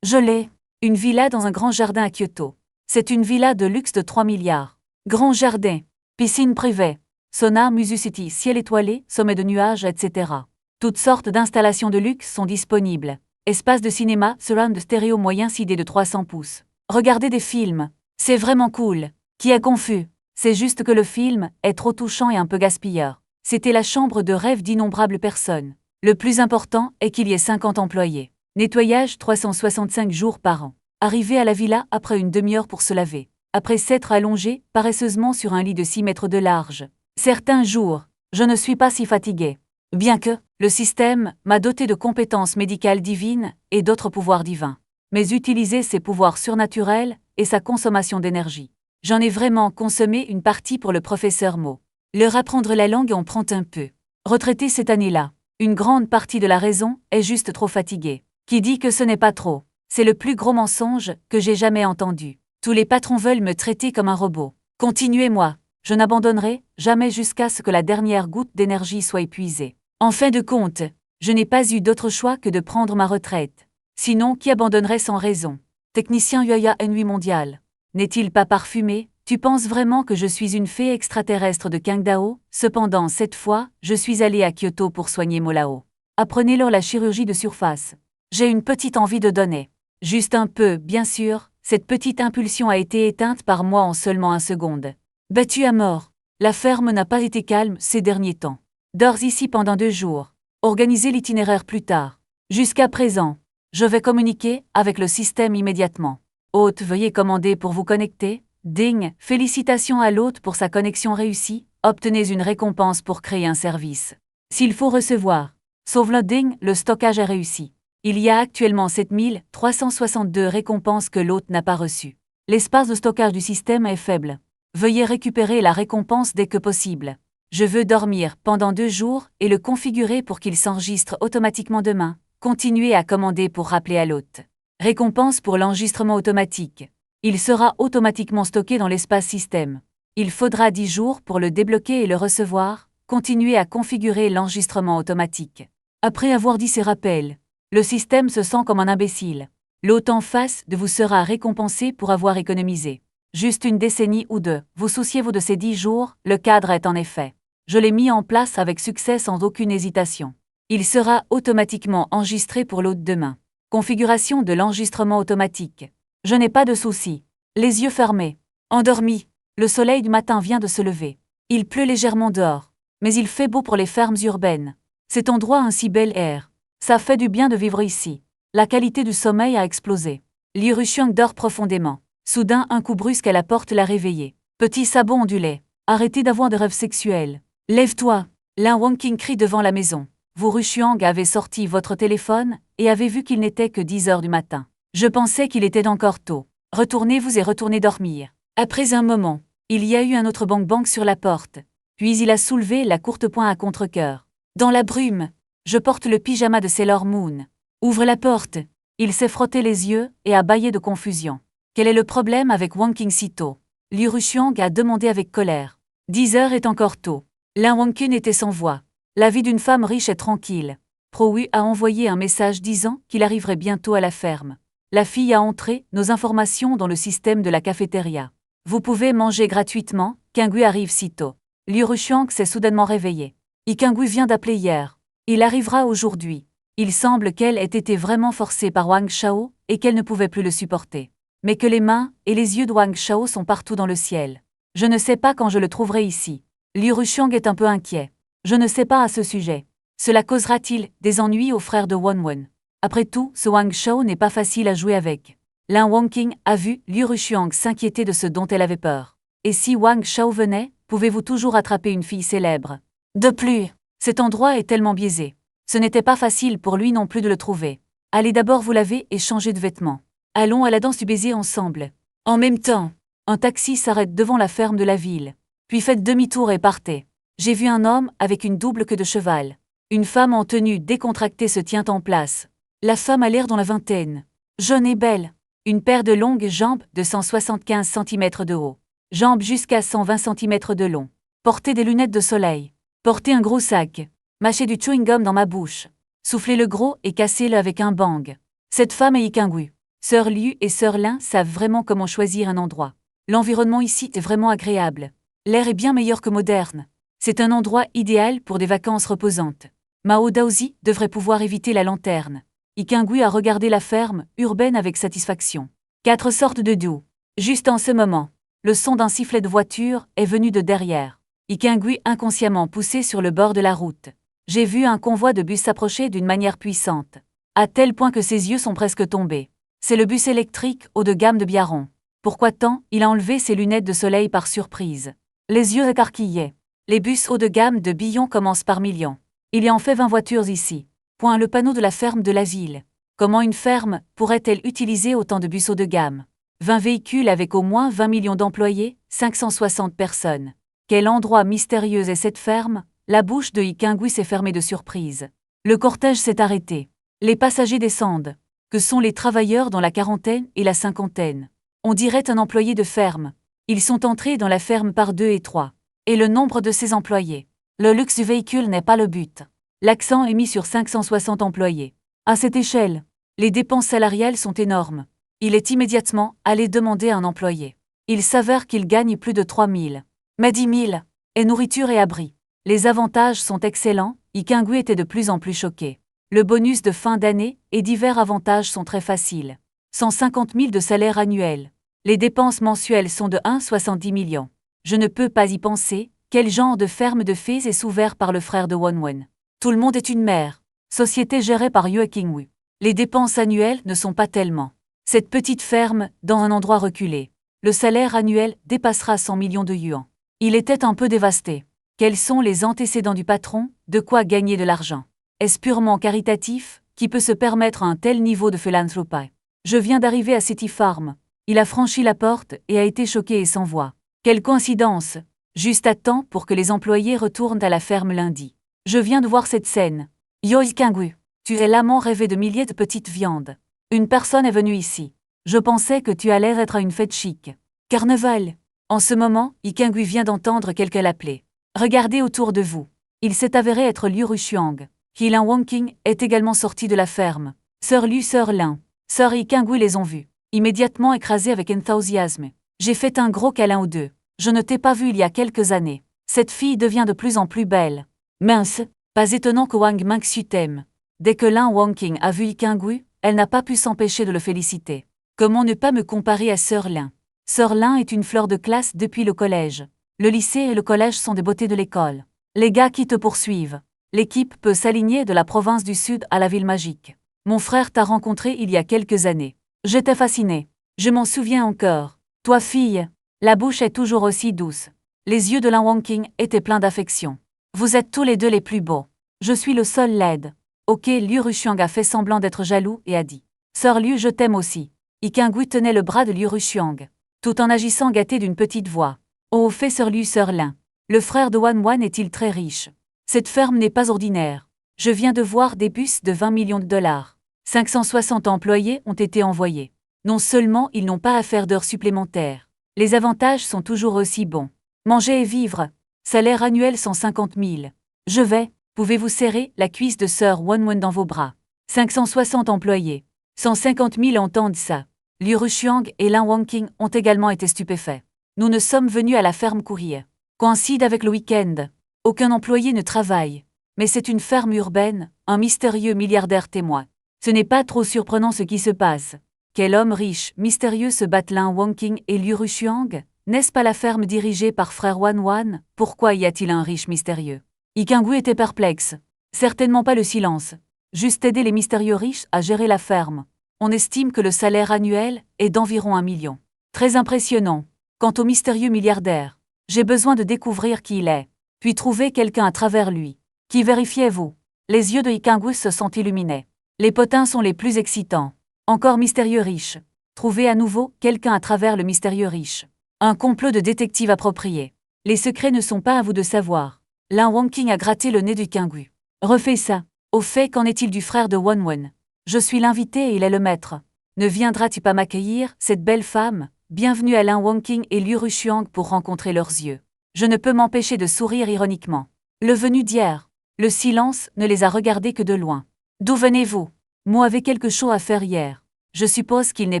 Je l'ai. Une villa dans un grand jardin à Kyoto. C'est une villa de luxe de 3 milliards. Grand jardin, piscine privée, sauna, musicity, ciel étoilé, sommet de nuages, etc. Toutes sortes d'installations de luxe sont disponibles. Espace de cinéma, surround stéréo moyen 6D de 300 pouces. Regardez des films. C'est vraiment cool. Qui est confus? C'est juste que le film est trop touchant et un peu gaspilleur. C'était la chambre de rêve d'innombrables personnes. Le plus important est qu'il y ait 50 employés. Nettoyage 365 jours par an. Arrivé à la villa après une demi-heure pour se laver. Après s'être allongé paresseusement sur un lit de 6 mètres de large. Certains jours, je ne suis pas si fatigué. Bien que, le système m'a doté de compétences médicales divines et d'autres pouvoirs divins. Mais utiliser ses pouvoirs surnaturels et sa consommation d'énergie. J'en ai vraiment consommé une partie pour le professeur Mo. Leur apprendre la langue en prend un peu. Retraité cette année-là, une grande partie de la raison est juste trop fatigué. Qui dit que ce n'est pas trop? C'est le plus gros mensonge que j'ai jamais entendu. Tous les patrons veulent me traiter comme un robot. Continuez-moi, je n'abandonnerai jamais jusqu'à ce que la dernière goutte d'énergie soit épuisée. En fin de compte, je n'ai pas eu d'autre choix que de prendre ma retraite. Sinon, qui abandonnerait sans raison? Technicien Yuya Ennui mondial. N'est-il pas parfumé? Tu penses vraiment que je suis une fée extraterrestre de Qingdao? Cependant, cette fois, je suis allé à Kyoto pour soigner Molao. Apprenez-leur la chirurgie de surface. J'ai une petite envie de donner. Juste un peu, bien sûr, cette petite impulsion a été éteinte par moi en seulement 1 seconde. Battu à mort. La ferme n'a pas été calme ces derniers temps. Dors ici pendant 2 jours. Organisez l'itinéraire plus tard. Jusqu'à présent, je vais communiquer avec le système immédiatement. Hôte, veuillez commander pour vous connecter. Ding, félicitations à l'hôte pour sa connexion réussie. Obtenez une récompense pour créer un service. S'il faut recevoir. Sauveloading, le stockage est réussi. Il y a actuellement 7362 récompenses que l'hôte n'a pas reçues. L'espace de stockage du système est faible. Veuillez récupérer la récompense dès que possible. Je veux dormir pendant 2 jours et le configurer pour qu'il s'enregistre automatiquement demain. Continuez à commander pour rappeler à l'hôte. Récompense pour l'enregistrement automatique. Il sera automatiquement stocké dans l'espace système. Il faudra 10 jours pour le débloquer et le recevoir. Continuez à configurer l'enregistrement automatique. Après avoir dit ces rappels, le système se sent comme un imbécile. L'hôte en face de vous sera récompensé pour avoir économisé. Juste une décennie ou 2, vous souciez-vous de ces 10 jours, le cadre est en effet. Je l'ai mis en place avec succès sans aucune hésitation. Il sera automatiquement enregistré pour l'hôte demain. Configuration de l'enregistrement automatique. Je n'ai pas de soucis. Les yeux fermés. Endormi. Le soleil du matin vient de se lever. Il pleut légèrement dehors. Mais il fait beau pour les fermes urbaines. Cet endroit a un si bel air. Ça fait du bien de vivre ici. La qualité du sommeil a explosé. Liu Rushuang dort profondément. Soudain, un coup brusque à la porte l'a réveillé. Petit sabot ondulé. Arrêtez d'avoir de rêves sexuels. Lève-toi. Lin Wangqing crie devant la maison. Vous Rushuang avez sorti votre téléphone et avez vu qu'il n'était que 10 heures du matin. Je pensais qu'il était encore tôt. Retournez-vous et retournez dormir. Après un moment, il y a eu un autre bang-bang sur la porte. Puis il a soulevé la courte pointe à contre-cœur. Dans la brume, je porte le pyjama de Sailor Moon. Ouvre la porte. Il s'est frotté les yeux et a bâillé de confusion. Quel est le problème avec Wangqing si tôt? Liu Rushuang a demandé avec colère. 10 heures est encore tôt. Lin Wangqing était sans voix. La vie d'une femme riche est tranquille. Pro-Wu a envoyé un message disant qu'il arriverait bientôt à la ferme. La fille a entré nos informations dans le système de la cafétéria. Vous pouvez manger gratuitement, Qingui arrive si tôt. Liu Rushuang s'est soudainement réveillé. Qingui vient d'appeler hier. Il arrivera aujourd'hui. Il semble qu'elle ait été vraiment forcée par Wang Shao et qu'elle ne pouvait plus le supporter. Mais que les mains et les yeux de Wang Shao sont partout dans le ciel. Je ne sais pas quand je le trouverai ici. Liu Rushuang est un peu inquiet. Je ne sais pas à ce sujet. Cela causera-t-il des ennuis aux frères de Wonwon? Après tout, ce Wang Shao n'est pas facile à jouer avec. Lin Wangqing a vu Liu Rushuang s'inquiéter de ce dont elle avait peur. Et si Wang Shao venait, pouvez-vous toujours attraper une fille célèbre? De plus, cet endroit est tellement biaisé. Ce n'était pas facile pour lui non plus de le trouver. Allez d'abord vous laver et changer de vêtements. Allons à la danse du baiser ensemble. En même temps, un taxi s'arrête devant la ferme de la ville. Puis faites demi-tour et partez. J'ai vu un homme avec une double queue de cheval. Une femme en tenue décontractée se tient en place. La femme a l'air dans la vingtaine. Jeune et belle. Une paire de longues jambes de 175 cm de haut. Jambes jusqu'à 120 cm de long. Portez des lunettes de soleil. Portez un gros sac. Mâchez du chewing-gum dans ma bouche. Soufflez le gros et cassez-le avec un bang. Cette femme est Qingui. Sœur Liu et Sœur Lin savent vraiment comment choisir un endroit. L'environnement ici est vraiment agréable. L'air est bien meilleur que moderne. C'est un endroit idéal pour des vacances reposantes. Mao Daozi devrait pouvoir éviter la lanterne. Qingui a regardé la ferme urbaine avec satisfaction. 4 sortes de duos. Juste en ce moment, le son d'un sifflet de voiture est venu de derrière. Qingui inconsciemment poussé sur le bord de la route. J'ai vu un convoi de bus s'approcher d'une manière puissante. à tel point que ses yeux sont presque tombés. C'est le bus électrique haut de gamme de Biarron. Pourquoi tant? Il a enlevé ses lunettes de soleil par surprise. Les yeux écarquillés. Les bus haut de gamme de Billon commencent par millions. Il y a en fait 20 voitures ici. Point le panneau de la ferme de la ville. Comment une ferme pourrait-elle utiliser autant de bus haut de gamme? 20 véhicules avec au moins 20 millions d'employés, 560 personnes. Quel endroit mystérieux est cette ferme? La bouche de Ikingui s'est fermée de surprise. Le cortège s'est arrêté. Les passagers descendent. Que sont les travailleurs dans la quarantaine et la cinquantaine? On dirait un employé de ferme. Ils sont entrés dans la ferme par 2 et 3. Et le nombre de ces employés? Le luxe du véhicule n'est pas le but. L'accent est mis sur 560 employés. À cette échelle, les dépenses salariales sont énormes. Il est immédiatement allé demander un employé. Il s'avère qu'il gagne plus de 3 000. Mais 10 000. Et nourriture et abri. Les avantages sont excellents, Ikingui était de plus en plus choqué. Le bonus de fin d'année et divers avantages sont très faciles. 150 000 de salaire annuel. Les dépenses mensuelles sont de 1,70 millions. Je ne peux pas y penser. Quel genre de ferme de fées est ouvert par le frère de Wonwon? Tout le monde est une mère. Société gérée par Yue Qingwu. Les dépenses annuelles ne sont pas tellement. Cette petite ferme, dans un endroit reculé. Le salaire annuel dépassera 100 millions de yuans. Il était un peu dévasté. Quels sont les antécédents du patron? De quoi gagner de l'argent? Est-ce purement caritatif? Qui peut se permettre un tel niveau de philanthropie? Je viens d'arriver à City Farm. Il a franchi la porte et a été choqué et sans voix. Quelle coïncidence! Juste à temps pour que les employés retournent à la ferme lundi. Je viens de voir cette scène. Yo Ikingui, tu es l'amant rêvé de milliers de petites viandes. Une personne est venue ici. Je pensais que tu allais être à une fête chic. Carnaval. En ce moment, Ikingui vient d'entendre quelqu'un l'appeler. Regardez autour de vous. Il s'est avéré être Liu Rushuang. Lin Wangqing est également sorti de la ferme. Sœur Liu, sœur Lin. Sœur Ikingui les ont vus. Immédiatement écrasés avec enthousiasme. J'ai fait un gros câlin aux deux. Je ne t'ai pas vu il y a quelques années. Cette fille devient de plus en plus belle. Mince, pas étonnant que Wang Mingxu t'aime. Dès que Lin Wangqing a vu Ikingui, elle n'a pas pu s'empêcher de le féliciter. Comment ne pas me comparer à sœur Lin? Sœur Lin est une fleur de classe depuis le collège. Le lycée et le collège sont des beautés de l'école. Les gars qui te poursuivent. L'équipe peut s'aligner de la province du Sud à la ville magique. Mon frère t'a rencontré il y a quelques années. J'étais fascinée. Je m'en souviens encore. Toi fille, la bouche est toujours aussi douce. Les yeux de Lin Wangqing étaient pleins d'affection. Vous êtes tous les deux les plus beaux. Je suis le seul laide. Ok, Liu Rushuang a fait semblant d'être jaloux et a dit. Sœur Liu, je t'aime aussi. Ikingui tenait le bras de Liu Rushuang, tout en agissant gâté d'une petite voix. Oh, fait sœur Liu, sœur Lin. Le frère de Wonwon est-il très riche? Cette ferme n'est pas ordinaire. Je viens de voir des bus de 20 millions de dollars. 560 employés ont été envoyés. Non seulement ils n'ont pas à faire d'heures supplémentaires. Les avantages sont toujours aussi bons. Manger et vivre. Salaire annuel 150 000. Je vais. Pouvez-vous serrer la cuisse de sœur Wonwon dans vos bras? 560 employés. 150 000 entendent ça. Liu Rushuang et Lin Wangqing ont également été stupéfaits. Nous ne sommes venus à la ferme courir. Coïncide avec le week-end. Aucun employé ne travaille. Mais c'est une ferme urbaine, un mystérieux milliardaire témoin. Ce n'est pas trop surprenant ce qui se passe. Quel homme riche, mystérieux se battent Lin Wangqing et Liu Rushuang? N'est-ce pas la ferme dirigée par frère Wonwon? Pourquoi y a-t-il un riche mystérieux? Ikingui était perplexe. Certainement pas le silence. Juste aider les mystérieux riches à gérer la ferme. On estime que le salaire annuel est d'environ 1 million. Très impressionnant. Quant au mystérieux milliardaire, j'ai besoin de découvrir qui il est, puis trouver quelqu'un à travers lui. Qui vérifiez-vous? Les yeux de Ikingui se sont illuminés. Les potins sont les plus excitants. Encore mystérieux riche. Trouvez à nouveau quelqu'un à travers le mystérieux riche. Un complot de détective approprié. Les secrets ne sont pas à vous de savoir. Lin Wangqing a gratté le nez de Ikingui. Refais ça. Au fait, qu'en est-il du frère de Wonwon? Je suis l'invité et il est le maître. Ne viendras-tu pas m'accueillir, cette belle femme? Bienvenue à Lin Wangqing et Liu Rushuang pour rencontrer leurs yeux. Je ne peux m'empêcher de sourire ironiquement. Le venu d'hier. Le silence ne les a regardés que de loin. D'où venez-vous? Moi avait quelque chose à faire hier. Je suppose qu'il n'est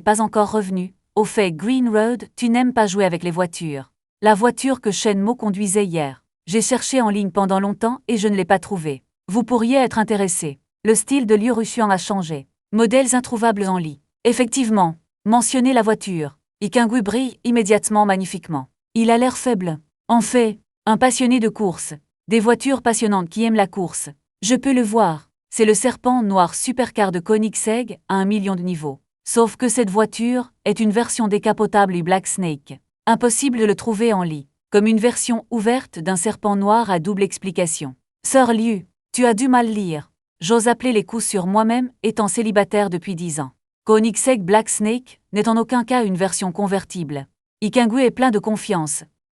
pas encore revenu. Au fait, Green Road, tu n'aimes pas jouer avec les voitures. La voiture que Shenmo conduisait hier. J'ai cherché en ligne pendant longtemps et je ne l'ai pas trouvée. Vous pourriez être intéressé. Le style de Liu Rushuang a changé. Modèles introuvables en lit. Effectivement. Mentionnez la voiture. Ikingui brille immédiatement magnifiquement. Il a l'air faible. En fait, un passionné de course. Des voitures passionnantes qui aiment la course. Je peux le voir. C'est le serpent noir supercar de Koenigsegg à 1 million de niveaux. Sauf que cette voiture est une version décapotable du Black Snake. Impossible de le trouver en lit, comme une version ouverte d'un serpent noir à double explication. Sœur Liu, tu as du mal lire. J'ose appeler les coups sur moi-même étant célibataire depuis 10 ans. Koenigsegg Black Snake n'est en aucun cas une version convertible. Ikengwe est plein de confiance,